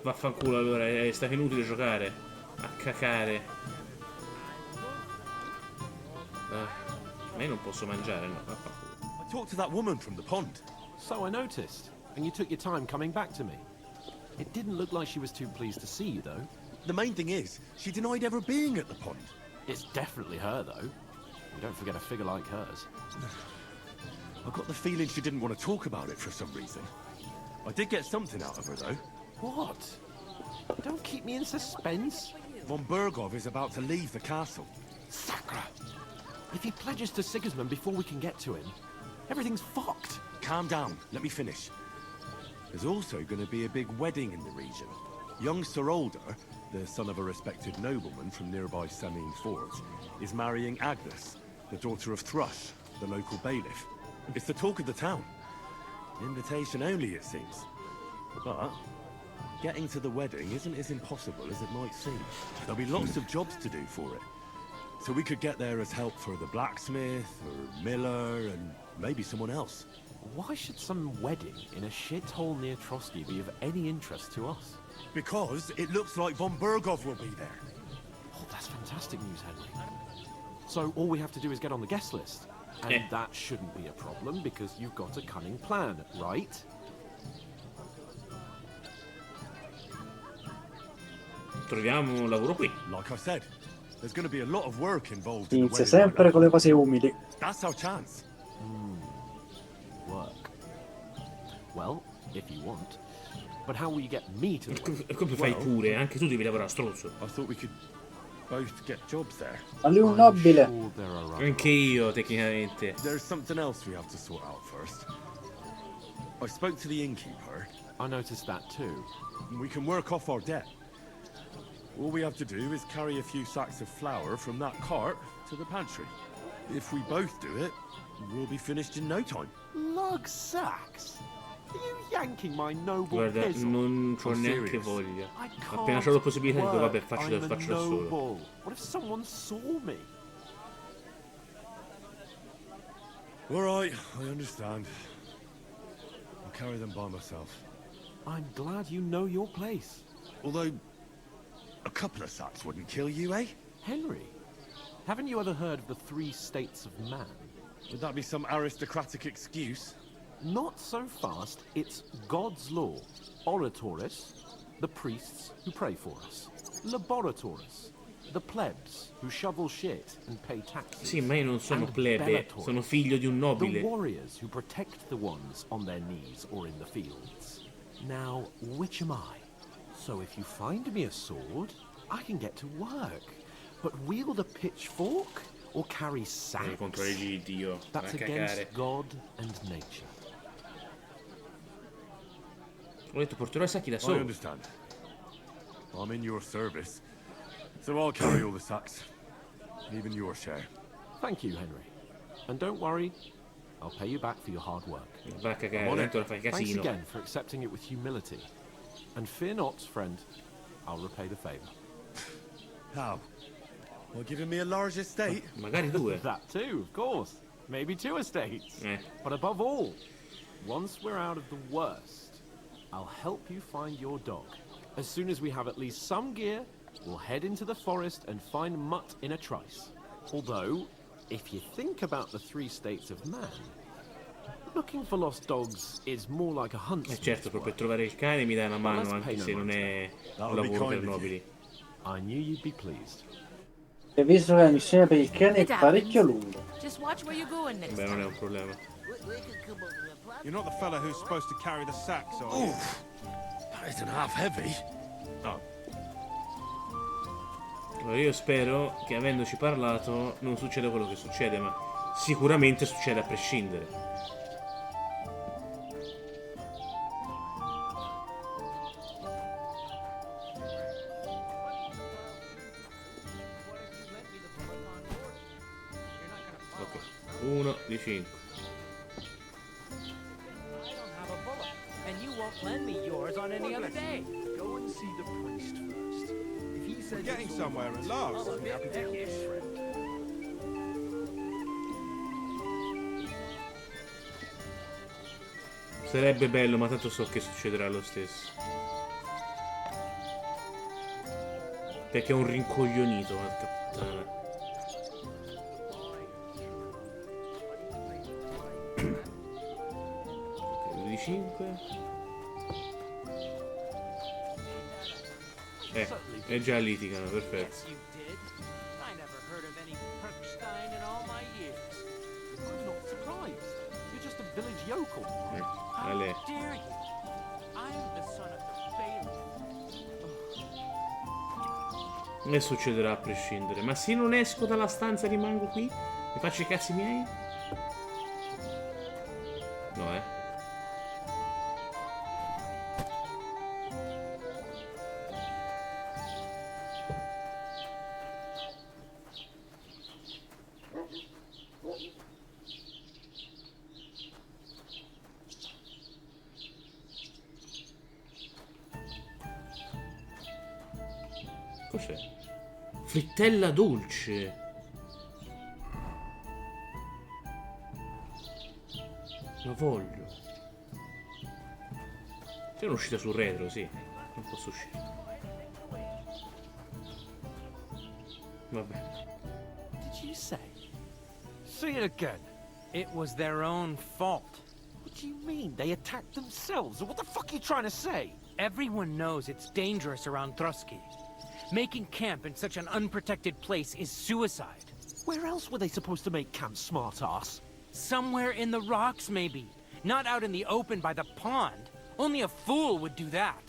Vaffanculo allora, è stato inutile giocare. A cacare. Ma io non posso mangiare, no. Vaffanculo. I talked to that woman from the pond. So I noticed. And you took your time coming back to me. It didn't look like she was too pleased to see you, though. The main thing is, she denied ever being at the pond. It's definitely her, though. You don't forget a figure like hers. I got the feeling she didn't want to talk about it for some reason. I did get something out of her, though. What? Don't keep me in suspense. Von Berghoff is about to leave the castle. Sacra! If he pledges to Sigismund before we can get to him, everything's fucked. Calm down. Let me finish. There's also going to be a big wedding in the region. Young Sir Older, the son of a respected nobleman from nearby Semine Fort, is marrying Agnes, the daughter of Thrush, the local bailiff. It's the talk of the town. Invitation only, it seems. But getting to the wedding isn't as impossible as it might seem. There'll be lots of jobs to do for it. So we could get there as help for the blacksmith, or miller, and maybe someone else. Why should some wedding in a shithole near Trotsky be of any interest to us? Because it looks like von Burgov will be there. Oh, that's fantastic news, Henry. So all we have to do is get on the guest list. And that shouldn't be a problem because you've got a cunning plan, right? Troviamo un lavoro qui. Like I said, there's going to be a lot of work involved. Inizia sempre con le cose umili. That's our chance. Work. Well, if you want. But how will you get me to the work? Come fai pure? Anche tu devi lavorare, stronzo. I thought we could both get jobs there. Ma lui è un nobile. Anche io, tecnicamente. There's something else we have to sort out first. I spoke to the innkeeper. I noticed that too. We can work off our debt. All we have to do is carry a few sacks of flour from that cart to the pantry. If we both do it, we'll be finished in no time. Lug sacks? Are you yanking my noble Guarda, pizzle? non c'ho neanche voglia. Appena c'ho la possibilità dico vabbè, faccio da solo. What if someone saw me? All right, I understand. I'll carry them by myself. I'm glad you know your place. Although, a couple of sacks wouldn't kill you, eh? Henry, haven't you ever heard of the 3 states of man? Would that be some aristocratic excuse? Not so fast. It's God's law. Oratoris, the priests who pray for us. Laboratoris, the plebs who shovel shit and pay taxes. Sì, ma io non sono plebe, sono figlio di un nobile. The warriors who protect the ones on their knees or in the fields. Now, which am I? So if you find me a sword, I can get to work. But wield a pitchfork or carry sacks? Contro leggi di Dio. That's against God and nature. Ho detto porterò i sacchi da I solo. understand. I'm in your service, so I'll carry all the sacks, even your share. Thank you, Henry. And don't worry, I'll pay you back for your hard work. Va a cagare, tanto fai Thanks casino. again for accepting it with humility. And fear not, friend, I'll repay the favor. How? Well, giving me a large estate? Magari 2. That too, of course. Maybe 2 estates. But above all, once we're out of the worst, I'll help you find your dog. As soon as we have at least some gear, we'll head into the forest and find Mutt in a trice. Although, if you think about the 3 states of man, looking for lost dogs is more like a hunt. Certo, proprio per trovare il cane mi dai una mano anche se non è un lavoro per nobili. I knew you'd be pleased. E visto che la missione per il cane è parecchio lunga. Just watch where you're going next Beh, non è un problema. You're not the fella who's supposed to carry the sacks, are you? That isn't half heavy. Oh. Allora io spero che avendoci parlato non succeda quello che succede, ma sicuramente succede a prescindere. Ok, 1 di 5. And you won't lend me yours on any other day. Go and see the priest first. If he says We're getting somewhere at last. I'll be happy to help you, friend. Sarebbe bello, ma tanto so che succederà lo stesso. Perché è un rincoglionito, porca puttana. Ok, 2 di 5. E già litigano, perfetto. I never heard of any Perkstein in all my years. I'm not surprised. You're just a village yokel. How Ale. dare you? I'm the son of the bailiff. E succederà a prescindere. Ma se non esco dalla stanza rimango qui? Mi faccio i cazzi miei? No, Cos'è? Frittella dolce. La voglio. C'è un'uscita sul retro, sì. Non posso uscire. Vabbè. Did you say? Say it again. It was their own fault. What do you mean? They attacked themselves? What the fuck are you trying to say? Everyone knows it's dangerous around Trotsky. Making camp in such an unprotected place is suicide. Where else were they supposed to make camp, smart-ass? Somewhere in the rocks, maybe. Not out in the open by the pond. Only a fool would do that.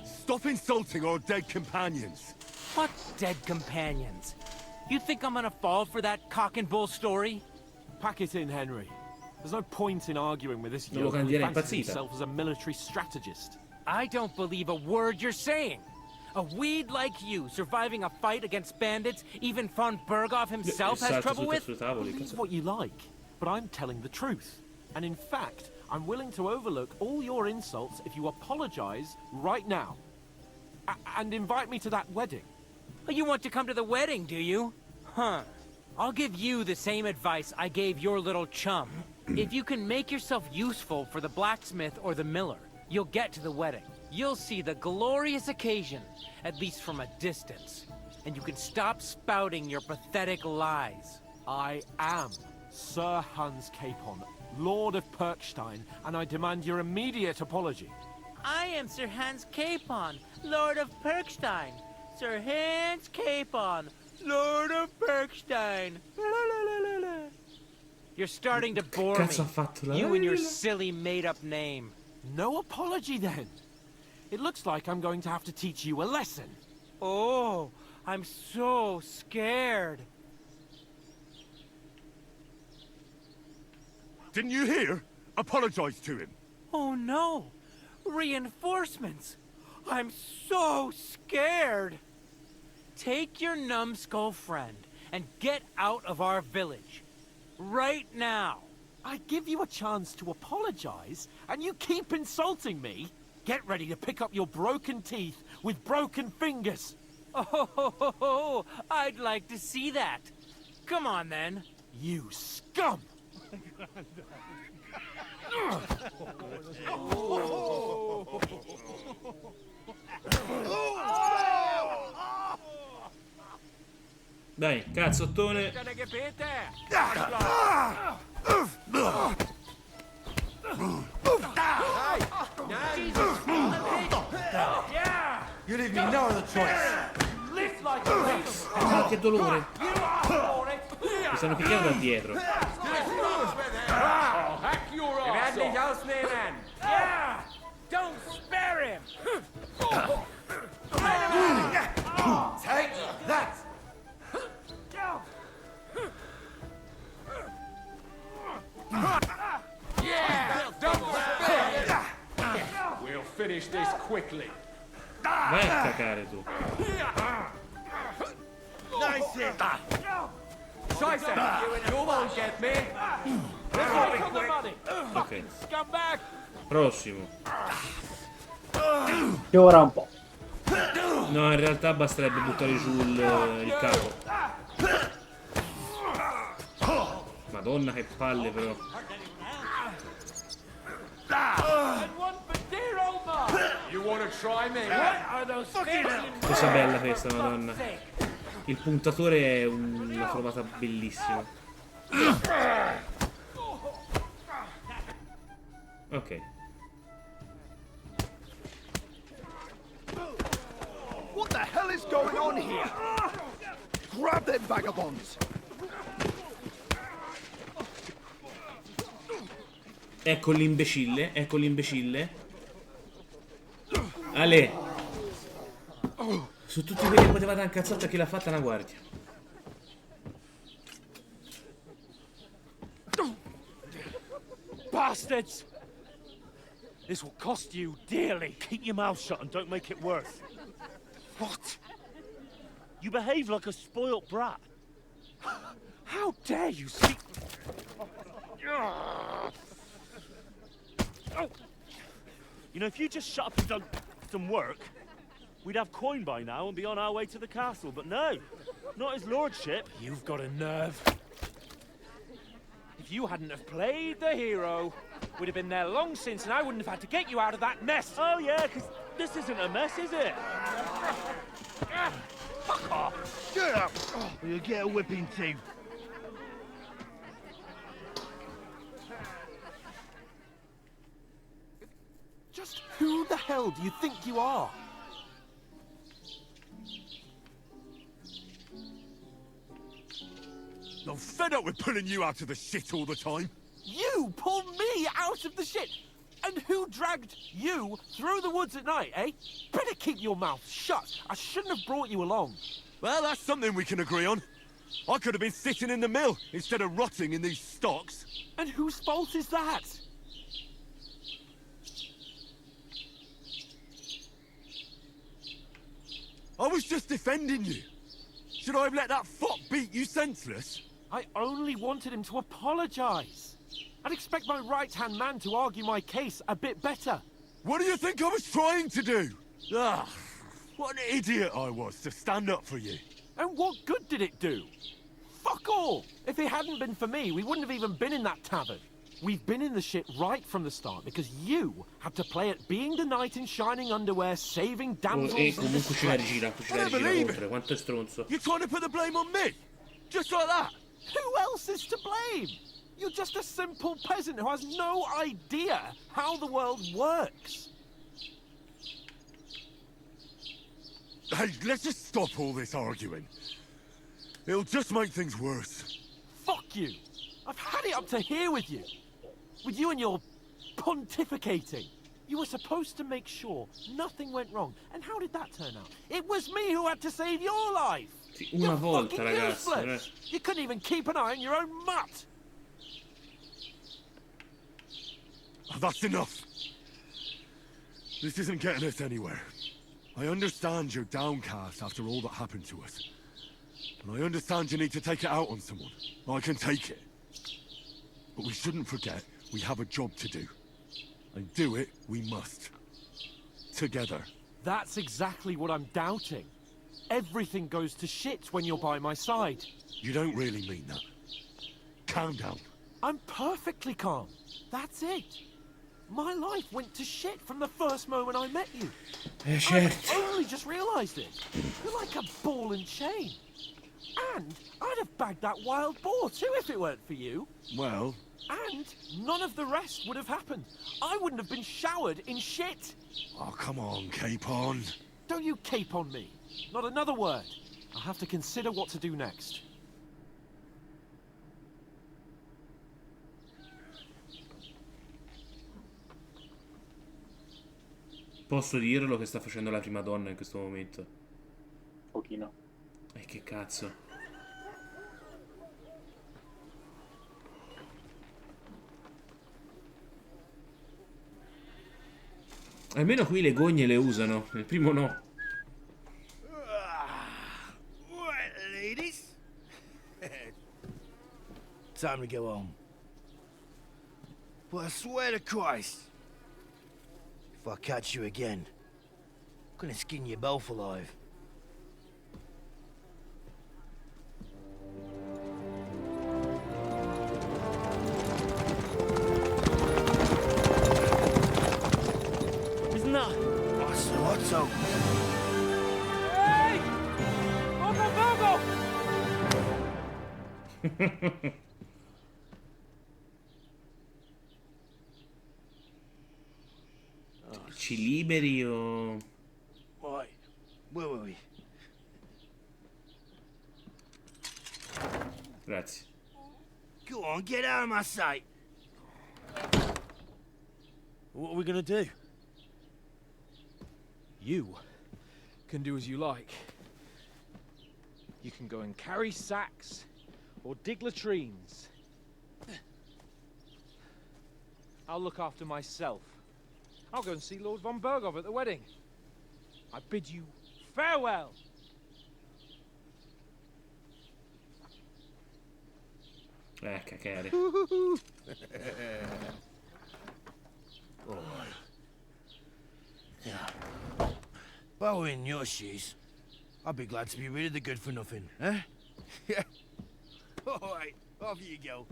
Stop insulting our dead companions. What dead companions? You think I'm gonna fall for that cock and bull story? Pack it in, Henry. There's no point in arguing with this Non lo yokel who candierei fancies impazzita. himself as a military strategist. I don't believe a word you're saying. A weed like you surviving a fight against bandits even von Berghoff himself has trouble with? Believe what you like, but I'm telling the truth. And in fact, I'm willing to overlook all your insults if you apologize right now. And invite me to that wedding. You want to come to the wedding, do you? Huh. I'll give you the same advice I gave your little chum. If you can make yourself useful for the blacksmith or the miller, you'll get to the wedding. You'll see the glorious occasion, at least from a distance. And you can stop spouting your pathetic lies. I am Sir Hans Capon, Lord of Perkstein, and I demand your immediate apology. I am Sir Hans Capon, Lord of Perkstein. Sir Hans Capon, Lord of Perkstein. You're starting to bore me. Cazzo ha fatto la You and your silly made-up name. No apology then. It looks like I'm going to have to teach you a lesson. Oh, I'm so scared. Didn't you hear? Apologize to him. Oh no! Reinforcements! I'm so scared! Take your numbskull friend and get out of our village. Right now! I give you a chance to apologize, and you keep insulting me? Get ready to pick up your broken teeth with broken fingers. Oh, I'd like to see that. Come on then. You scum! Dai, cazzottone. You leave me no other choice. Ah, che dolore. Mi stanno picchiando da dietro. Yeah! Don't spare him! Take that! Yeah! Don't spare him! We'll finish this quickly. Vai a cacare tu. Nice hit! Scheiße! You won't get me! Ok. Scumbag! Prossimo. E ora un po'. No, in realtà basterebbe buttare giù il capo. Madonna che palle però. You wanna try me? Cosa bella questa, madonna. Il puntatore è una trovata bellissima. Ok. What the hell is going on here? Grab them vagabonds! Ecco l'imbecille, ecco l'imbecille. Ale. Su tutti quelli che poteva dare un cazzotto a chi l'ha fatta una guardia. Bastards! This will cost you dearly. Keep your mouth shut and don't make it worse. What? You behave like a spoilt brat. How dare you speak... You know, if you just shut up and done some work, we'd have coin by now and be on our way to the castle, but no, not his lordship. You've got a nerve. If you hadn't have played the hero, we'd have been there long since and I wouldn't have had to get you out of that mess. Oh yeah, because this isn't a mess, is it? Fuck off! Get up, or you'll get a whipping too. Just who the hell do you think you are? I'm fed up with pulling you out of the shit all the time. You pulled me out of the shit! And who dragged you through the woods at night, eh? Better keep your mouth shut. I shouldn't have brought you along. Well, that's something we can agree on. I could have been sitting in the mill instead of rotting in these stocks. And whose fault is that? I was just defending you. Should I have let that fop beat you senseless? I only wanted him to apologize. I'd expect my right-hand man to argue my case a bit better. What do you think I was trying to do? Ah, what an idiot I was to stand up for you. And what good did it do? Fuck all! If it hadn't been for me, we wouldn't have even been in that tavern. We've been in the shit right from the start because you had to play at being the knight in shining underwear, saving damsels. E comunque ce la rigira contro. Quanto è stronzo. You're trying to put the blame on me? Just like that? Who else is to blame? You're just a simple peasant who has no idea how the world works. Hey, let's just stop all this arguing. It'll just make things worse. Fuck you! I've had it up to here with you. With you and your pontificating. You were supposed to make sure nothing went wrong. And how did that turn out? It was me who had to save your life. Una volta, ragazzi. Useless. You couldn't even keep an eye on your own mutt. Oh, that's enough. This isn't getting us anywhere. I understand you're downcast after all that happened to us. And I understand you need to take it out on someone. I can take it. But we shouldn't forget we have a job to do. And do it we must. Together. That's exactly what I'm doubting. Everything goes to shit when you're by my side. You don't really mean that. Calm down. I'm perfectly calm. That's it. My life went to shit from the first moment I met you. Certo. I only just realised it. You're like a ball and chain. And I'd have bagged that wild boar too if it weren't for you. Well... And none of the rest would have happened. I wouldn't have been showered in shit. Oh, come on, Capon. Don't you cape on me. Not another word. I'll have to consider what to do next. Posso dirlo che sta facendo la prima donna in questo momento? Pochino. E che cazzo? Almeno qui le gogne le usano, nel primo no. Right, ladies. Time to go home. But I swear to Christ, if I catch you again, I'm gonna skin you both alive. Otto. Hey! Go! Ci liberi o... Right, where were we? Grazie. Go on, get out of my sight. What are we gonna do? You can do as you like. You can go and carry sacks or dig latrines. I'll look after myself. I'll go and see Lord von Bergov at the wedding. I bid you farewell. Cacare. Alright. Yeah. If I were in your shoes, I'd be glad to be rid of the good for nothing, eh? Yeah. Alright, off you go.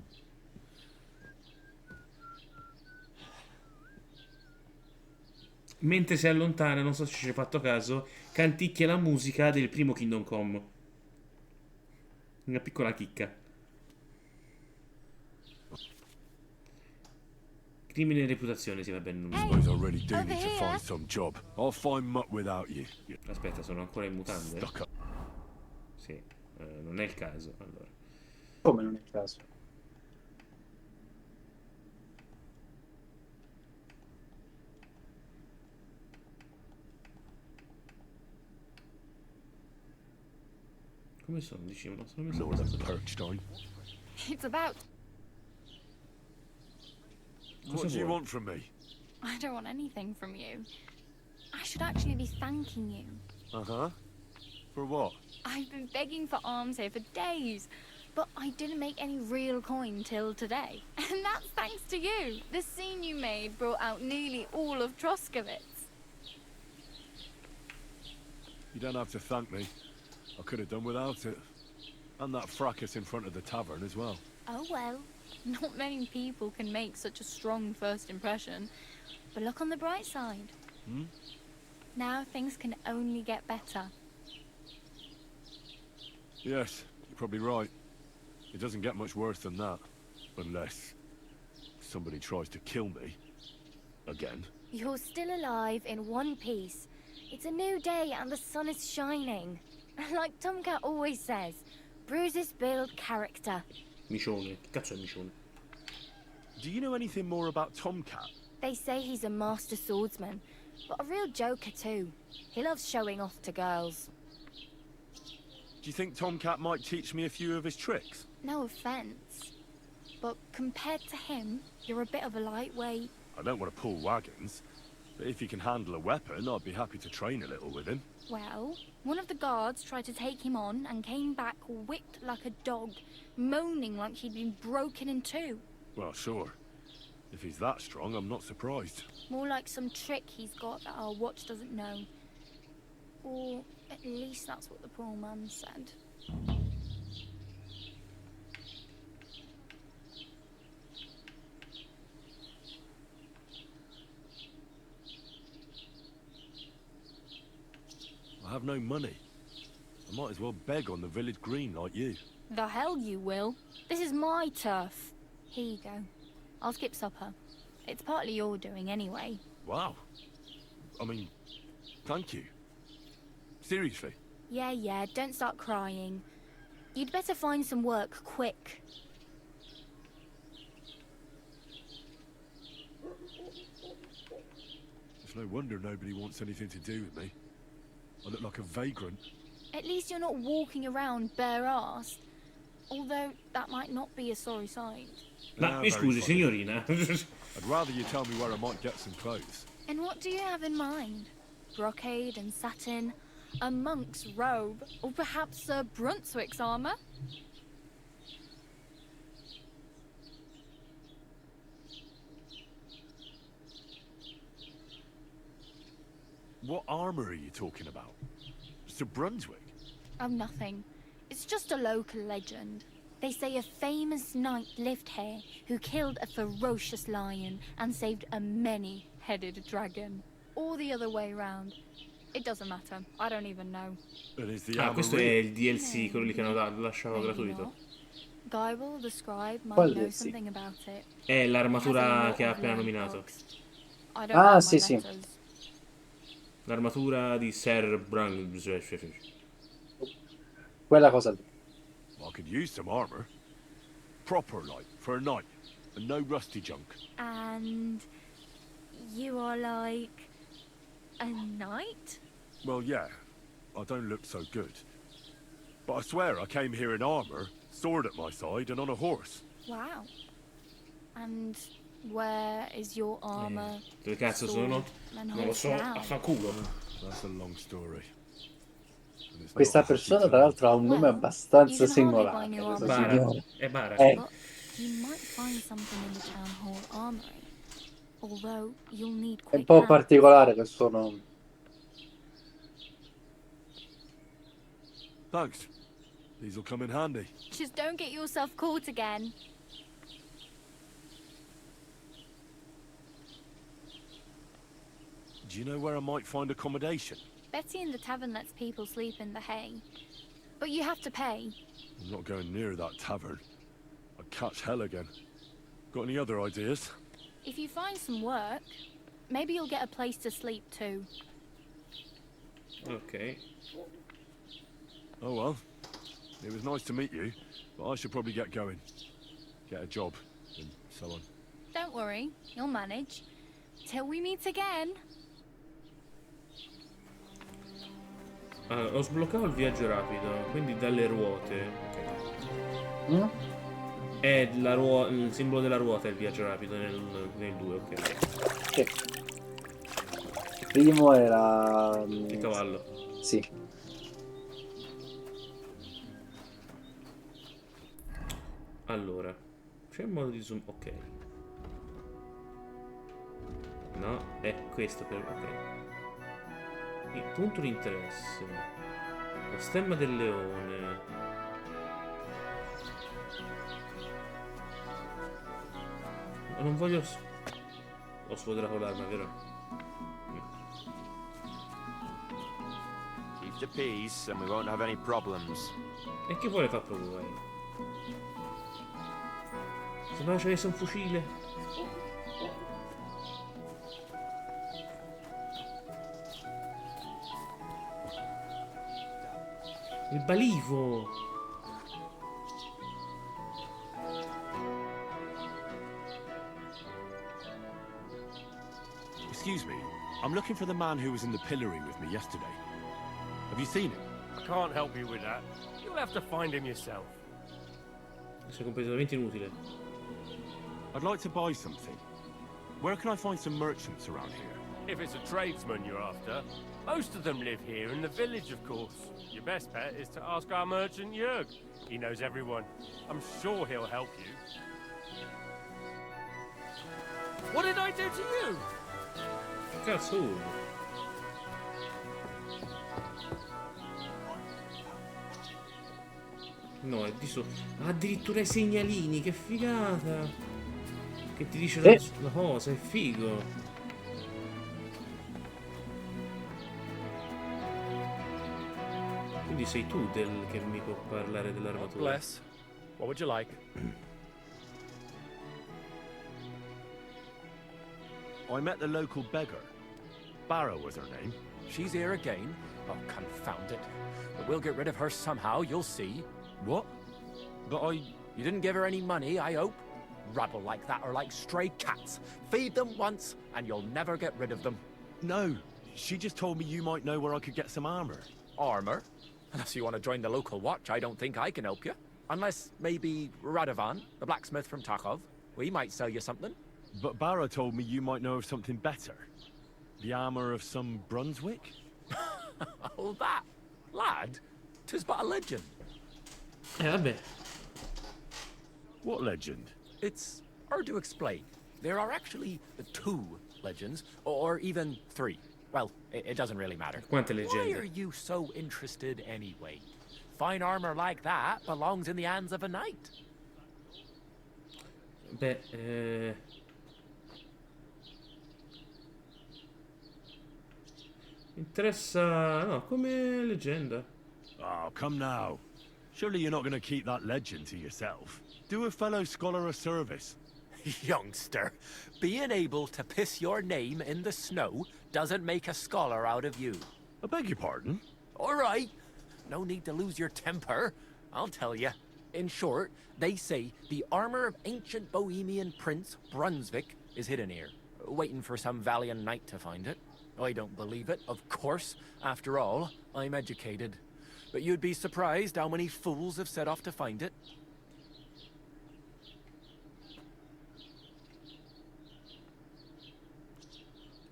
Mentre si allontana, non so se ci hai fatto caso, canticchia la musica del primo Kingdom Come. Una piccola chicca. Crimine e reputazione, sì, va bene. Suppose I really do need to find some job. I'll find muck without you. Aspetta, sono ancora in mutande? Sì, non è il caso, allora. Come non è il caso? Come sono? Dicevo, non sono messo Perkstein. It's about... What do you want from me? I don't want anything from you. I should actually be thanking you. Uh-huh. For what? I've been begging for alms here for days, but I didn't make any real coin till today. And that's thanks to you. The scene you made brought out nearly all of Troskowitz. You don't have to thank me. I could have done without it. And that fracas in front of the tavern as well. Oh well, not many people can make such a strong first impression. But look on the bright side. Hmm? Now things can only get better. Yes, you're probably right. It doesn't get much worse than that. Unless somebody tries to kill me. Again. You're still alive in one piece. It's a new day and the sun is shining. Like Tomcat always says, bruises build character. Michone. Che cazzo è Michone? Do you know anything more about Tomcat? They say he's a master swordsman, but a real joker too. He loves showing off to girls. Do you think Tomcat might teach me a few of his tricks? No offense, but compared to him, you're a bit of a lightweight. I don't want to pull wagons, but if he can handle a weapon, I'd be happy to train a little with him. Well, one of the guards tried to take him on and came back whipped like a dog, moaning like he'd been broken in two. Well, sure. If he's that strong, I'm not surprised. More like some trick he's got that our watch doesn't know. Or at least that's what the poor man said. I have no money. I might as well beg on the village green like you. The hell you will. This is my turf. Here you go. I'll skip supper. It's partly your doing anyway. Wow. I mean, thank you. Seriously. Yeah, don't start crying. You'd better find some work quick. It's no wonder nobody wants anything to do with me. I look like a vagrant. At least you're not walking around bare-assed. Although that might not be a sorry sight. Ma mi scusi, signorina. I'd rather you tell me where I might get some clothes. And what do you have in mind? Brocade and satin? A monk's robe? Or perhaps Sir Brunswick's armor? What armor are you talking about? Sir Brunswick? Oh, nothing. It's just a local legend. They say a famous knight lived here who killed a ferocious lion and saved a many-headed dragon. Or the other way round. It doesn't matter. I don't even know. Questo è il DLC, quello lì che hanno lasciato gratuito. Guyball, the scribe, might Qual know DLC? something about it. È l'armatura che ha appena nominato. I don't know my sì, sì. letters. L'armatura di Sir Brunswick. Quella cosa lì. I could use some armor. Proper, like, for a knight. And no rusty junk. And you are like A knight? Well, yeah. I don't look so good. But I swear I came here in armor, sword at my side, and on a horse. Wow. And where is your armor? Dove cazzo sword, sono? and Non lo horse so, now? affanculo. That's a long story. Questa persona, tra l'altro, ha un nome abbastanza singolare. new Questo armor. signore. È Bara. But you might find something in the town hall armory. Although you'll need È un quick po' hands. particolare questo suo nome. Thanks. These'll come in handy. Just don't get yourself caught again. Do you know where I might find accommodation? Betty in the tavern lets people sleep in the hay. But you have to pay. I'm not going near that tavern. I'd catch hell again. Got any other ideas? If you find some work, maybe you'll get a place to sleep too. Ok. Oh well. It was nice to meet you, but I should probably get going. Get a job, and so on. Don't worry, you'll manage. Till we meet again. Allora, ho sbloccato il viaggio rapido, quindi dalle ruote. Ok. È il simbolo della ruota è il viaggio rapido nel 2, ok. Sì. Il primo era... Il cavallo. Sì. Allora, c'è un modo di zoom... ok. No, è questo per... ok. Il punto di interesse. Lo stemma del leone. Ma non voglio... Ho sfodrato l'arma, vero? Keep the peace and we won't have any problems. E che vuole far proprio lei? Sembrava ci avesse un fucile. Il balivo. Excuse me, I'm looking for the man who was in the pillory with me yesterday. Have you seen him? I can't help you with that. You'll have to find him yourself. Sei completamente inutile. I'd like to buy something. Where can I find some merchants around here? If it's a tradesman you're after, most of them live here in the village, of course. Your best bet is to ask our merchant Jörg. He knows everyone. I'm sure he'll help you. What did I do to you? Cazzo. No, è di sotto. Addirittura i segnalini, che figata! Che ti dice la cosa, è figo. Quindi sei tu che mi può parlare dell'armatura. Bless. What would you like? I met the local beggar. Barrow was her name. She's here again? Oh, confound it. But we'll get rid of her somehow, you'll see. What? But You didn't give her any money, I hope? Rabble like that are like stray cats. Feed them once, and you'll never get rid of them. No, she just told me you might know where I could get some armor. Armor? Unless you want to join the local watch, I don't think I can help you. Unless, maybe, Radovan, the blacksmith from Takov. We might sell you something. But Barrow told me you might know of something better. The armor of some Brunswick? Oh, that? Lad? 'Tis but a legend. Vabbè. What legend? It's hard to explain. There are actually 2 legends, or even 3. Well, it doesn't really matter. Quante leggende? Why are you so interested anyway? Fine armor like that belongs in the hands of a knight. Beh, interessa... no, come leggenda. Oh, come now. Surely you're not going to keep that legend to yourself. Do a fellow scholar a service. Youngster, being able to piss your name in the snow doesn't make a scholar out of you. I beg your pardon? All right. No need to lose your temper. I'll tell you. In short, they say the armor of ancient Bohemian prince Brunswick is hidden here, waiting for some valiant knight to find it. I don't believe it, of course. After all, I'm educated. But you'd be surprised how many fools have set off to find it.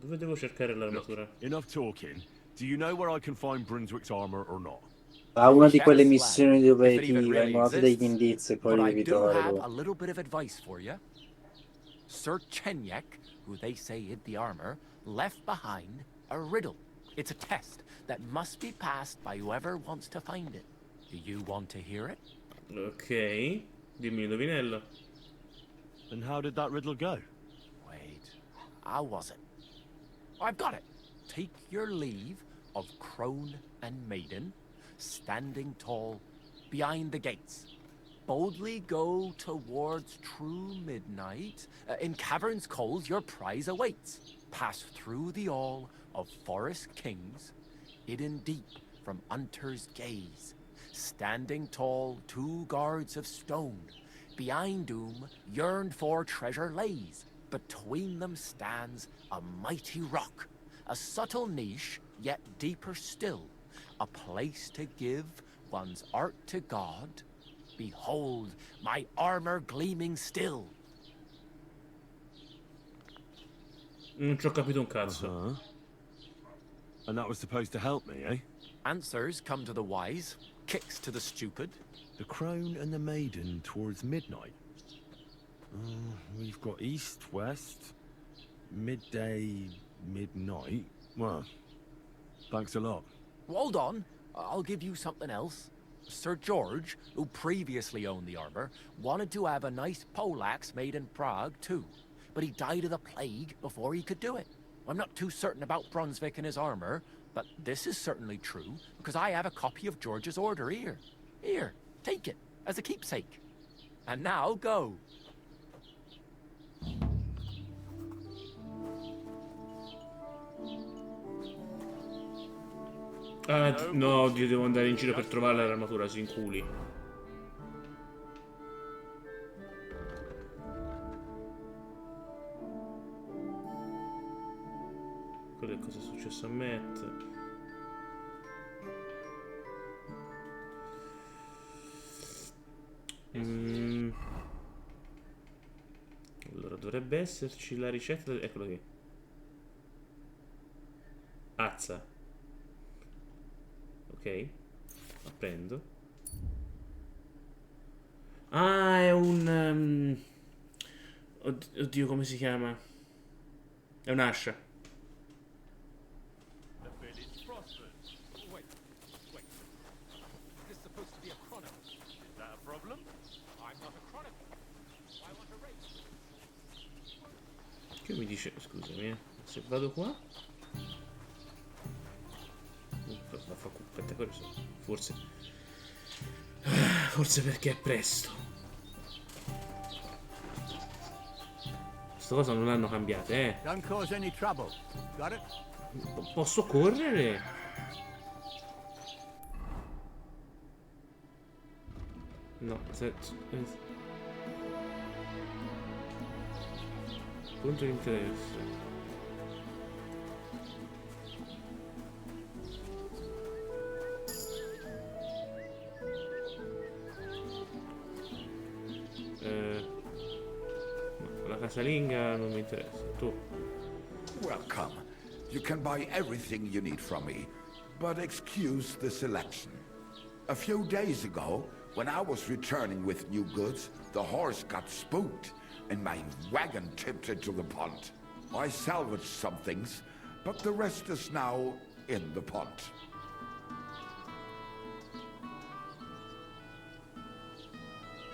Dove devo cercare l'armatura? Enough talking. Do you know where I can find Brunswick's armor or not? A una di quelle missioni dove ti vengono dati degli indizi e poi But li I devi do trovare have tu. a little bit of advice for you. Sir Chenyek, who they say hid the armor, left behind a riddle. It's a test that must be passed by whoever wants to find it. Do you want to hear it? Ok, dimmi l'indovinello. And how did that riddle go? Wait, how was it? I've got it. Take your leave of crone and maiden, standing tall behind the gates. Boldly go towards true midnight. In caverns cold your prize awaits. Pass through the all of forest kings, hidden deep from hunter's gaze. Standing tall, 2 guards of stone. Behind whom yearned for treasure lays. Between them stands a mighty rock. A subtle niche, yet deeper still. A place to give one's art to God. Behold, my armor gleaming still. Non ci ho capito un cazzo. And that was supposed to help me, eh? Answers come to the wise, kicks to the stupid. The crone and the maiden towards midnight. We've got east, west, midday, midnight. Well, thanks a lot. Hold on, I'll give you something else. Sir George, who previously owned the armor, wanted to have a nice poleaxe made in Prague too, but he died of the plague before he could do it. I'm not too certain about Brunswick and his armor, but this is certainly true, because I have a copy of George's order here. Here, take it, as a keepsake. And now, go. Ah, no, oddio, devo andare in giro per trovare l'armatura, si inculi. Quello è cosa è successo a Matt. Allora, dovrebbe esserci la ricetta. Eccolo qui. Azza. Ok. La prendo. Ah, è un... Oddio, come si chiama? È un'ascia. The village prospers. Wait. This is supposed to be a chronicle. Is that a problem? I'm not a chronicle. I want a race. Che mi dice? Scusami, se vado qua. Aspetta, forse perché è presto. Questa cosa non l'hanno cambiata, eh. Don't cause any trouble. Got it? Posso correre? No, punto di interesse. La casalinga non mi interessa. Tu. Welcome. You can buy everything you need from me, but excuse the selection. A few days ago, when I was returning with new goods, the horse got spooked and my wagon tipped into the pond. I salvaged some things, but the rest is now in the pond.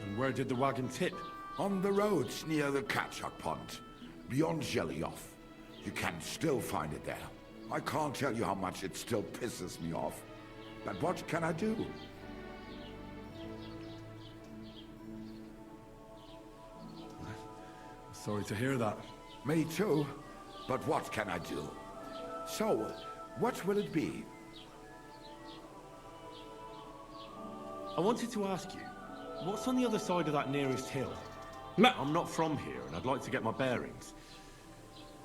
And where did the wagon tip? On the roads near the Katchak Pond, beyond Jelioff. You can still find it there. I can't tell you how much it still pisses me off. But what can I do? Sorry to hear that. Me too. But what can I do? So, what will it be? I wanted to ask you, what's on the other side of that nearest hill? I'm not from here, and I'd like to get my bearings.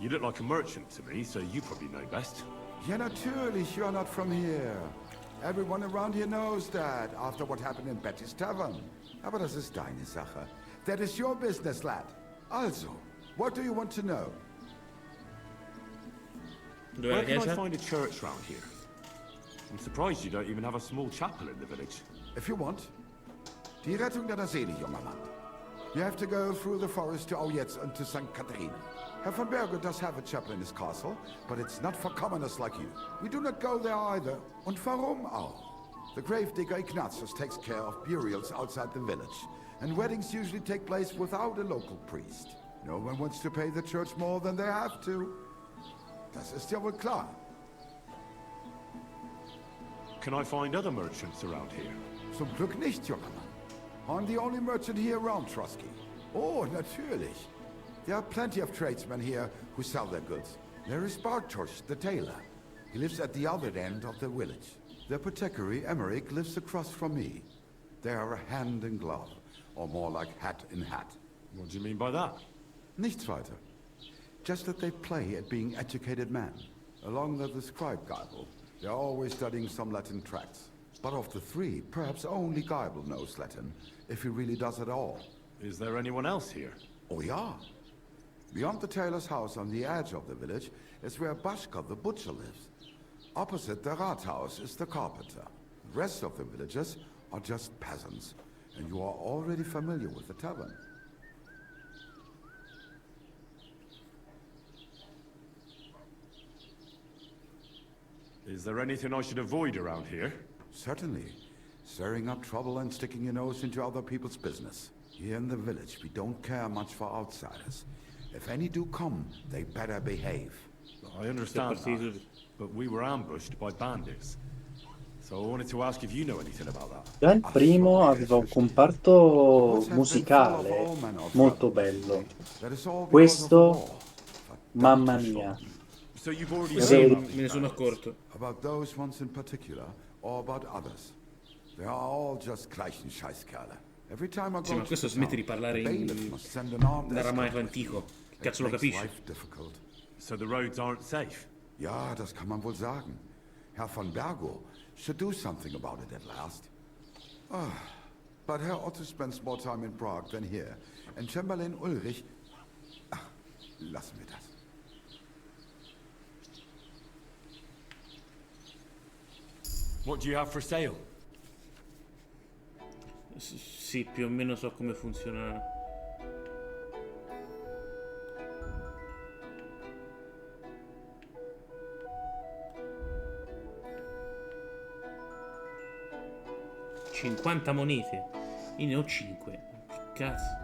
You look like a merchant to me, so you probably know best. Ja, natürlich, you're not from here. Everyone around here knows that, after what happened in Betty's Tavern. Aber das ist deine Sache. That is your business, lad. Also, what do you want to know? Where can I find a church round here? I'm surprised you don't even have a small chapel in the village. If you want. Die Rettung deiner Seele, junger Mann. You have to go through the forest to Aujetz and to St. Catherine. Herr von Berge does have a chapel in his castle, but it's not for commoners like you. We do not go there either. Und warum auch? The gravedigger Ignatius takes care of burials outside the village, and weddings usually take place without a local priest. No one wants to pay the church more than they have to. Das ist ja wohl klar. Can I find other merchants around here? Zum Glück nicht, junger Mann. I'm the only merchant here around, Trusky. Oh, natürlich. There are plenty of tradesmen here who sell their goods. There is Bartosz, the tailor. He lives at the other end of the village. The apothecary, Emmerich, lives across from me. They are a hand in glove, or more like hat in hat. What do you mean by that? Nichts weiter. Just that they play at being educated men. Along with the scribe Geibel, they are always studying some Latin tracts. But of the three, perhaps only Geibel knows Latin, if he really does at all. Is there anyone else here? Oh, yeah. Beyond the tailor's house on the edge of the village is where Bashka the butcher lives. Opposite the Rathaus is the carpenter. The rest of the villagers are just peasants, and you are already familiar with the tavern. Is there anything I should avoid around here? Certainly. Stirring up trouble and sticking your nose into other people's business. Here in the village, we don't care much for outsiders. If any do come, they better behave. I understand that, but we were ambushed by bandits. So I wanted to ask if you know anything about that. Già il primo aveva un comparto musicale molto bello. Questo, mamma mia. So you've already me ne sono accorto. About those ones in particular, or about others. They are all just gleichen Scheißkerle. Every time I go Sì, ma questo smette di parlare in aramaico antico. Che cazzo lo capisci? So the roads aren't safe? Ja, das kann man wohl sagen. Herr von Bergo should do something about it at last. But Herr Otto spends more time in Prague than here. And Chamberlain Ulrich... lassen wir das. What do you have for sale? Sì, più o meno so come funziona. $50 monete. Io ne ho 5. Che cazzo?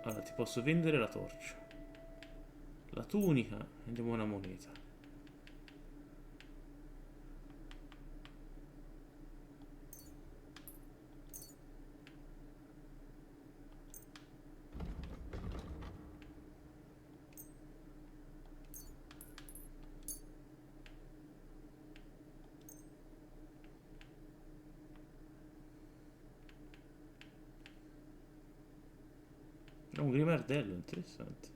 Allora, ti posso vendere la torcia. La tunica. Andiamo una moneta. Un grimardello, interessante.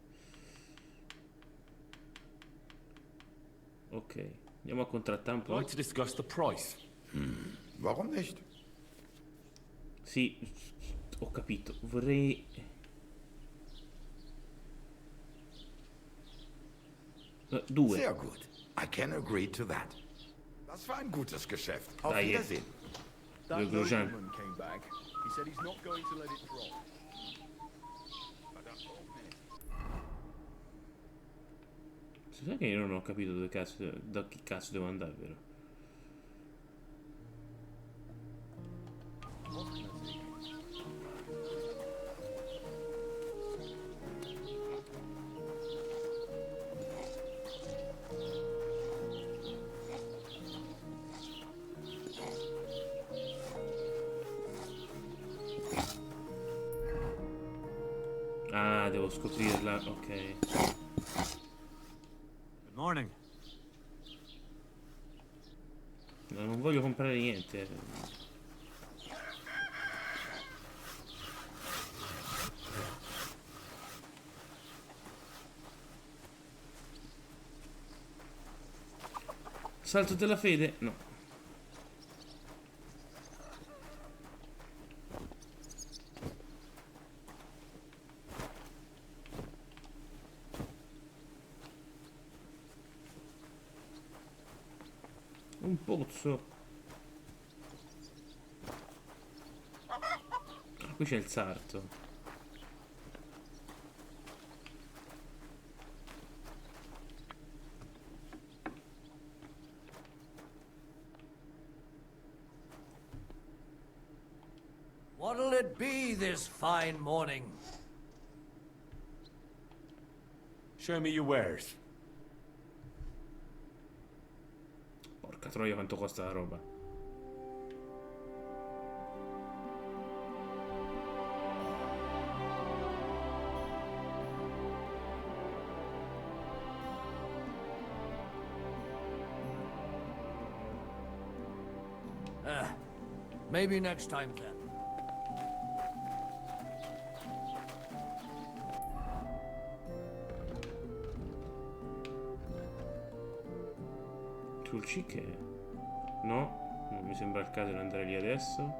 Ok, andiamo a contrattare un po'. I'd like to discuss the price. Warum nicht? Sì, ho capito. Vorrei... Due. Sehr gut. I can agree to that. Das war ein gutes Geschäft. Auf Dai, Wiedersehen. That nobleman came back. He said he's not going to let it drop. Si sa che io non ho capito dove cazzo, da che cazzo devo andare, vero? Ah, devo scoprirla, ok. Good morning. No, non voglio comprare niente. Salto della fede? No. Un pozzo. Qui c'è il sarto. What'll it be this fine morning? Show me your wares. Porca troia, quanto costa la roba. Maybe next time then. Sul ciche? No, non mi sembra il caso di andare lì adesso.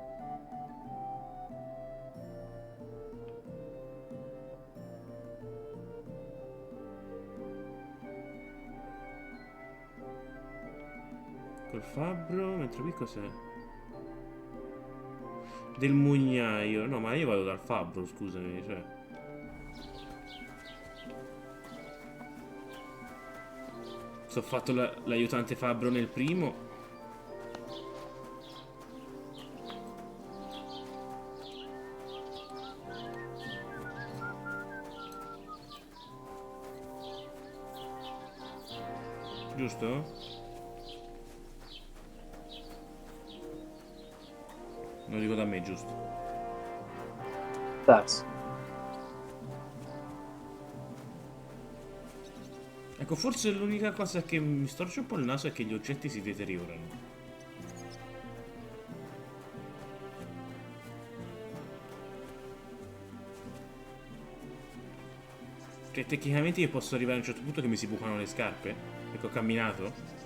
Col fabbro, mentre qui cos'è? Del mugnaio. No, ma io vado dal fabbro, scusami, cioè. Se ho fatto l'aiutante fabbro nel primo. Giusto? Non dico da me, giusto? Darsi. Ecco, forse l'unica cosa che mi storce un po' il naso è che gli oggetti si deteriorano. Cioè, tecnicamente io posso arrivare a un certo punto che mi si bucano le scarpe? Perché ho camminato?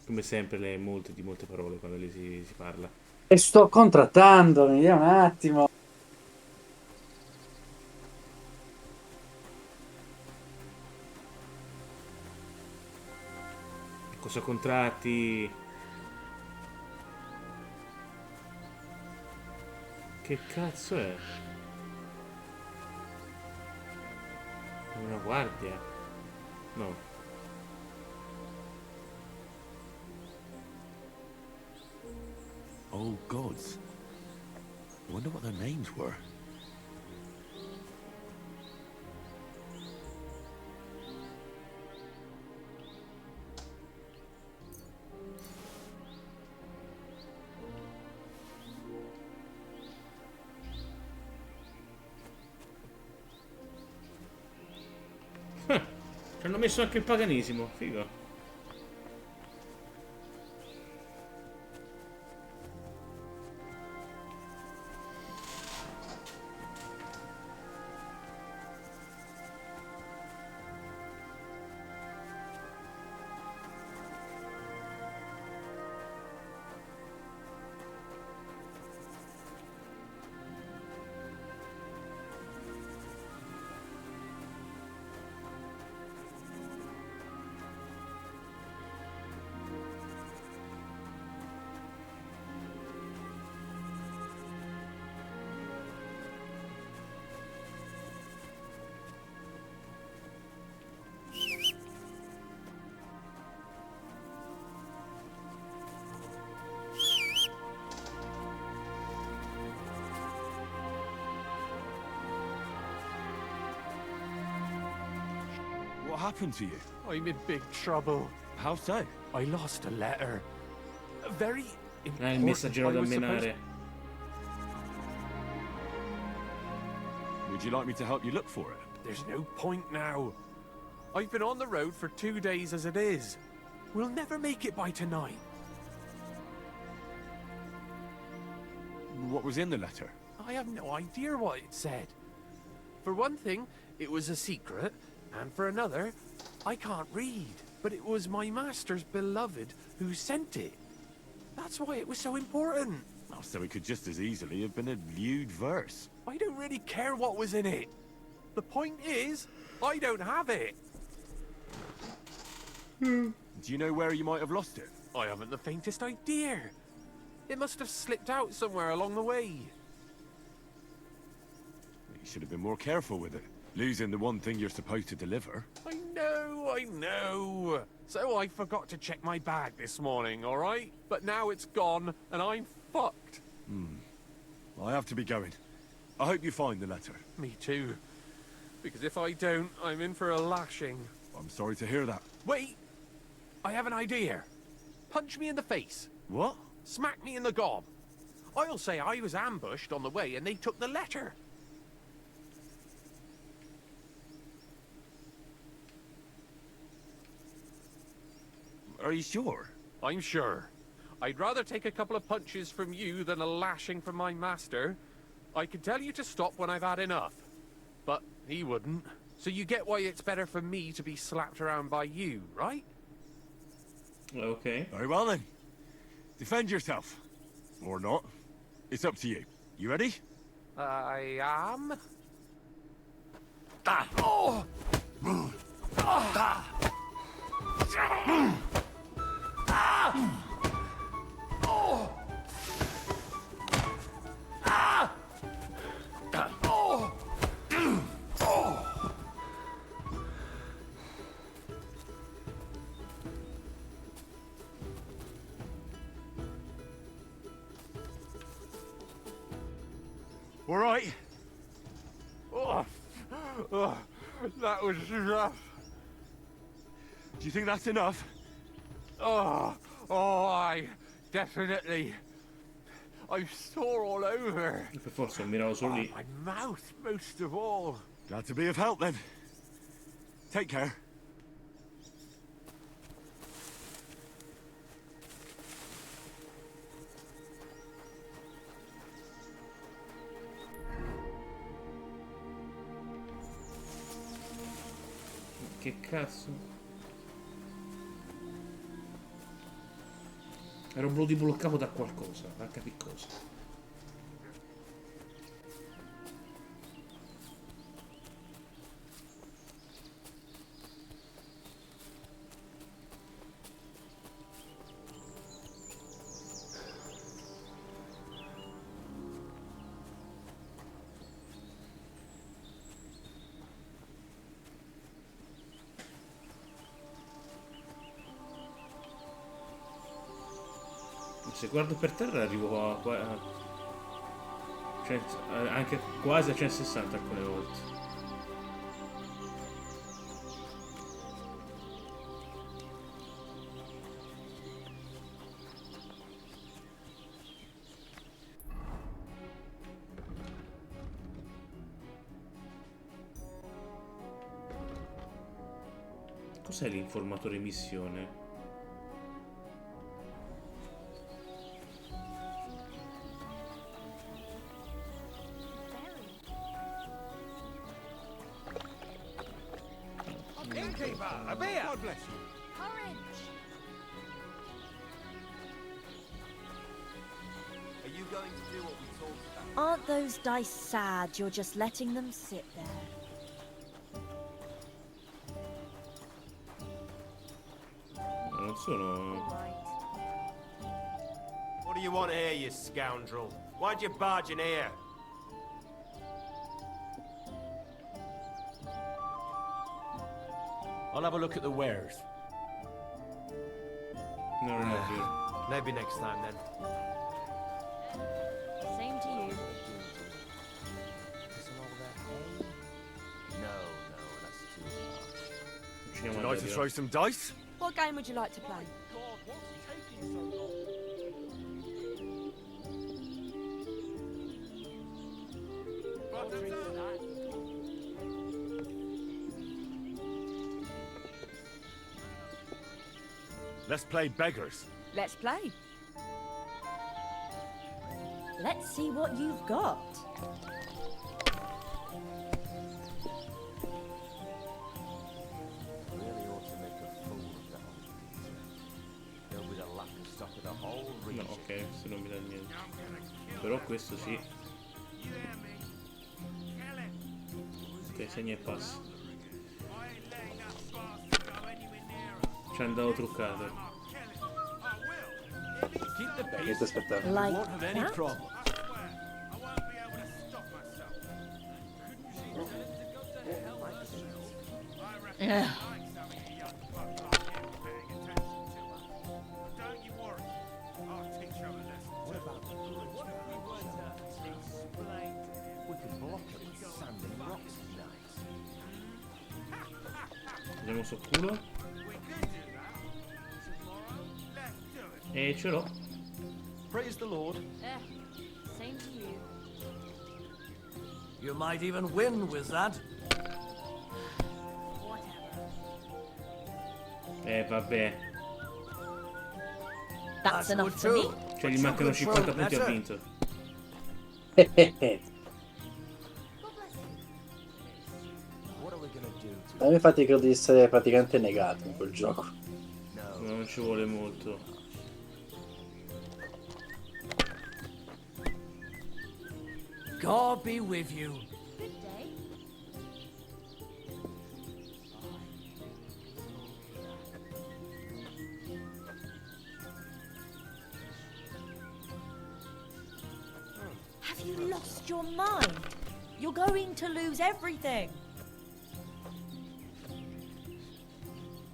Come sempre le multe di molte parole quando lì si parla. E sto contrattando, mi dia un attimo. Cosa contratti? Che cazzo è? Una guardia? No. Oh gods. I wonder what their names were. Ci hanno messo anche il paganesimo, figo. What happened to you? I'm in big trouble. How so? I lost a letter. A very Il important. messaggero I da was menare. Would you like me to help you look for it? There's no point now. I've been on the road for 2 days as it is. We'll never make it by tonight. What was in the letter? I have no idea what it said. For one thing, it was a secret, and for another, I can't read. But it was my master's beloved who sent it. That's why it was so important. Oh, so it could just as easily have been a lewd verse. I don't really care what was in it. The point is, I don't have it. Do you know where you might have lost it? I haven't the faintest idea. It must have slipped out somewhere along the way. You should have been more careful with it. Losing the one thing you're supposed to deliver. I know. So I forgot to check my bag this morning, all right? But now it's gone, and I'm fucked. I have to be going. I hope you find the letter. Me too. Because if I don't, I'm in for a lashing. I'm sorry to hear that. Wait! I have an idea. Punch me in the face. What? Smack me in the gob. I'll say I was ambushed on the way and they took the letter. Are you sure? I'm sure. I'd rather take a couple of punches from you than a lashing from my master. I could tell you to stop when I've had enough. But he wouldn't. So you get why it's better for me to be slapped around by you, right? Okay. Very well then. Defend yourself. Or not. It's up to you. You ready? I am. Ah. Oh! Ah. Oh! Ah! Oh! Oh! All right. Oh, that was rough. Do you think that's enough? I definitely. I'm sore all over. Per forza, miravo solo lì. My mouth, most of all. Glad to be of help then. Take care. Che cazzo? Ero voluto bloccato da qualcosa, a capire cosa. Se guardo per terra arrivo anche quasi a 160 alcune volte. Cos'è l'informatore missione? A beer! God bless you. Courage! Are you going to do what we talked about? Aren't those dice sad you're just letting them sit there? Non sono... What do you want here, you scoundrel? Why'd you barge in here? I'll have a look at the wares. No, we're not here. Maybe next time then. Same to you. Isn't all that hay? No, that's too much. Would you like to throw some dice? What game would you like to play? God, what's taking so long? Let's play beggars. Let's play. Let's see what you've got. Really ought to make a fool of that one. He'll be the laughing stock of the whole region. No, ok, se non mi dà niente. Però questo sì. Ok, segna e passa. Ci è andato truccato. Che ti aspettavi? Like won't have any that? problem. Ugh. We could block it with sand and rocks tonight. Andiamo sul culo. E ce l'ho. Praise the Lord. Same to you. You might even win with that. Vabbè. That's enough for me. Cioè gli mancano 50 punti, ha vinto. A me infatti credo di essere praticamente negato in quel gioco. No, non ci vuole molto. God be with you. Good day. Have you lost your mind? You're going to lose everything.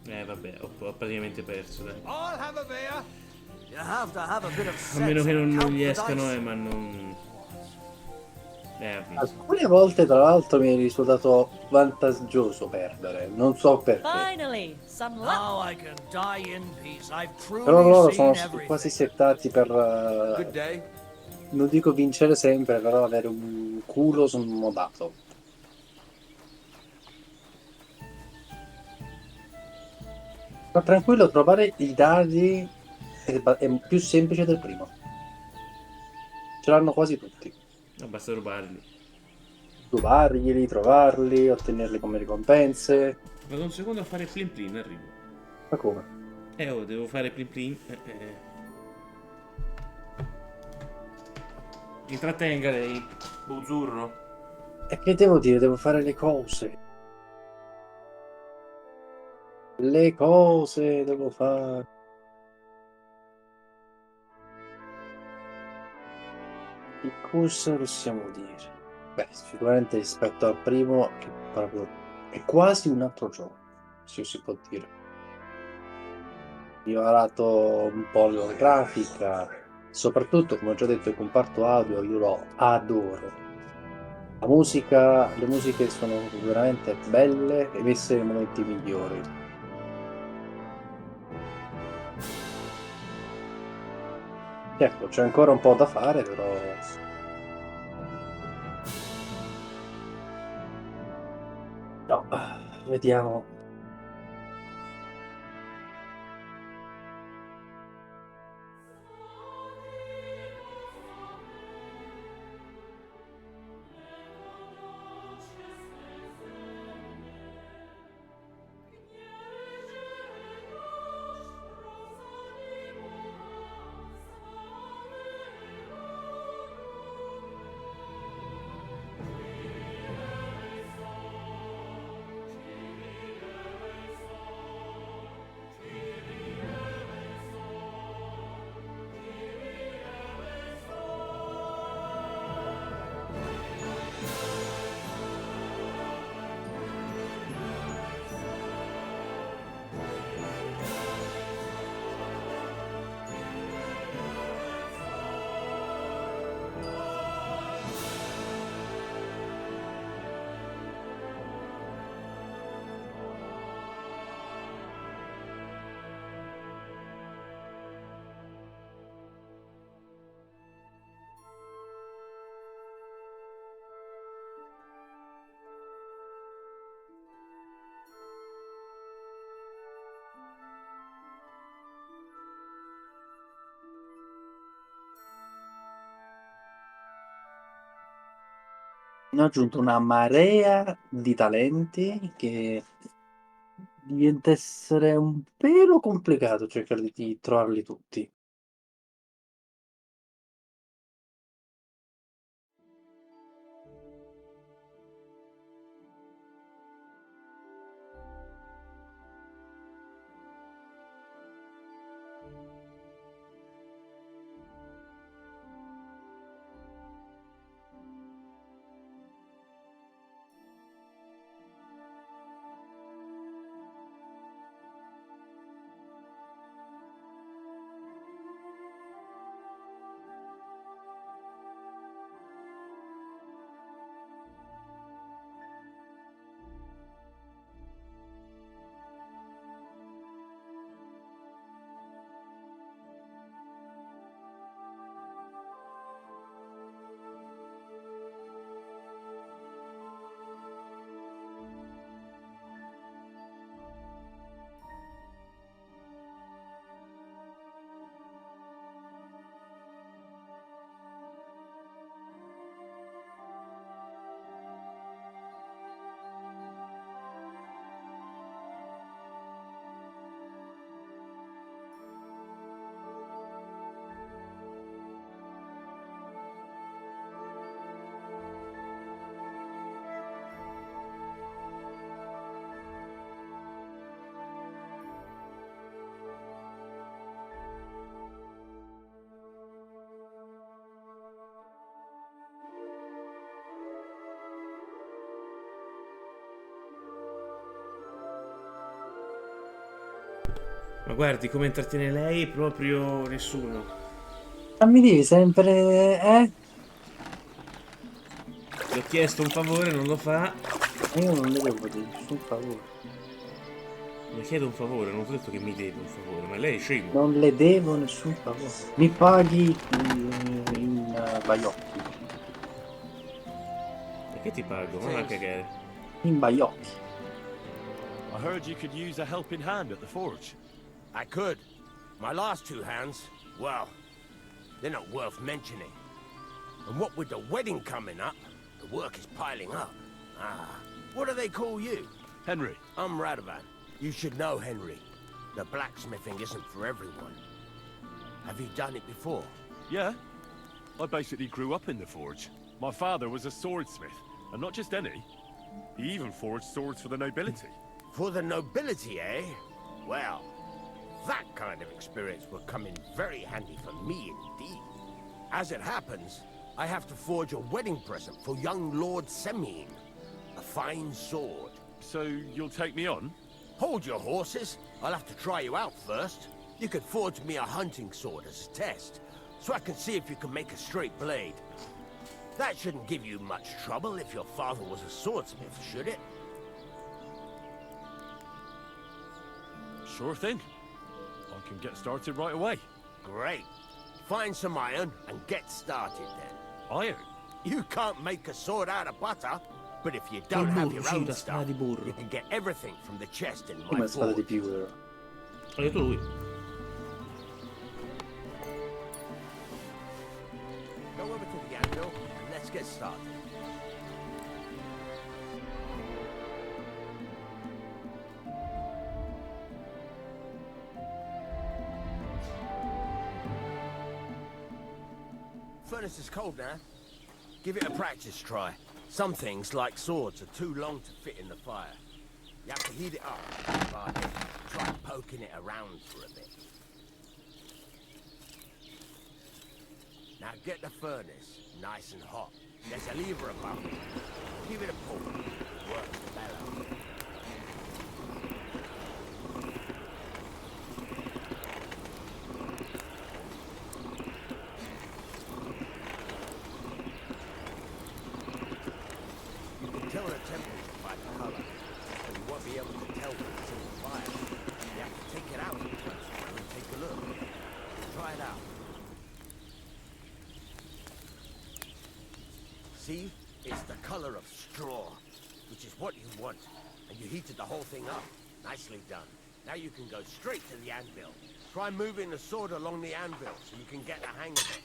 Vabbè, ho praticamente perso, dai. I'll have a beer. You have to have a bit of A sense. meno che non and gli count the escano, dice. ma non... ha vinto. Alcune volte, tra l'altro, mi è risultato vantaggioso perdere. Non so perché. Finally, some luck. Now I can die in peace. I've Però loro truly sono seen everything. quasi settati per... Good day. non dico vincere sempre, però avere un culo smodato. Ma tranquillo, trovare i dadi è più semplice del primo. Ce l'hanno quasi tutti. Basta rubarli. Rubarglieli, trovarli, ottenerli come ricompense. Vado un secondo a fare plin plin, arrivo. Ma come? Oh, devo fare plin plin. Intrattenga lei, buzzurro. E che devo dire? Devo fare le cose. Le cose devo fare. Che cosa possiamo dire? Beh, sicuramente rispetto al primo, che proprio è quasi un altro gioco, se si può dire. Migliorato un po' la grafica, soprattutto, come ho già detto, il comparto audio io lo adoro. La musica, le musiche sono veramente belle e messe nei momenti migliori. Certo, c'è ancora un po' da fare, però... No, vediamo. Ne ho aggiunto una marea di talenti che diventa essere un pelo complicato cercare di trovarli tutti. Ma guardi, come intrattiene lei? Proprio nessuno. Ma mi devi sempre, eh? Le ho chiesto un favore, non lo fa. Ma io non le devo dire nessun favore. Le chiedo un favore, non ho detto che mi deve un favore, ma lei è scemo. Non le devo nessun favore. Mi paghi in baiocchi. Perché ti pago? Ma va a cagare. In baiocchi. I heard you could use a helping hand at the forge. I could. My last two hands, well, they're not worth mentioning. And what with the wedding coming up, the work is piling up. Ah, what do they call you? Henry. I'm Radovan. You should know Henry. The blacksmithing isn't for everyone. Have you done it before? Yeah. I basically grew up in the forge. My father was a swordsmith, and not just any. He even forged swords for the nobility. For the nobility, eh? Well, that kind of experience will come in very handy for me indeed. As it happens, I have to forge a wedding present for young Lord Semine. A fine sword. So you'll take me on? Hold your horses. I'll have to try you out first. You could forge me a hunting sword as a test, so I can see if you can make a straight blade. That shouldn't give you much trouble if your father was a swordsmith, should it? Sure thing. I can get started right away. Great. Find some iron and get started then. Iron? You can't make a sword out of butter, but if you don't have your own stuff, you can get everything from the chest in my Come spada di forge. più, vero? Ho detto lui. Go over to the anvil and let's get started. Furnace is cold now. Give it a practice try. Some things, like swords, are too long to fit in the fire. You have to heat it up. But try poking it around for a bit. Now get the furnace nice and hot. There's a lever above it. Give it a pull. Work the bellows. You can tell the temperature by the color, but you won't be able to tell when it's in the fire. You have to take it out sometimes and take a look. Try it out. See? It's the color of straw, which is what you want. And you heated the whole thing up. Nicely done. Now you can go straight to the anvil. Try moving the sword along the anvil so you can get the hang of it.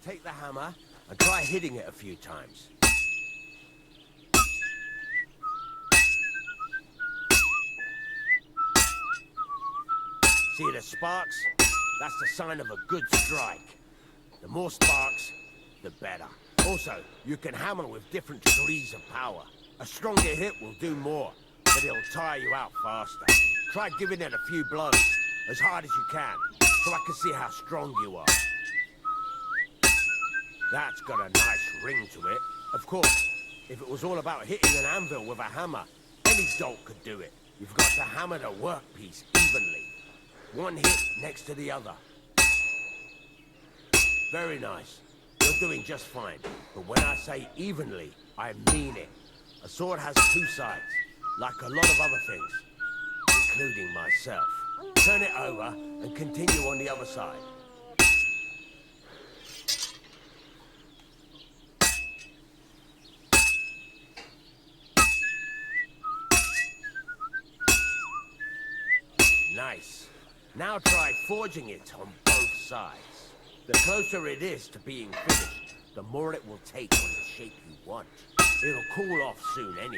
take the hammer and try hitting it a few times. See the sparks? That's the sign of a good strike. The more sparks, the better. Also, you can hammer with different degrees of power. A stronger hit will do more, but it'll tire you out faster. Try giving it a few blows, as hard as you can, so I can see how strong you are. That's got a nice ring to it. Of course, if it was all about hitting an anvil with a hammer, any dolt could do it. You've got to hammer the workpiece evenly. One hit next to the other. Very nice. You're doing just fine. But when I say evenly, I mean it. A sword has two sides, like a lot of other things, including myself. Turn it over and continue on the other side. Nice. Now try forging it on both sides. The closer it is to being finished, the more it will take on the shape you want. It'll cool off soon anyway.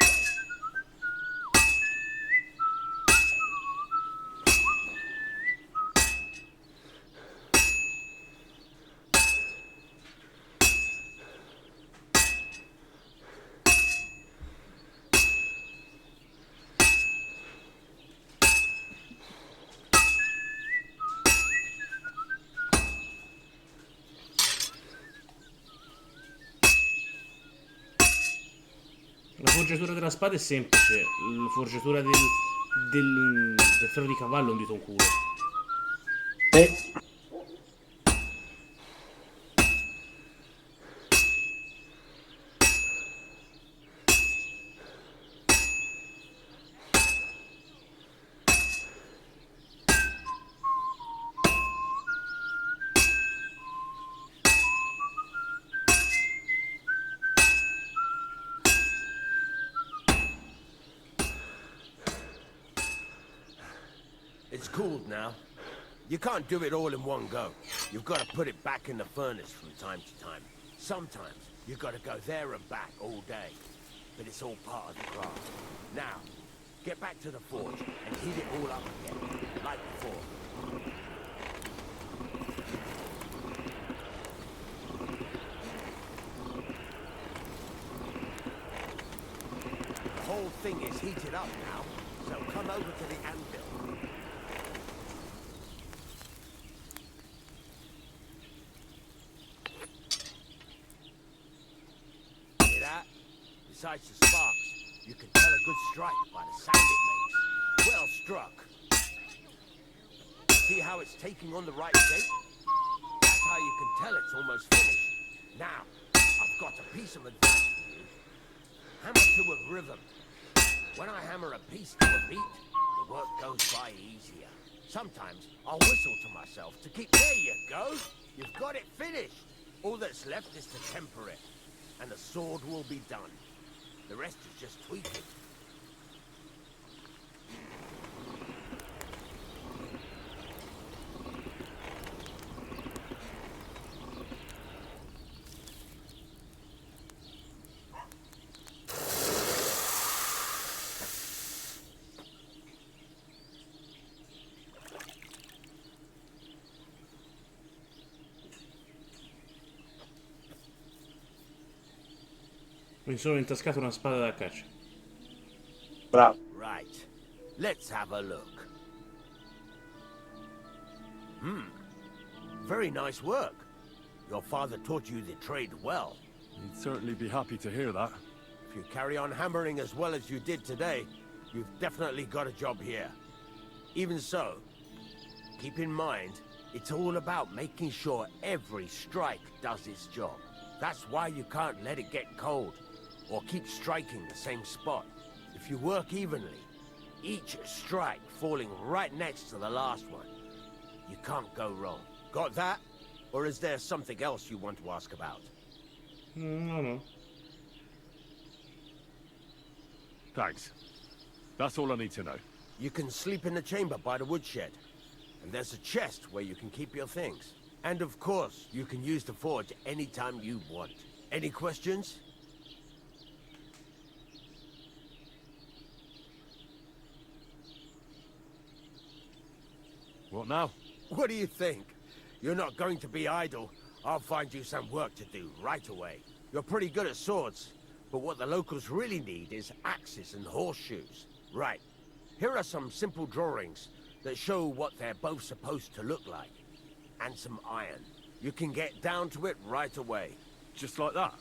La forgiatura della spada è semplice, la forgiatura del ferro di cavallo è un dito un culo. It's cooled now. You can't do it all in one go. You've got to put it back in the furnace from time to time. Sometimes you've got to go there and back all day. But it's all part of the craft. Now, get back to the forge and heat it all up again, like before. The whole thing is heated up now, so come over to the anvil. Besides the sparks, you can tell a good strike by the sound it makes. Well struck. See how it's taking on the right shape? That's how you can tell it's almost finished. Now, I've got a piece of advice for you. Hammer to a rhythm. When I hammer a piece to a beat, the work goes by easier. Sometimes I'll whistle to myself to keep... There you go! You've got it finished! All that's left is to temper it, and the sword will be done. The rest is just tweaking. Mi sono intascato una spada da caccia. Bravo. Right. Let's have a look. Very nice work. Your father taught you the trade well. He'd certainly be happy to hear that. If you carry on hammering as well as you did today, you've definitely got a job here. Even so, keep in mind, it's all about making sure every strike does its job. That's why you can't let it get cold, or keep striking the same spot. If you work evenly, each strike falling right next to the last one, you can't go wrong. Got that? Or is there something else you want to ask about? No. Thanks. That's all I need to know. You can sleep in the chamber by the woodshed. And there's a chest where you can keep your things. And of course, you can use the forge anytime you want. Any questions? What now? What do you think? You're not going to be idle. I'll find you some work to do right away. You're pretty good at swords, but what the locals really need is axes and horseshoes. Right. Here are some simple drawings that show what they're both supposed to look like. And some iron. You can get down to it right away. Just like that?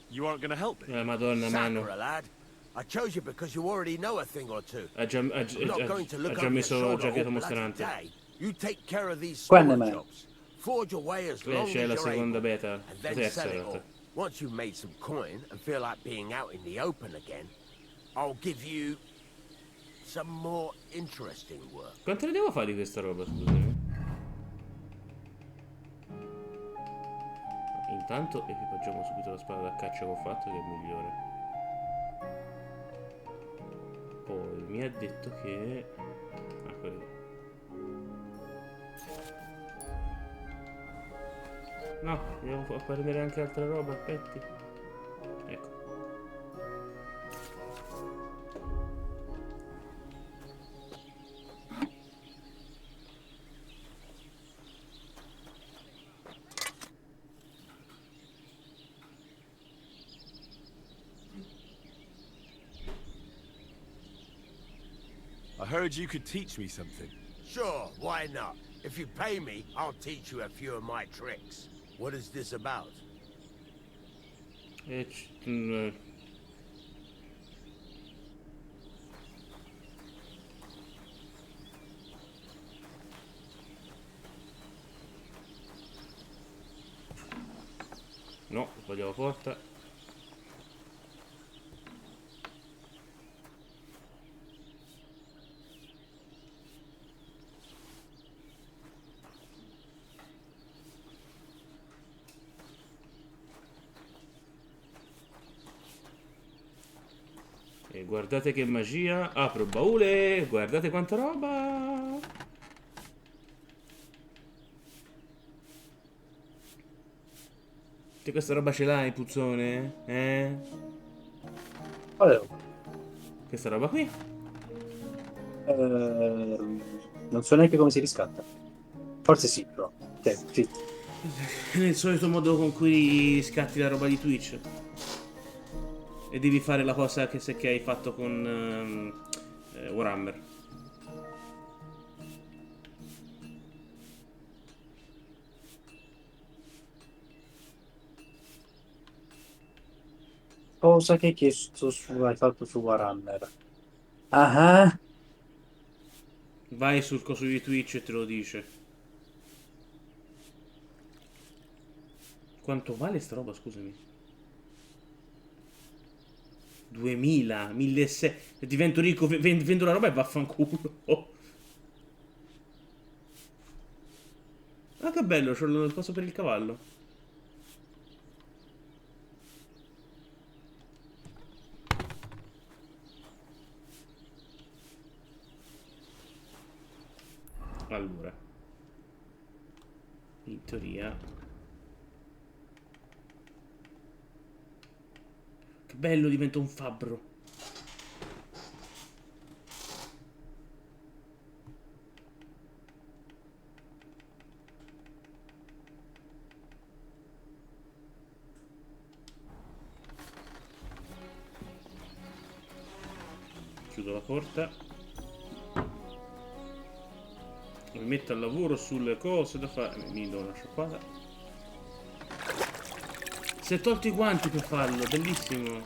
You aren't going to help me? Madonna, mano. Sacra, lad. I chose you because you already know a thing or two. Ha già messo già che mostrante. You take care of these Quando small mai? jobs. Forge away as long as C'è la you're seconda able, beta, and la then terza sell in it all. realtà. Once you've made some coin and feel like being out in the open again, I'll give you some more interesting work. Quanto ne devo fare di questa roba, scusami? Intanto equipaggiamo subito la spada da caccia che ho fatto, che è migliore. Poi mi ha detto che... ah, quello lì. No, devo prendere anche altre robe, aspetti. Ecco. I heard you could teach me something. Sure, why not? If you pay me, I'll teach you a few of my tricks. What is this about? No, sbagliavo porta. E guardate che magia. Apro il baule. Guardate quanta roba. Te questa roba ce l'hai, puzzone? Quale roba? Questa roba qui? Non so neanche come si riscatta. Forse sì, però. Sì. Nel solito modo con cui scatti la roba di Twitch. E devi fare la cosa che hai fatto con Warhammer. Cosa che hai chiesto hai fatto su Warhammer? Ah, Vai sul coso di Twitch e te lo dice. Quanto vale sta roba, scusami? 2000, 1600. Divento ricco, vendo la roba e vaffanculo. Ah, che bello, c'ho il coso per il cavallo. Allora, in teoria, che bello, diventa un fabbro. Chiudo la porta. Mi metto al lavoro sulle cose da fare. Mi do una sciacquata. Si è tolto i guanti per farlo, bellissimo.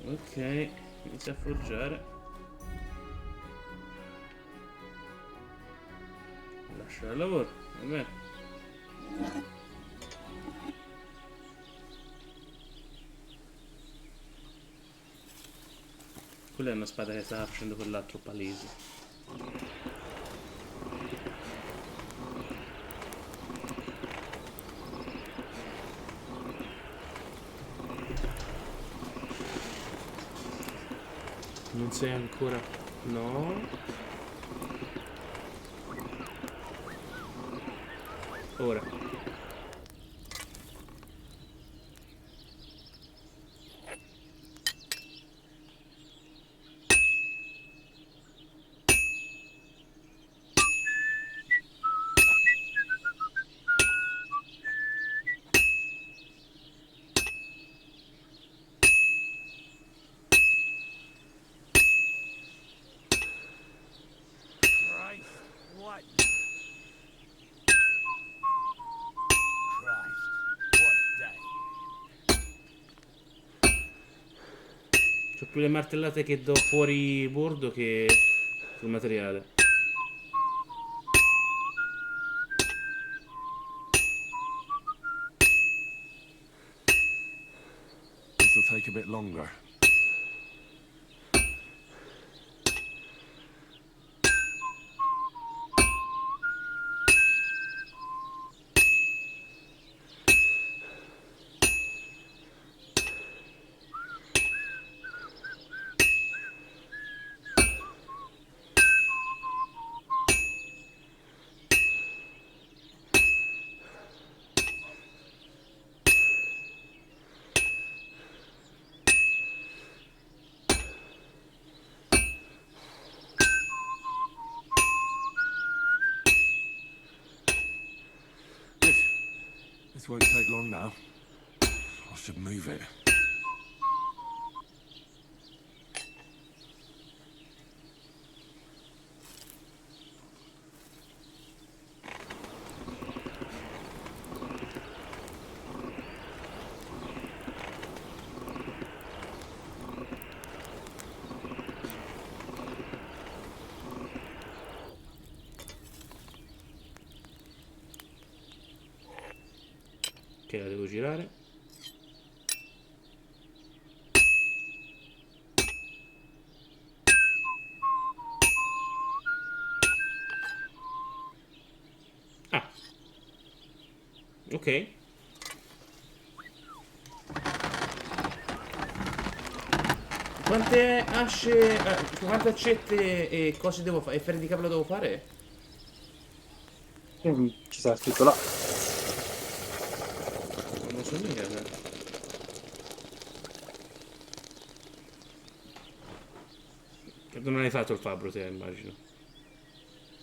Ok, inizia a forgiare. Lascia il lavoro, va bene. Quella è una spada che stava facendo quell'altro palese. Non sei ancora... No. Ora. What? C'ho più le martellate che do fuori bordo che sul materiale. This will take a bit longer. This won't take long now. I should move it. Ok, la devo girare. Ah. Ok. Quante asce... quante accette e cose devo fare? E ferri di capello devo fare? Ci sarà scritto là. Non lo so mica. Non hai fatto il fabbro te, immagino.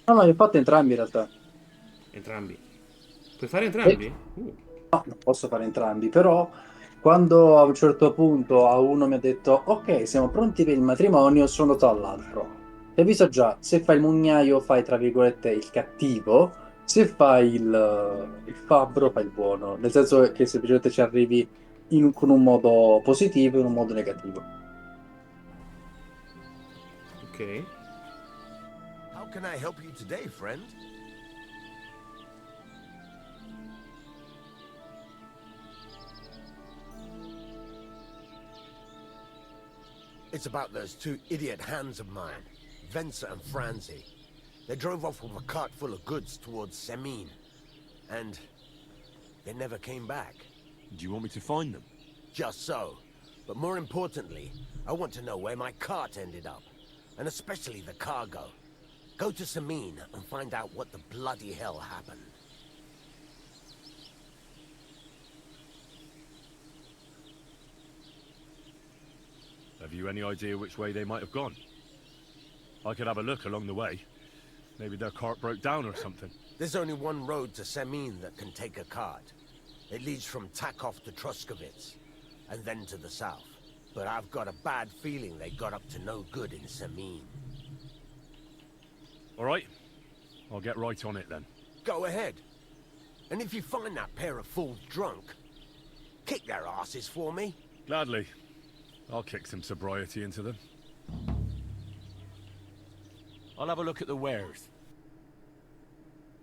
No, no, li ho fatti entrambi in realtà. Entrambi? Puoi fare entrambi? No, non posso fare entrambi, però quando a un certo punto a uno mi ha detto ok, siamo pronti per il matrimonio, sono andato all'altro. Ti avviso già, se fai il mugnaio fai tra virgolette il cattivo, se fai il fabbro fai il buono, nel senso che semplicemente ci arrivi con un modo positivo e in un modo negativo. Ok. How can I help you today, friend? It's about those two idiot hands of mine, Venser and Franzi. They drove off with a cart full of goods towards Semin, and they never came back. Do you want me to find them? Just so. But more importantly, I want to know where my cart ended up, and especially the cargo. Go to Semin and find out what the bloody hell happened. Have you any idea which way they might have gone? I could have a look along the way. Maybe their cart broke down or something. There's only one road to Semin that can take a cart. It leads from Takov to Troskovitz, and then to the south. But I've got a bad feeling they got up to no good in Semin. All right. I'll get right on it then. Go ahead. And if you find that pair of fools drunk, kick their asses for me. Gladly. I'll kick some sobriety into them. I'll have a look at the wares.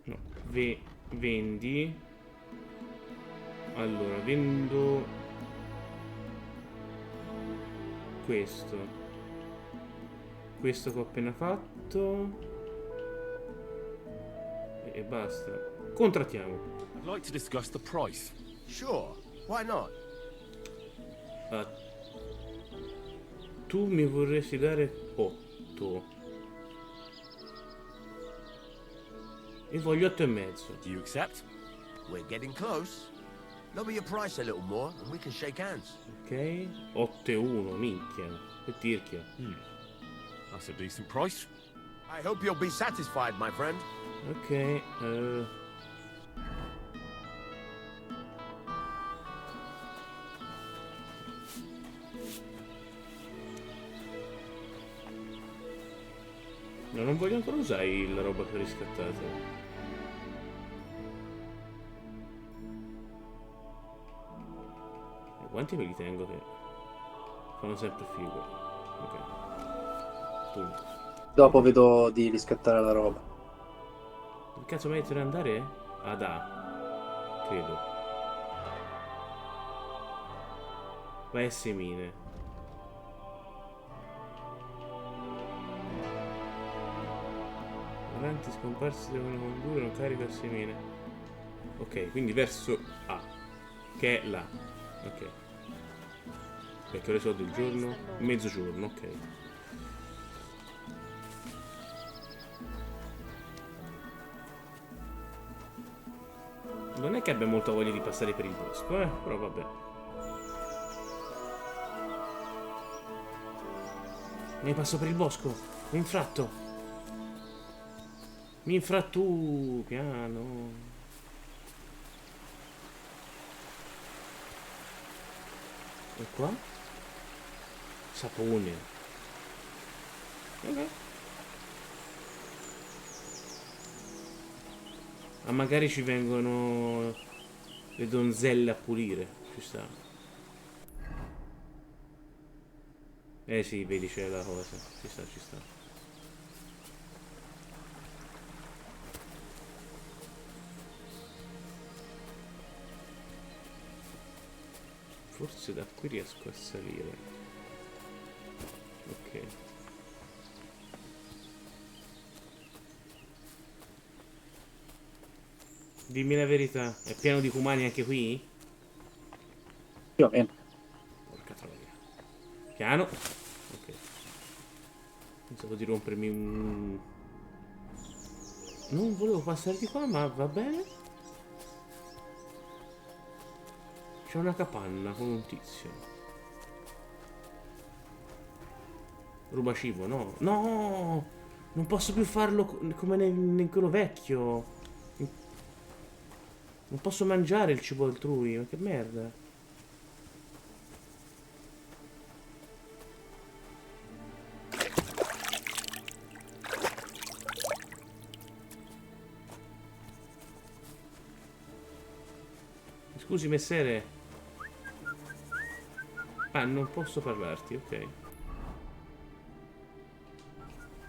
No, vendi. Allora, vendo questo. Questo che ho appena fatto. E basta. Contrattiamo. I'd like to discuss the price. Sure, why not? Tu mi vorresti dare 8. E voglio 8,5. Do you accept? We're getting close. Lower your price a little more and we can shake hands. Ok, 8-1, minchia. Che tirchia. That's a decent price. I hope you'll be satisfied, my friend. Ok, no, non voglio ancora usare la roba che ho riscattato. Quanti me li tengo che fanno sempre figo? Ok. Punto. Dopo vedo di riscattare la roba. Che cazzo mi hai detto di andare? Ad A. Credo. Vai a semine. Avanti scomparsi devono condurre un carico a semine. Ok, quindi verso A. Che è là. Ok. Perché ore sono del giorno? Mezzogiorno, ok. Non è che abbia molta voglia di passare per il bosco, però vabbè. Mi passo per il bosco. Mi infratto. Mi infrattu. Piano. E qua? Sapone. Ok. Ma magari ci vengono le donzelle a pulire. Ci sta. Eh sì, vedi c'è la cosa. Ci sta, ci sta. Forse da qui riesco a salire. Ok. Dimmi la verità, è pieno di cumani anche qui? Più o meno. Porca troia. Piano. Ok. Pensavo di rompermi un... Non volevo passare di qua, ma va bene. C'è una capanna con un tizio. Ruba cibo, no? No! Non posso più farlo come nel quello vecchio. Non posso mangiare il cibo altrui, ma che merda. Scusi, messere. Ah, non posso parlarti, ok.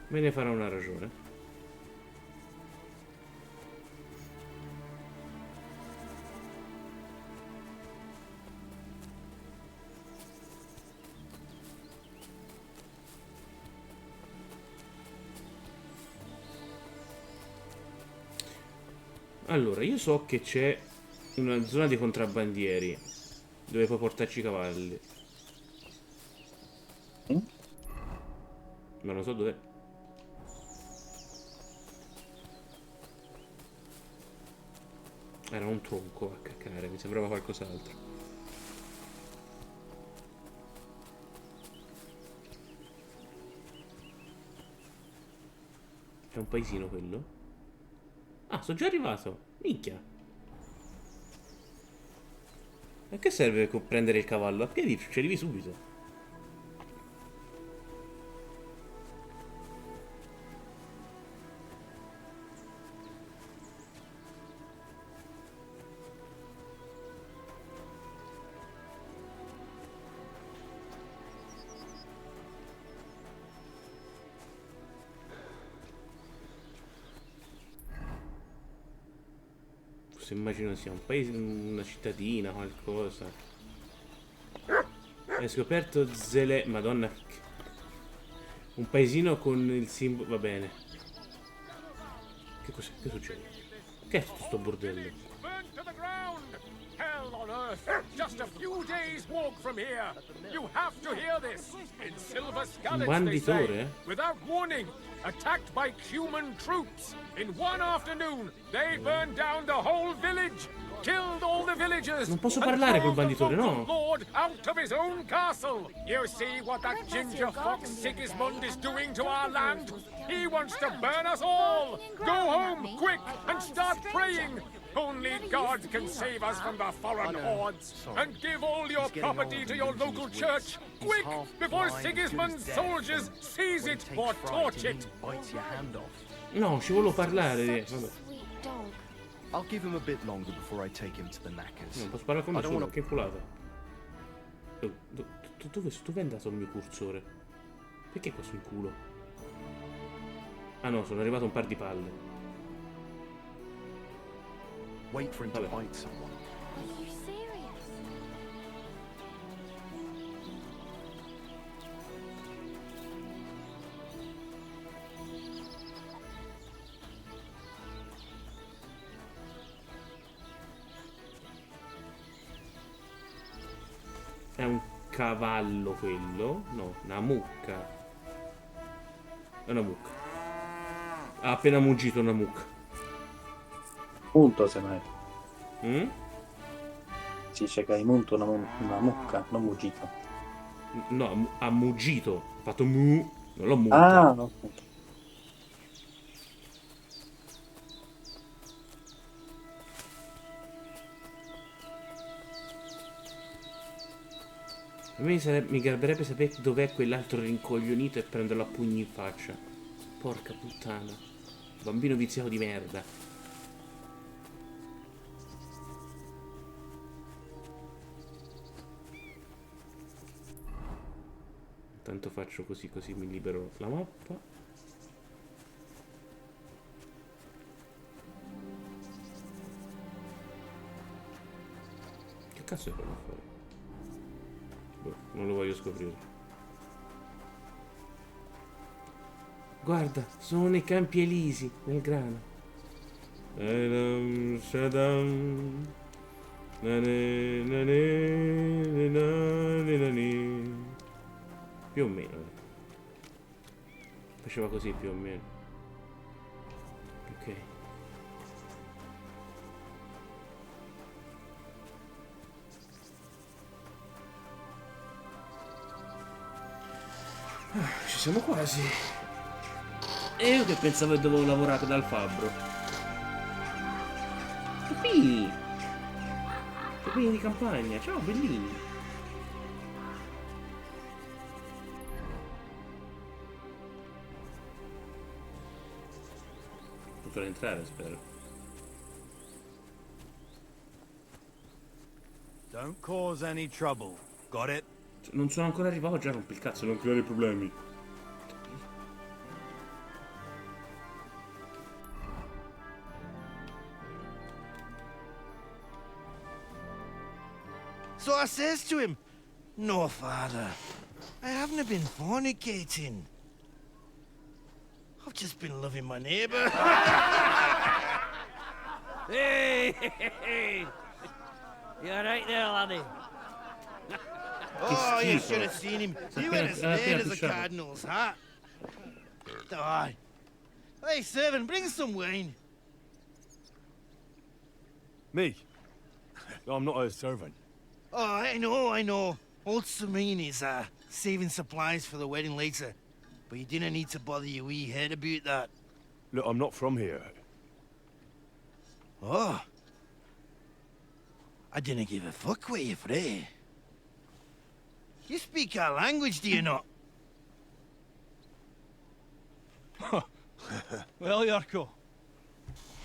Me ne farà una ragione. Allora, io so che c'è una zona dei contrabbandieri dove puoi portarci i cavalli. Ma non so dov'è. Era un tronco a caccare, mi sembrava qualcos'altro. È un paesino quello? Ah, sono già arrivato. Minchia. A che serve prendere il cavallo? A piedi ci arrivi subito. Immagino sia un paese, una cittadina, qualcosa. Hai scoperto Madonna. Un paesino con il simbolo. Va bene. Che cos'è? Che succede? Che è tutto sto bordello? Hell on earth! Just a few days' walk from here. You have to hear this. In Silver Scarlets, they say, without warning, attacked by human troops. In one afternoon, they burned down the whole village. killed all the villagers. Non posso and parlare col drove the banditore, local no? lord out of his own castle. You see what that ginger fox Sigismund is doing to our land? He wants to burn us all. Go home, quick, and start praying. Only God can save us from the foreign hordes. And give all your property to your local church. Quick, before Sigismund's soldiers seize it or torch it. No, ci volevo parlare. Vabbè. I'll give him a bit longer before I take him to the knackers. Non posso parlare con nessuno, che culata. Dove è andato il mio cursore? Perché qua sul culo? Ah no, sono arrivato un par di palle. Wait for him to bite someone. Are you serious? È un cavallo quello? No, una mucca. È una mucca. Ha appena muggito una mucca. Punto semmai. Mm? Si dice che hai munto una mucca, non muggito. No, ha muggito. Ha fatto mu. Non l'ho munto. Ah, no. A me mi garberebbe sapere dov'è quell'altro rincoglionito e prenderlo a pugni in faccia. Porca puttana. Bambino viziato di merda. Tanto faccio così, così mi libero la mappa. Che cazzo è quello a fare? Boh, non lo voglio scoprire. Guarda, sono nei Campi Elisi, nel grano. Shadam. Più o meno. Faceva così più o meno. Ok. Ci siamo quasi. E io che pensavo che dovevo lavorare dal fabbro. Pepini! Pepini di campagna, ciao bellini! Potrò entrare, spero. Don't cause any trouble. Got it? Non sono ancora arrivato, già rompi il cazzo, non creare problemi. So I says to him, "No, father, I haven't been fornicating. I've just been loving my neighbour." Hey! You alright there, laddie? Oh, you should have seen him. He went as red as a schifo. cardinal's hat. Aye. Hey, servant, bring some wine. Me? I'm not a servant. Oh, I know. Old Serene is saving supplies for the wedding later. But you didn't need to bother your wee head about that. Look, I'm not from here. Oh. I didn't give a fuck what you frae. You speak our language, do you not? Well, Yarko,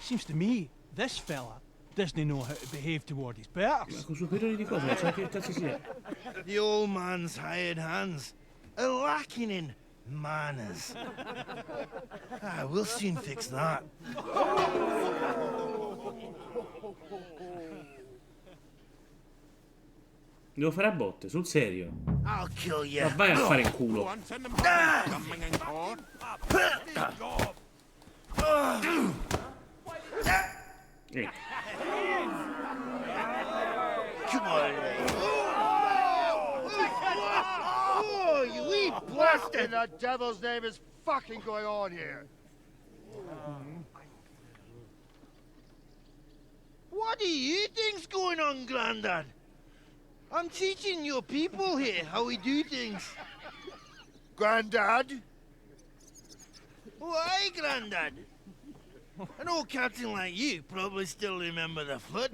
seems to me this fella doesn't know how to behave toward his betters. Superiori di cosa? Sai che cazzo sia? The old man's hired hands are lacking in manners. We'll soon fix that. Devo fare a botte, sul serio. I'll kill you. Ma vai a fare in culo. Come on. Oh, you wee What in the devil's name is fucking going on here? What do you think's going on, Grandad? I'm teaching your people here how we do things. Grandad? Why, Grandad? An old captain like you probably still remember the flood.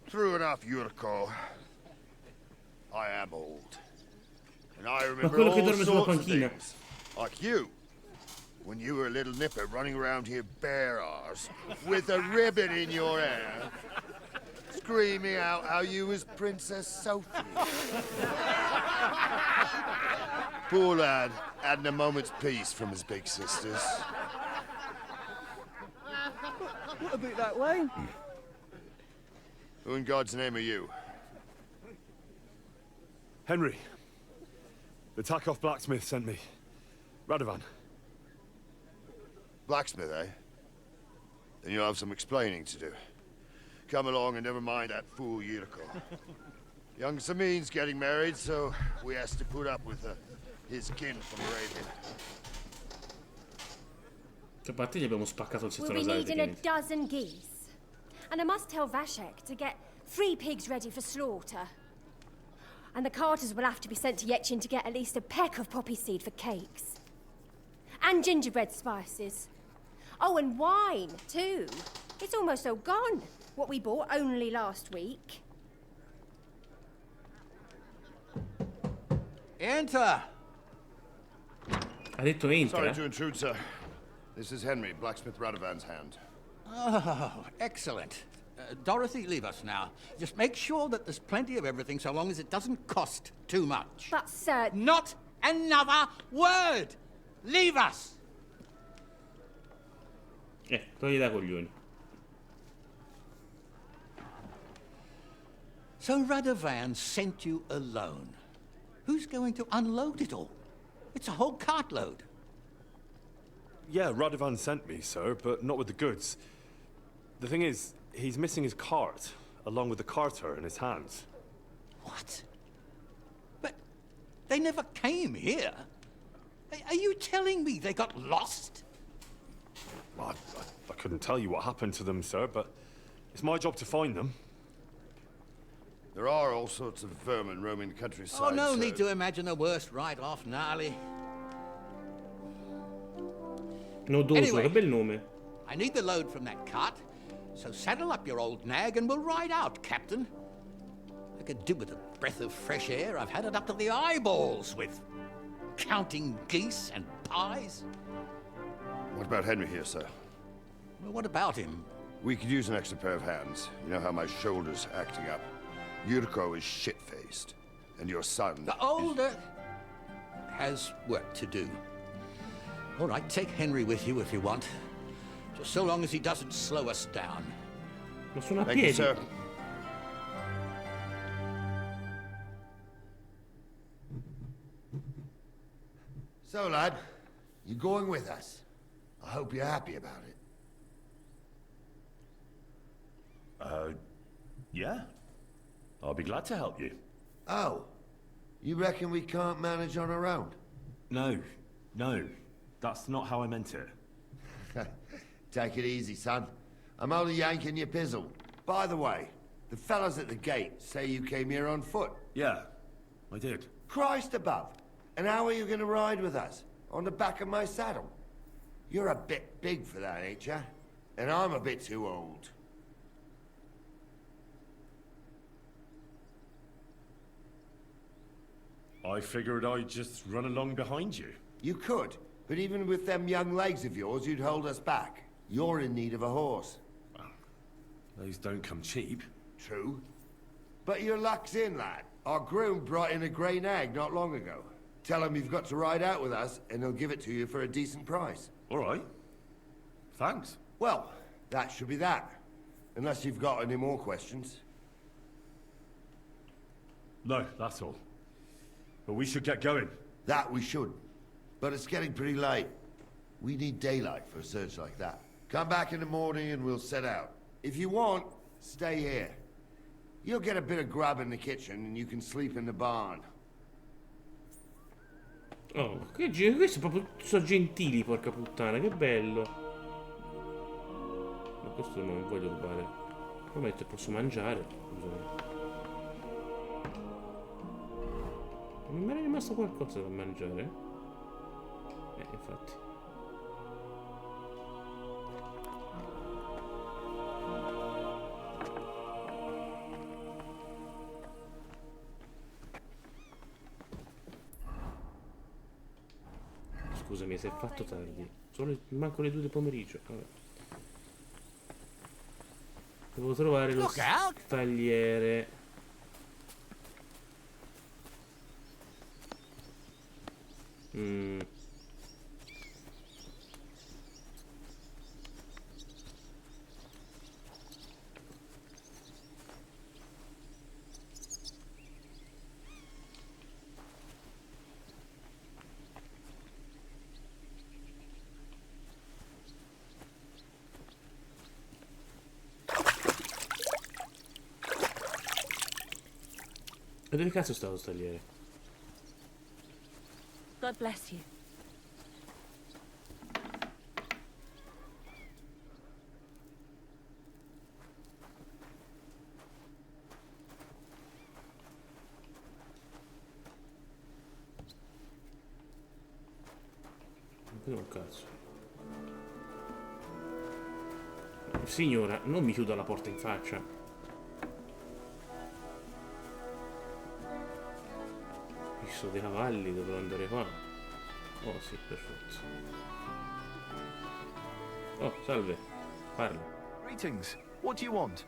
True enough, Yurko. I am old. And I remember quello che all dorme sulla sorts of panchina. things. Like you. When you were a little nipper running around here bare arse, with a ribbon in your hair, screaming out how you was Princess Sophie. Poor lad hadn't a moment's peace from his big sisters. What about that way? Who in God's name are you? Henry. The Takoff blacksmith sent me. Radovan. Blacksmith, eh? Then you'll have some explaining to do. Come along and never mind that fool Yurko. Young Samin's getting married, so we has to put up with his kin from Arabia. A parte gli abbiamo spaccato il We'll settore be nasale needing a dozen geese. And I must tell Vashek to get 3 pigs ready for slaughter. And the carters will have to be sent to Yechin to get at least a peck of poppy seed for cakes. And gingerbread spices. Oh, and wine, too. It's almost all gone. What we bought only last week. Enter! Ha detto entra. Sorry to intrude, sir. This is Henry, blacksmith Radovan's hand. Oh, excellent. Dorothy, leave us now. Just make sure that there's plenty of everything so long as it doesn't cost too much. But, sir... Not another word! Leave us! Togli da coglioni. So Radovan sent you alone. Who's going to unload it all? It's a whole cartload. Yeah, Radovan sent me, sir, but not with the goods. The thing is, he's missing his cart, along with the carter in his hands. What? But they never came here. Are you telling me they got lost? Well, I couldn't tell you what happened to them, sir, but it's my job to find them. There are all sorts of vermin roaming the countryside. Oh, no sir. need to imagine the worst right off, gnarly. Nodoso, Anyway. che bel nome. I need the load from that cart, so saddle up your old nag and we'll ride out, Captain. I could do with a breath of fresh air. I've had it up to the eyeballs with counting geese and pies. What about Henry here, sir? Well, what about him? We could use an extra pair of hands. You know how my shoulder's acting up. Yurko is shit-faced. And your son... The older has work to do. All right, take Henry with you if you want. Just so long as he doesn't slow us down. Ma sono a Thank you, piedi. sir. So, lad, you're going with us. I hope you're happy about it. Yeah. I'll be glad to help you. Oh, you reckon we can't manage on our own? No. That's not how I meant it. Take it easy, son. I'm only yanking your pizzle. By the way, the fellas at the gate say you came here on foot. Yeah, I did. Christ above. And how are you going to ride with us? On the back of my saddle? You're a bit big for that, ain't ya? And I'm a bit too old. I figured I'd just run along behind you. You could, but even with them young legs of yours, you'd hold us back. You're in need of a horse. Those don't come cheap. True. But your luck's in, lad. Our groom brought in a grey nag not long ago. Tell him you've got to ride out with us, and he'll give it to you for a decent price. All right. Thanks. Well, that should be that. Unless you've got any more questions. No, that's all. But we should get going. That we should. But it's getting pretty late. We need daylight for a search like that. Come back in the morning and we'll set out. If you want, stay here. You'll get a bit of grub in the kitchen and you can sleep in the barn. Oh, questi proprio sono gentili, porca puttana, che bello. questo non voglio rubare. Prometto, posso mangiare. Scusami. Non mi era rimasto qualcosa da mangiare? Infatti. Scusami, si è fatto tardi. Manco le 2 del pomeriggio. Vabbè. Devo trovare lo tagliere. E dove cazzo sta lo tagliere? God bless you. Non un cazzo. Signora, non mi chiuda la porta in faccia. Visto dei cavalli, dovrò andare qua. Oh sì, perfetto. Oh, salve. Parla. Greetings. What do you want?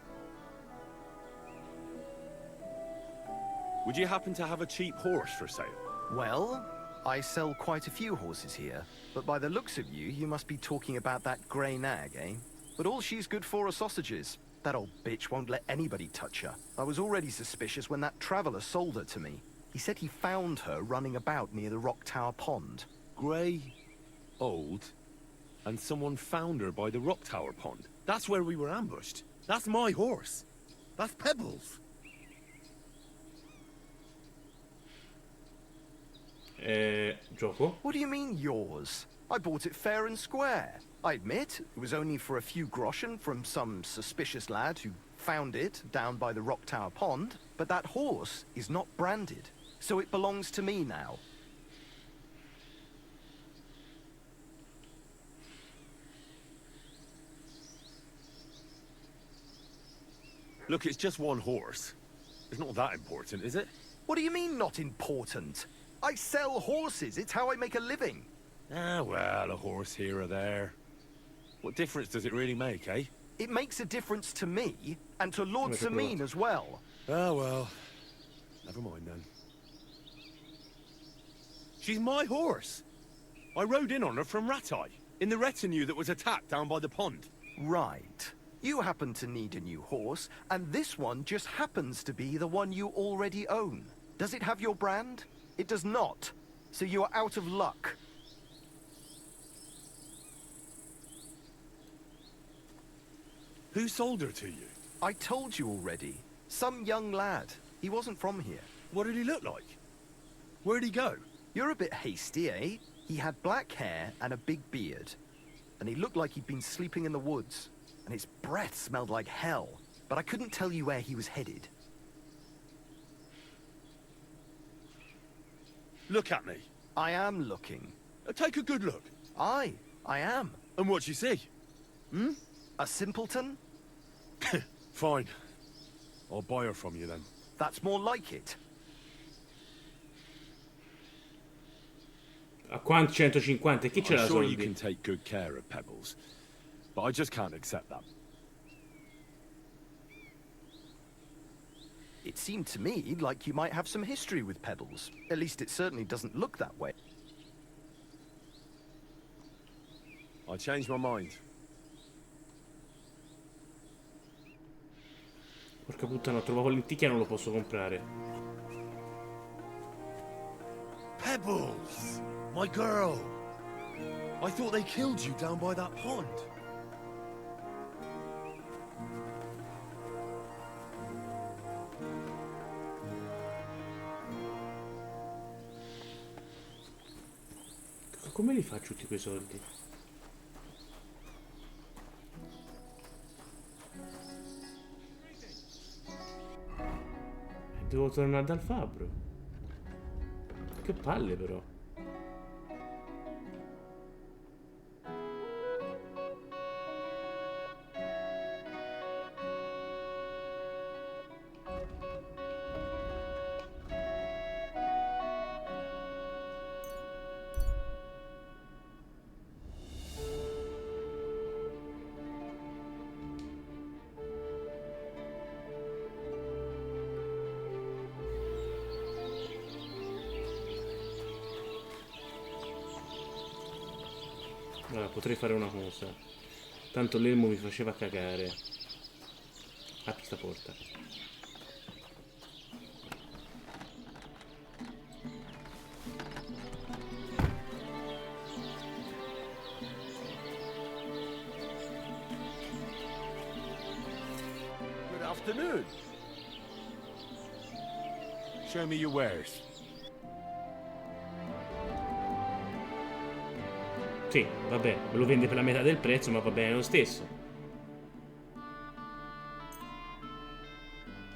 Would you happen to have a cheap horse for sale? Well, I sell quite a few horses here, but by the looks of you, you must be talking about that grey nag, eh? But all she's good for are sausages. That old bitch won't let anybody touch her. I was already suspicious when that traveller sold her to me. He said he found her running about near the Rock Tower Pond. Grey, old, and someone found her by the Rock Tower Pond. That's where we were ambushed. That's my horse. That's Pebbles. Gioco? What do you mean, yours? I bought it fair and square. I admit, it was only for a few groschen from some suspicious lad who found it down by the Rock Tower Pond, but that horse is not branded, so it belongs to me now. Look, it's just one horse. It's not that important, is it? What do you mean, not important? I sell horses. It's how I make a living. Ah, well, a horse here or there. What difference does it really make, eh? It makes a difference to me, and to Lord Sameen as well. Ah, well. Never mind, then. She's my horse. I rode in on her from Ratai, in the retinue that was attacked down by the pond. Right. You happen to need a new horse, and this one just happens to be the one you already own. Does it have your brand? It does not. So you are out of luck. Who sold her to you? I told you already. Some young lad. He wasn't from here. What did he look like? Where'd he go? You're a bit hasty, eh? He had black hair and a big beard. And he looked like he'd been sleeping in the woods. And his breath smelled like hell. But I couldn't tell you where he was headed. Look at me. I am looking. Take a good look. Aye, I am. And what you see? Hmm? A simpleton? Fine. I'll buy her from you then. That's more like it. A quanto 150? Chi ce l'ha I'm sure soldi? you can take good care of Pebbles, but I just can't accept that. It seemed to me like you might have some history with Pebbles. At least it certainly doesn't look that way. I changed my mind. Porca puttana, trovavo lenticchia e non lo posso comprare. Pebbles! My girl! I thought they killed you down by that pond. Come li faccio tutti quei soldi? Devo tornare dal fabbro. Che palle però. Allora, potrei fare una cosa. Tanto l'elmo mi faceva cagare. Apri sta porta. Good afternoon. Show me your wares. Sì, vabbè, me lo vende per la metà del prezzo, ma va bene lo stesso.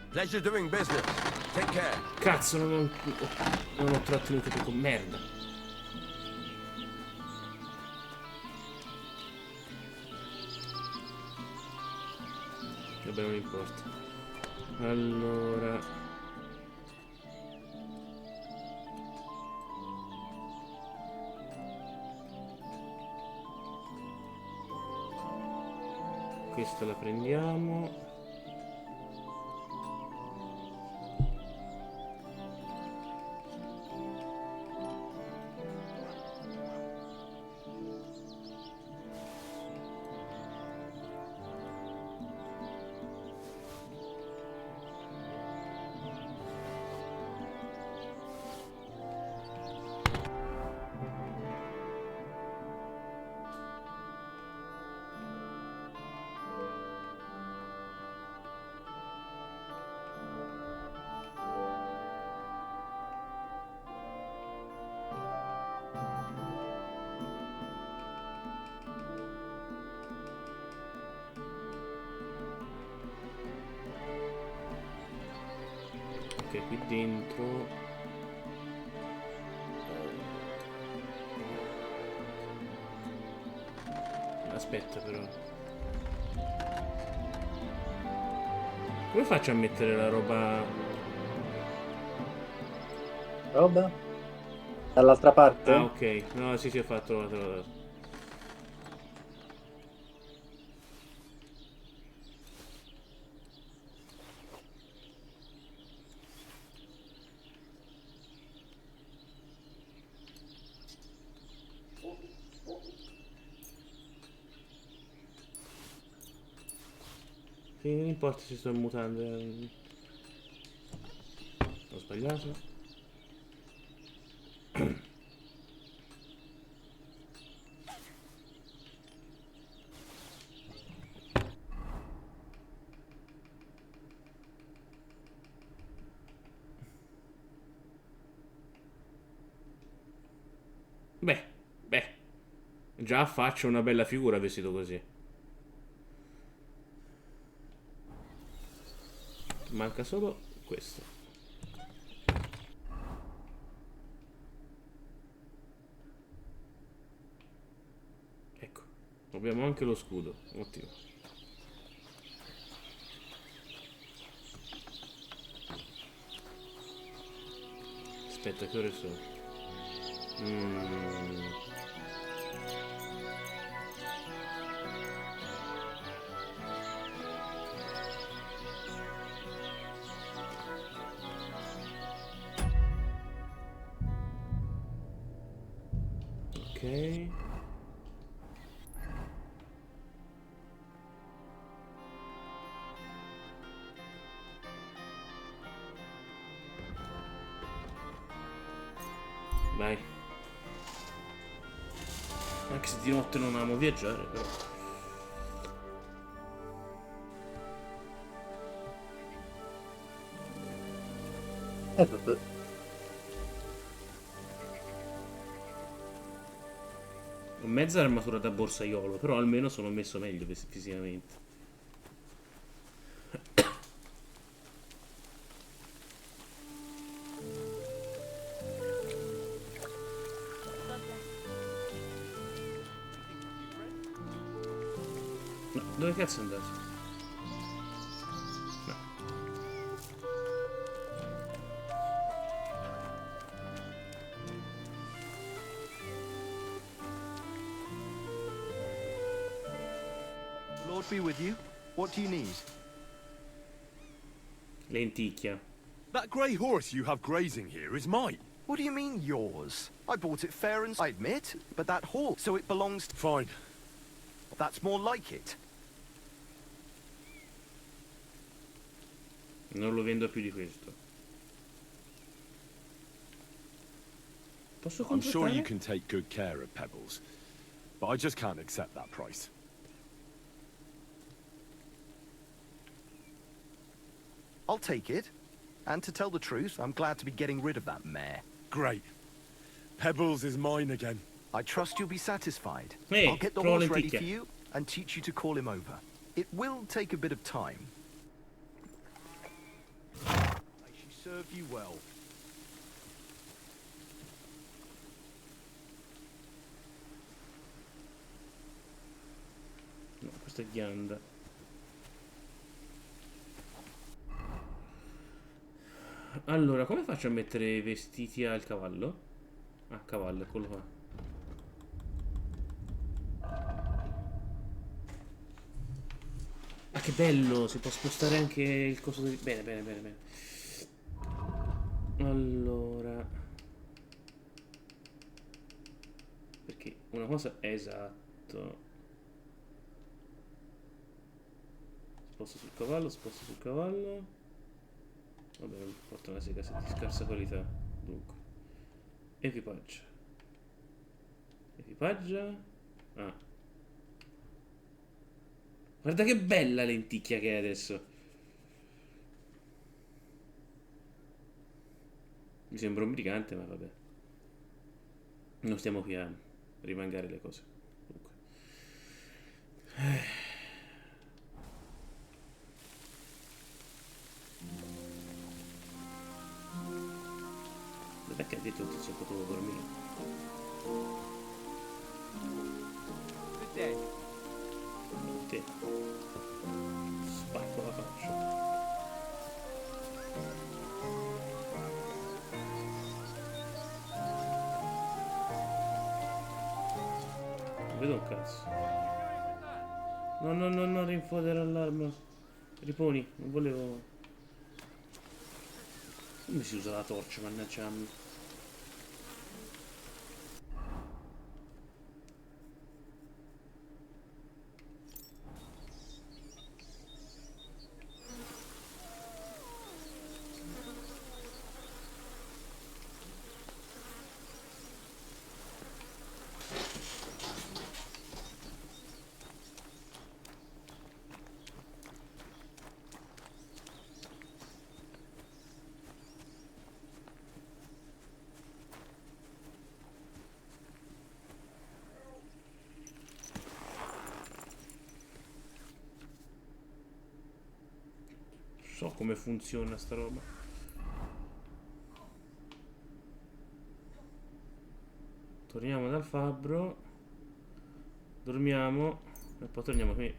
Pleasure doing business. Take care. Cazzo, non ho trattenuto più con merda. Vabbè, non importa. Allora... Questa la prendiamo. Ok, qui dentro. Aspetta però. Come faccio a mettere la roba? Roba? Dall'altra parte? Ah, ok. No, sì, ho fatto. Trovato. Sì, non importa se sto in mutande. Ho sbagliato. Beh, già faccio una bella figura vestito così. Manca solo questo. Ecco, abbiamo anche lo scudo, ottimo. Aspetta, che ore sono? Ok. Vai. Anche se di notte non amo viaggiare, però. Vabbè. Ho mezza armatura da borsaiolo, però almeno sono messo meglio fisicamente. No, dove cazzo è andato? No. Lord be with you. What do you need? Lenticchia. That grey horse you have grazing here is mine. What do you mean, yours? I bought it fair and... I admit, but that horse, so it belongs... Fine. That's more like it. Non lo vendo più di questo. Posso I'm sure you contrattare? can take good care of Pebbles, but I just can't accept that price. I'll take it. And to tell the truth, I'm glad to be getting rid of that mare. Great. Pebbles is mine again. I trust you'll be satisfied. Hey, I'll get the prova horse ready lenticchia. for you and teach you to call him over. It will take a bit of time. May she serve you well. No, questa è ghianda. Allora, come faccio a mettere i vestiti al cavallo? Ah, cavallo, eccolo qua. Ah, che bello! Si può spostare anche il coso del... Bene, bene, bene, bene. Allora... Perché una cosa è esatto. Sposto sul cavallo, sposto sul cavallo. Vabbè, non porta una sega di scarsa qualità. Dunque. Equipaggio. Equipaggia. Ah. Guarda che bella lenticchia che è adesso. Mi sembra un brigante, ma vabbè. Non stiamo qui a rimangare le cose. Dunque. Dov'è che ha detto che si potevo dormire? Good day. Te. Spacco la faccia. Non vedo un cazzo. No, no, no, no, rinfodere l'allarme. Riponi, non volevo... Come si usa la torcia, mannaggia a me. So come funziona sta roba. Torniamo dal fabbro. Dormiamo. E poi torniamo qui.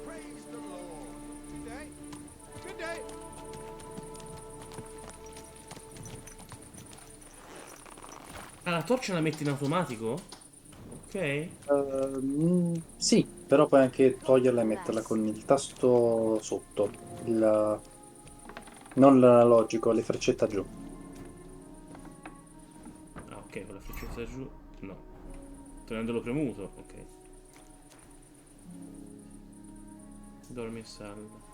Praise the Lord. Good day. Good day. Ah, la torcia la metti in automatico? Ok. Sì, però puoi anche toglierla e metterla con il tasto sotto, non l'analogico, le freccetta giù. Ah, ok, con la freccetta giù. No. Tenendolo premuto, ok. Dormi e salva.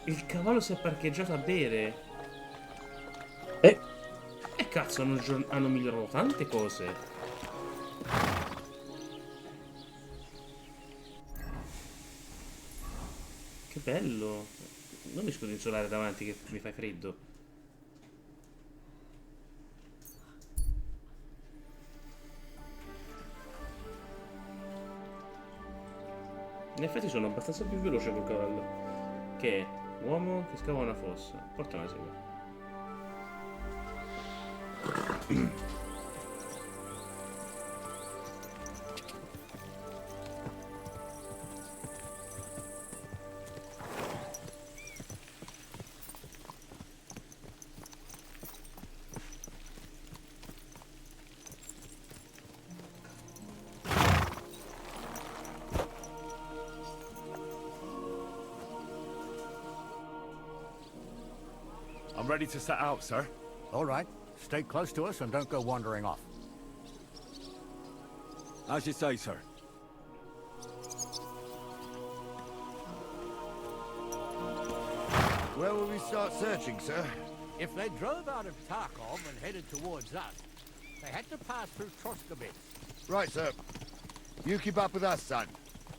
Il cavallo si è parcheggiato a bere. E Cazzo, hanno migliorato tante cose. Che bello. Non mi scusi insolare davanti che mi fai freddo. In effetti sono abbastanza più veloce col cavallo. Che è? Uomo che scava una fossa. Porta una seconda. I'm ready to set out, sir. All right. Stay close to us and don't go wandering off. As you say, sir. Where will we start searching, sir? If they drove out of Tarkov and headed towards us, they had to pass through Troskovitz. Right, sir. You keep up with us, son.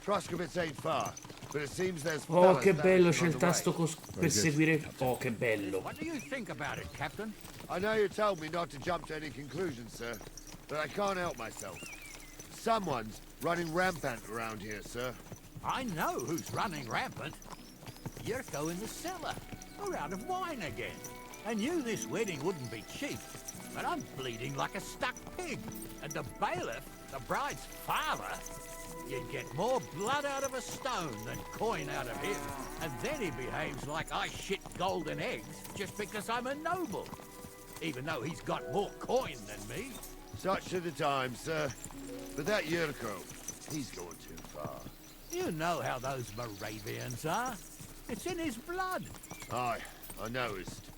Troskovitz ain't far, but it seems there's Oh, fellas che bello, vanishing c'è il on the way. tasto per seguire. Oh, che bello. What do you think about it, Captain? I know you told me not to jump to any conclusions, sir, but I can't help myself. Someone's running rampant around here, sir. I know who's running rampant. Yurko in the cellar. We're out of wine again. I knew this wedding wouldn't be cheap, but I'm bleeding like a stuck pig. And the bailiff, the bride's father, you'd get more blood out of a stone than coin out of him. And then he behaves like I shit golden eggs just because I'm a noble. Even though he's got more coin than me. Such are the times, sir. But that Yurko, he's going too far. You know how those Moravians are. It's in his blood. Aye, I noticed.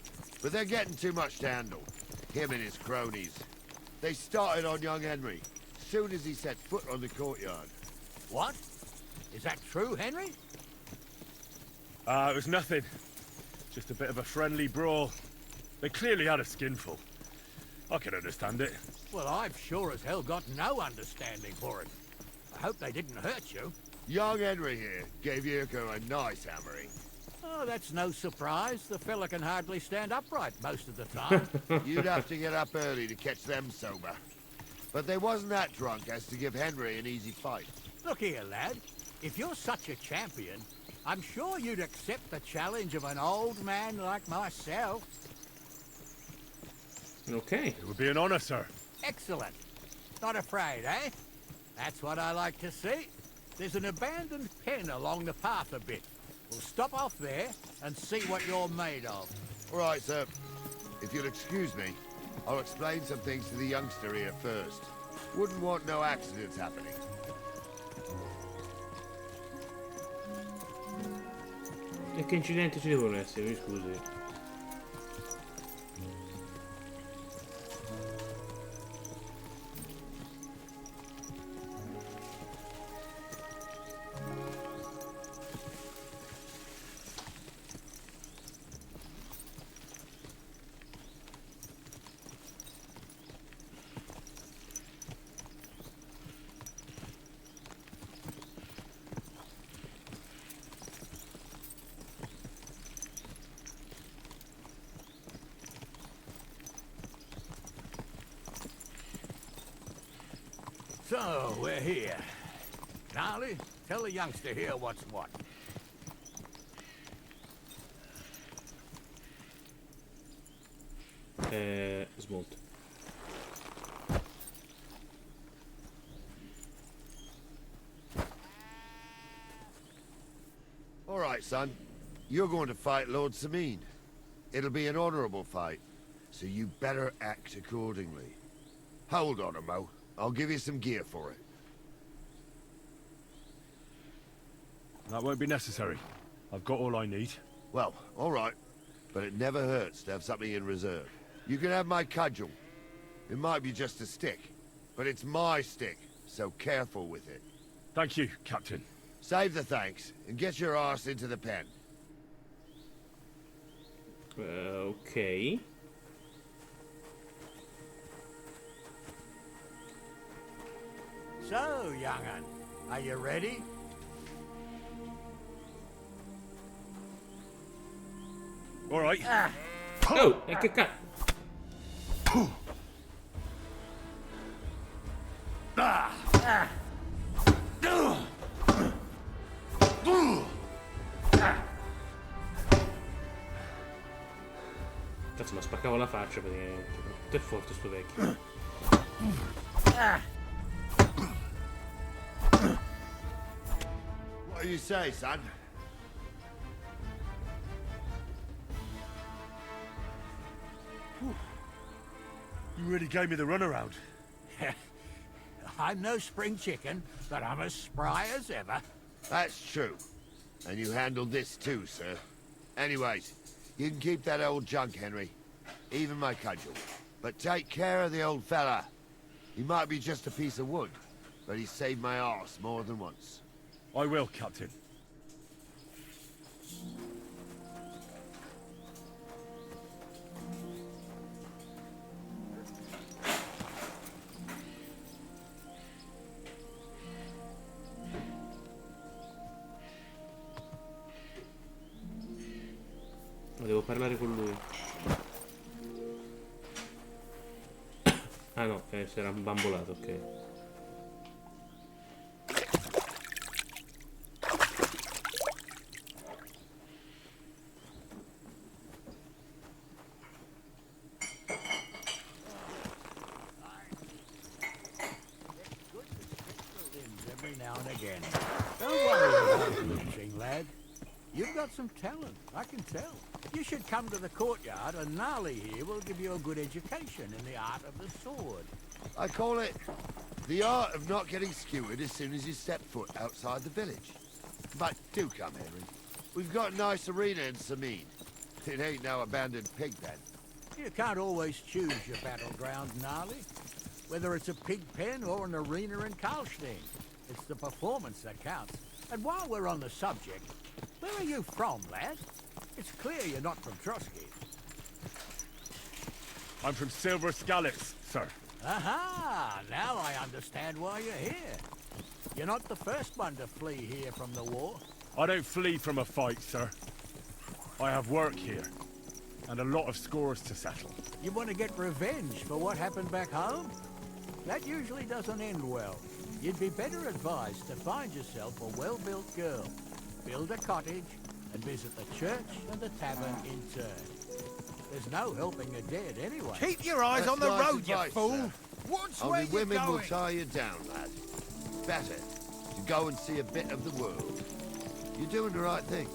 But they're getting too much to handle. Him and his cronies. They started on young Henry, soon as he set foot on the courtyard. What? Is that true, Henry? It was nothing. Just a bit of a friendly brawl. They clearly had a skinful. I can understand it. Well, I've sure as hell got no understanding for it. I hope they didn't hurt you. Young Henry here gave Yurko a nice hammering. Oh, that's no surprise. The fella can hardly stand upright most of the time. You'd have to get up early to catch them sober. But they wasn't that drunk as to give Henry an easy fight. Look here, lad. If you're such a champion, I'm sure you'd accept the challenge of an old man like myself. Okay. It would be an honor, sir. Excellent. Not afraid, eh? That's what I like to see. There's an abandoned pen along the path a bit. We'll stop off there and see what you're made of. All right, sir. If you'll excuse me, I'll explain some things to the youngster here first. Wouldn't want no accidents happening. E che incidenti ci devono essere, mi scusi. So, we're here. Gnarly, tell the youngster here what's what. Smolt. All right, son. You're going to fight Lord Sameen. It'll be an honorable fight, so you better act accordingly. Hold on, Mo. I'll give you some gear for it. That won't be necessary. I've got all I need. Well, all right. But it never hurts to have something in reserve. You can have my cudgel. It might be just a stick, but it's my stick, so careful with it. Thank you, Captain. Save the thanks, and get your arse into the pen. Ok. So, young'un, are you ready? All right. Oh, e che cazzo? Cazzo, mi spaccavo la faccia perché quanto è forte sto vecchio. What do you say, son? You really gave me the runaround. I'm no spring chicken, but I'm as spry as ever. That's true. And you handled this too, sir. Anyways, you can keep that old junk, Henry. Even my cudgel. But take care of the old fella. He might be just a piece of wood, but he saved my arse more than once. I will, Captain. Devo parlare con lui. Ah no, si era bambolato, ok. Every now and again. Don't worry about losing, lad. You've got some talent, I can tell. You should come to the courtyard and Gnarly here will give you a good education in the art of the sword. I call it the art of not getting skewered as soon as you step foot outside the village. But do come, Henry. We've got a nice arena in Sameen. It ain't no abandoned pig pen. You can't always choose your battleground, Gnarly. Whether it's a pig pen or an arena in Karlstein. It's the performance that counts. And while we're on the subject, where are you from, lad? It's clear you're not from Trotsky. I'm from Silver Scallops, sir. Aha! Now I understand why you're here. You're not the first one to flee here from the war. I don't flee from a fight, sir. I have work here, and a lot of scores to settle. You want to get revenge for what happened back home? That usually doesn't end well. You'd be better advised to find yourself a well-built girl, build a cottage, and visit the church and the tavern in turn. There's no helping the dead anyway. Keep your eyes on the That's nice road, you advice, fool! sir. Watch Only where you're women will going! tie you down, lad. Better to go and see a bit of the world. You're doing the right thing.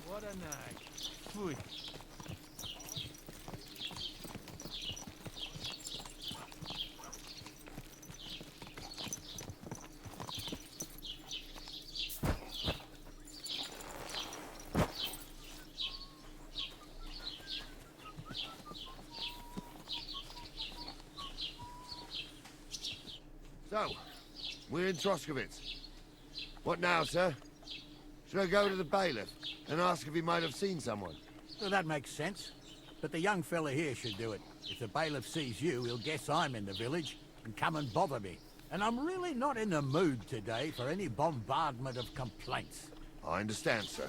What a night. Phew. So, we're in Troskowitz. What now, sir? Should I go to the bailiff and ask if he might have seen someone? Well, that makes sense. But the young fella here should do it. If the bailiff sees you, he'll guess I'm in the village and come and bother me. And I'm really not in the mood today for any bombardment of complaints. I understand, sir.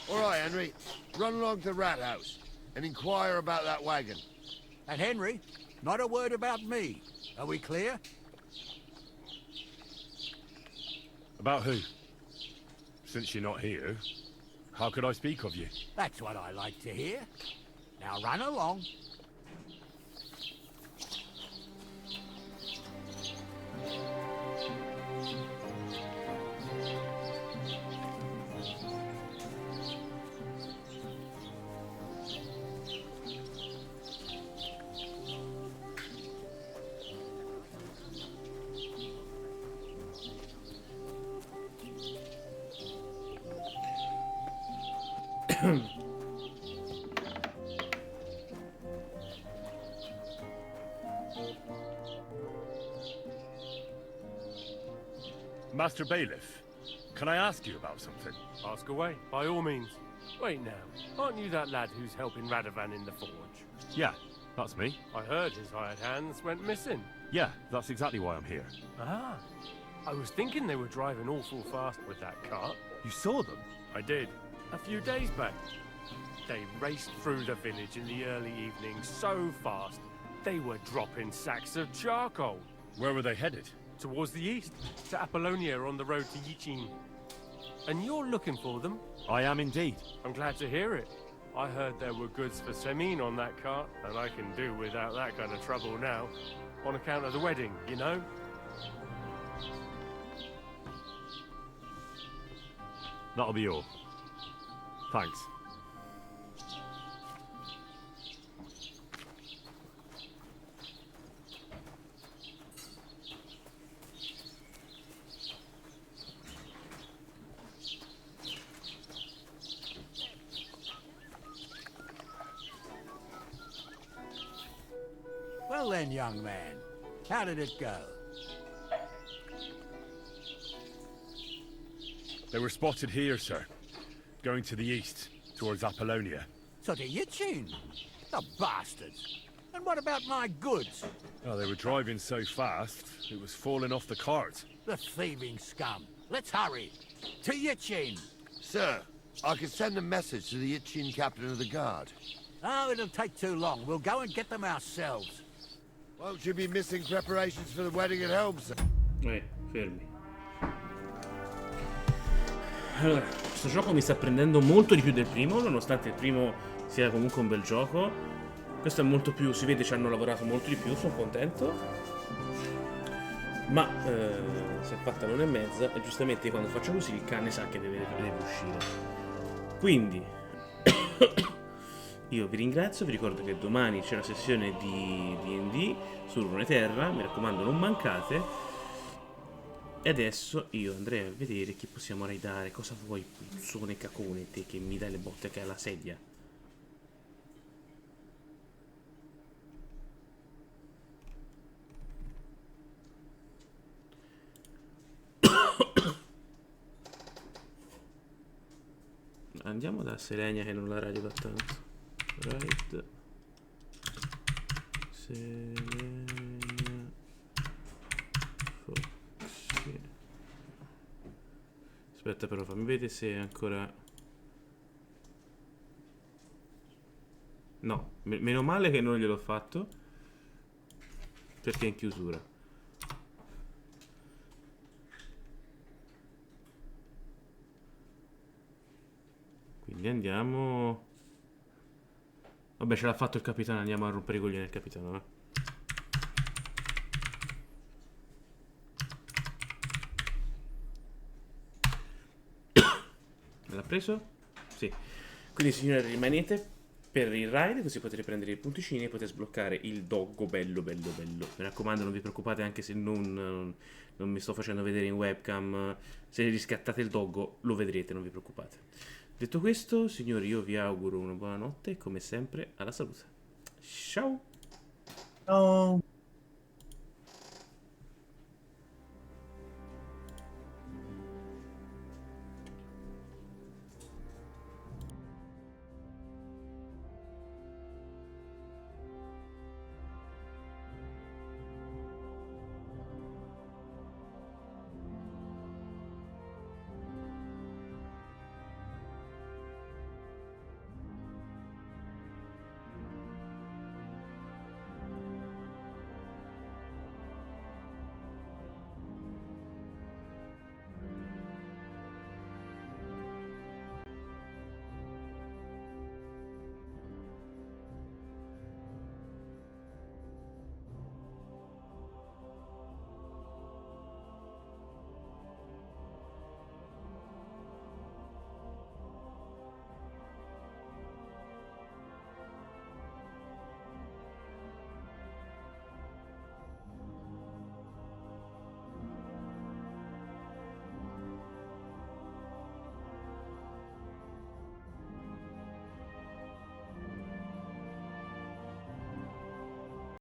All right, Henry. Run along to the rat house and inquire about that wagon. And Henry, not a word about me. Are we clear? About who? Since you're not here, how could I speak of you? That's what I like to hear. Now run along. Master Bailiff, can I ask you about something? Ask away, by all means. Wait now, aren't you that lad who's helping Radovan in the forge? Yeah, that's me. I heard his hired hands went missing. Yeah, that's exactly why I'm here. Ah, I was thinking they were driving awful fast with that cart. You saw them? I did, a few days back. They raced through the village in the early evening so fast, they were dropping sacks of charcoal. Where were they headed? Towards the east, to Apollonia on the road to Yichin. And you're looking for them? I am indeed. I'm glad to hear it. I heard there were goods for Semin on that cart, and I can do without that kind of trouble now. On account of the wedding, you know? That'll be all. Thanks. Well then, young man, how did it go? They were spotted here, sir. Going to the east, towards Apollonia. So to Yichin? The bastards! And what about my goods? Oh, they were driving so fast, it was falling off the cart. The thieving scum. Let's hurry. To Yichin! Sir, I can send a message to the Yichin captain of the guard. Oh, it'll take too long. We'll go and get them ourselves. Won't you be missing preparations for the wedding at home, sir? Fermi. Allora, questo gioco mi sta prendendo molto di più del primo, nonostante il primo sia comunque un bel gioco. Questo è molto più, si vede ci hanno lavorato molto di più, sono contento. Ma si è fatta l'1:30 e giustamente quando faccio così il cane sa che deve uscire. Quindi io vi ringrazio, vi ricordo che domani c'è una sessione di D&D su Runeterra, mi raccomando non mancate. E adesso io andrei a vedere chi possiamo raidare. Cosa vuoi, puzzone cacone, te che mi dai le botte che hai la sedia? Andiamo da Selenia che non la radio da tanto. Raid Selenia Foxy. Aspetta però, fammi vedere se è ancora... No, meno male che non gliel'ho fatto, perché è in chiusura. Quindi andiamo... Vabbè, ce l'ha fatto il capitano, andiamo a rompere i coglioni al capitano, eh. Me l'ha preso? Sì. Quindi signori rimanete per il raid, così potete prendere i punticini e potete sbloccare il doggo bello bello bello. Mi raccomando, non vi preoccupate, anche se non mi sto facendo vedere in webcam. Se riscattate il doggo lo vedrete, non vi preoccupate. Detto questo, signori, io vi auguro una buona notte e come sempre alla salute. Ciao! Ciao!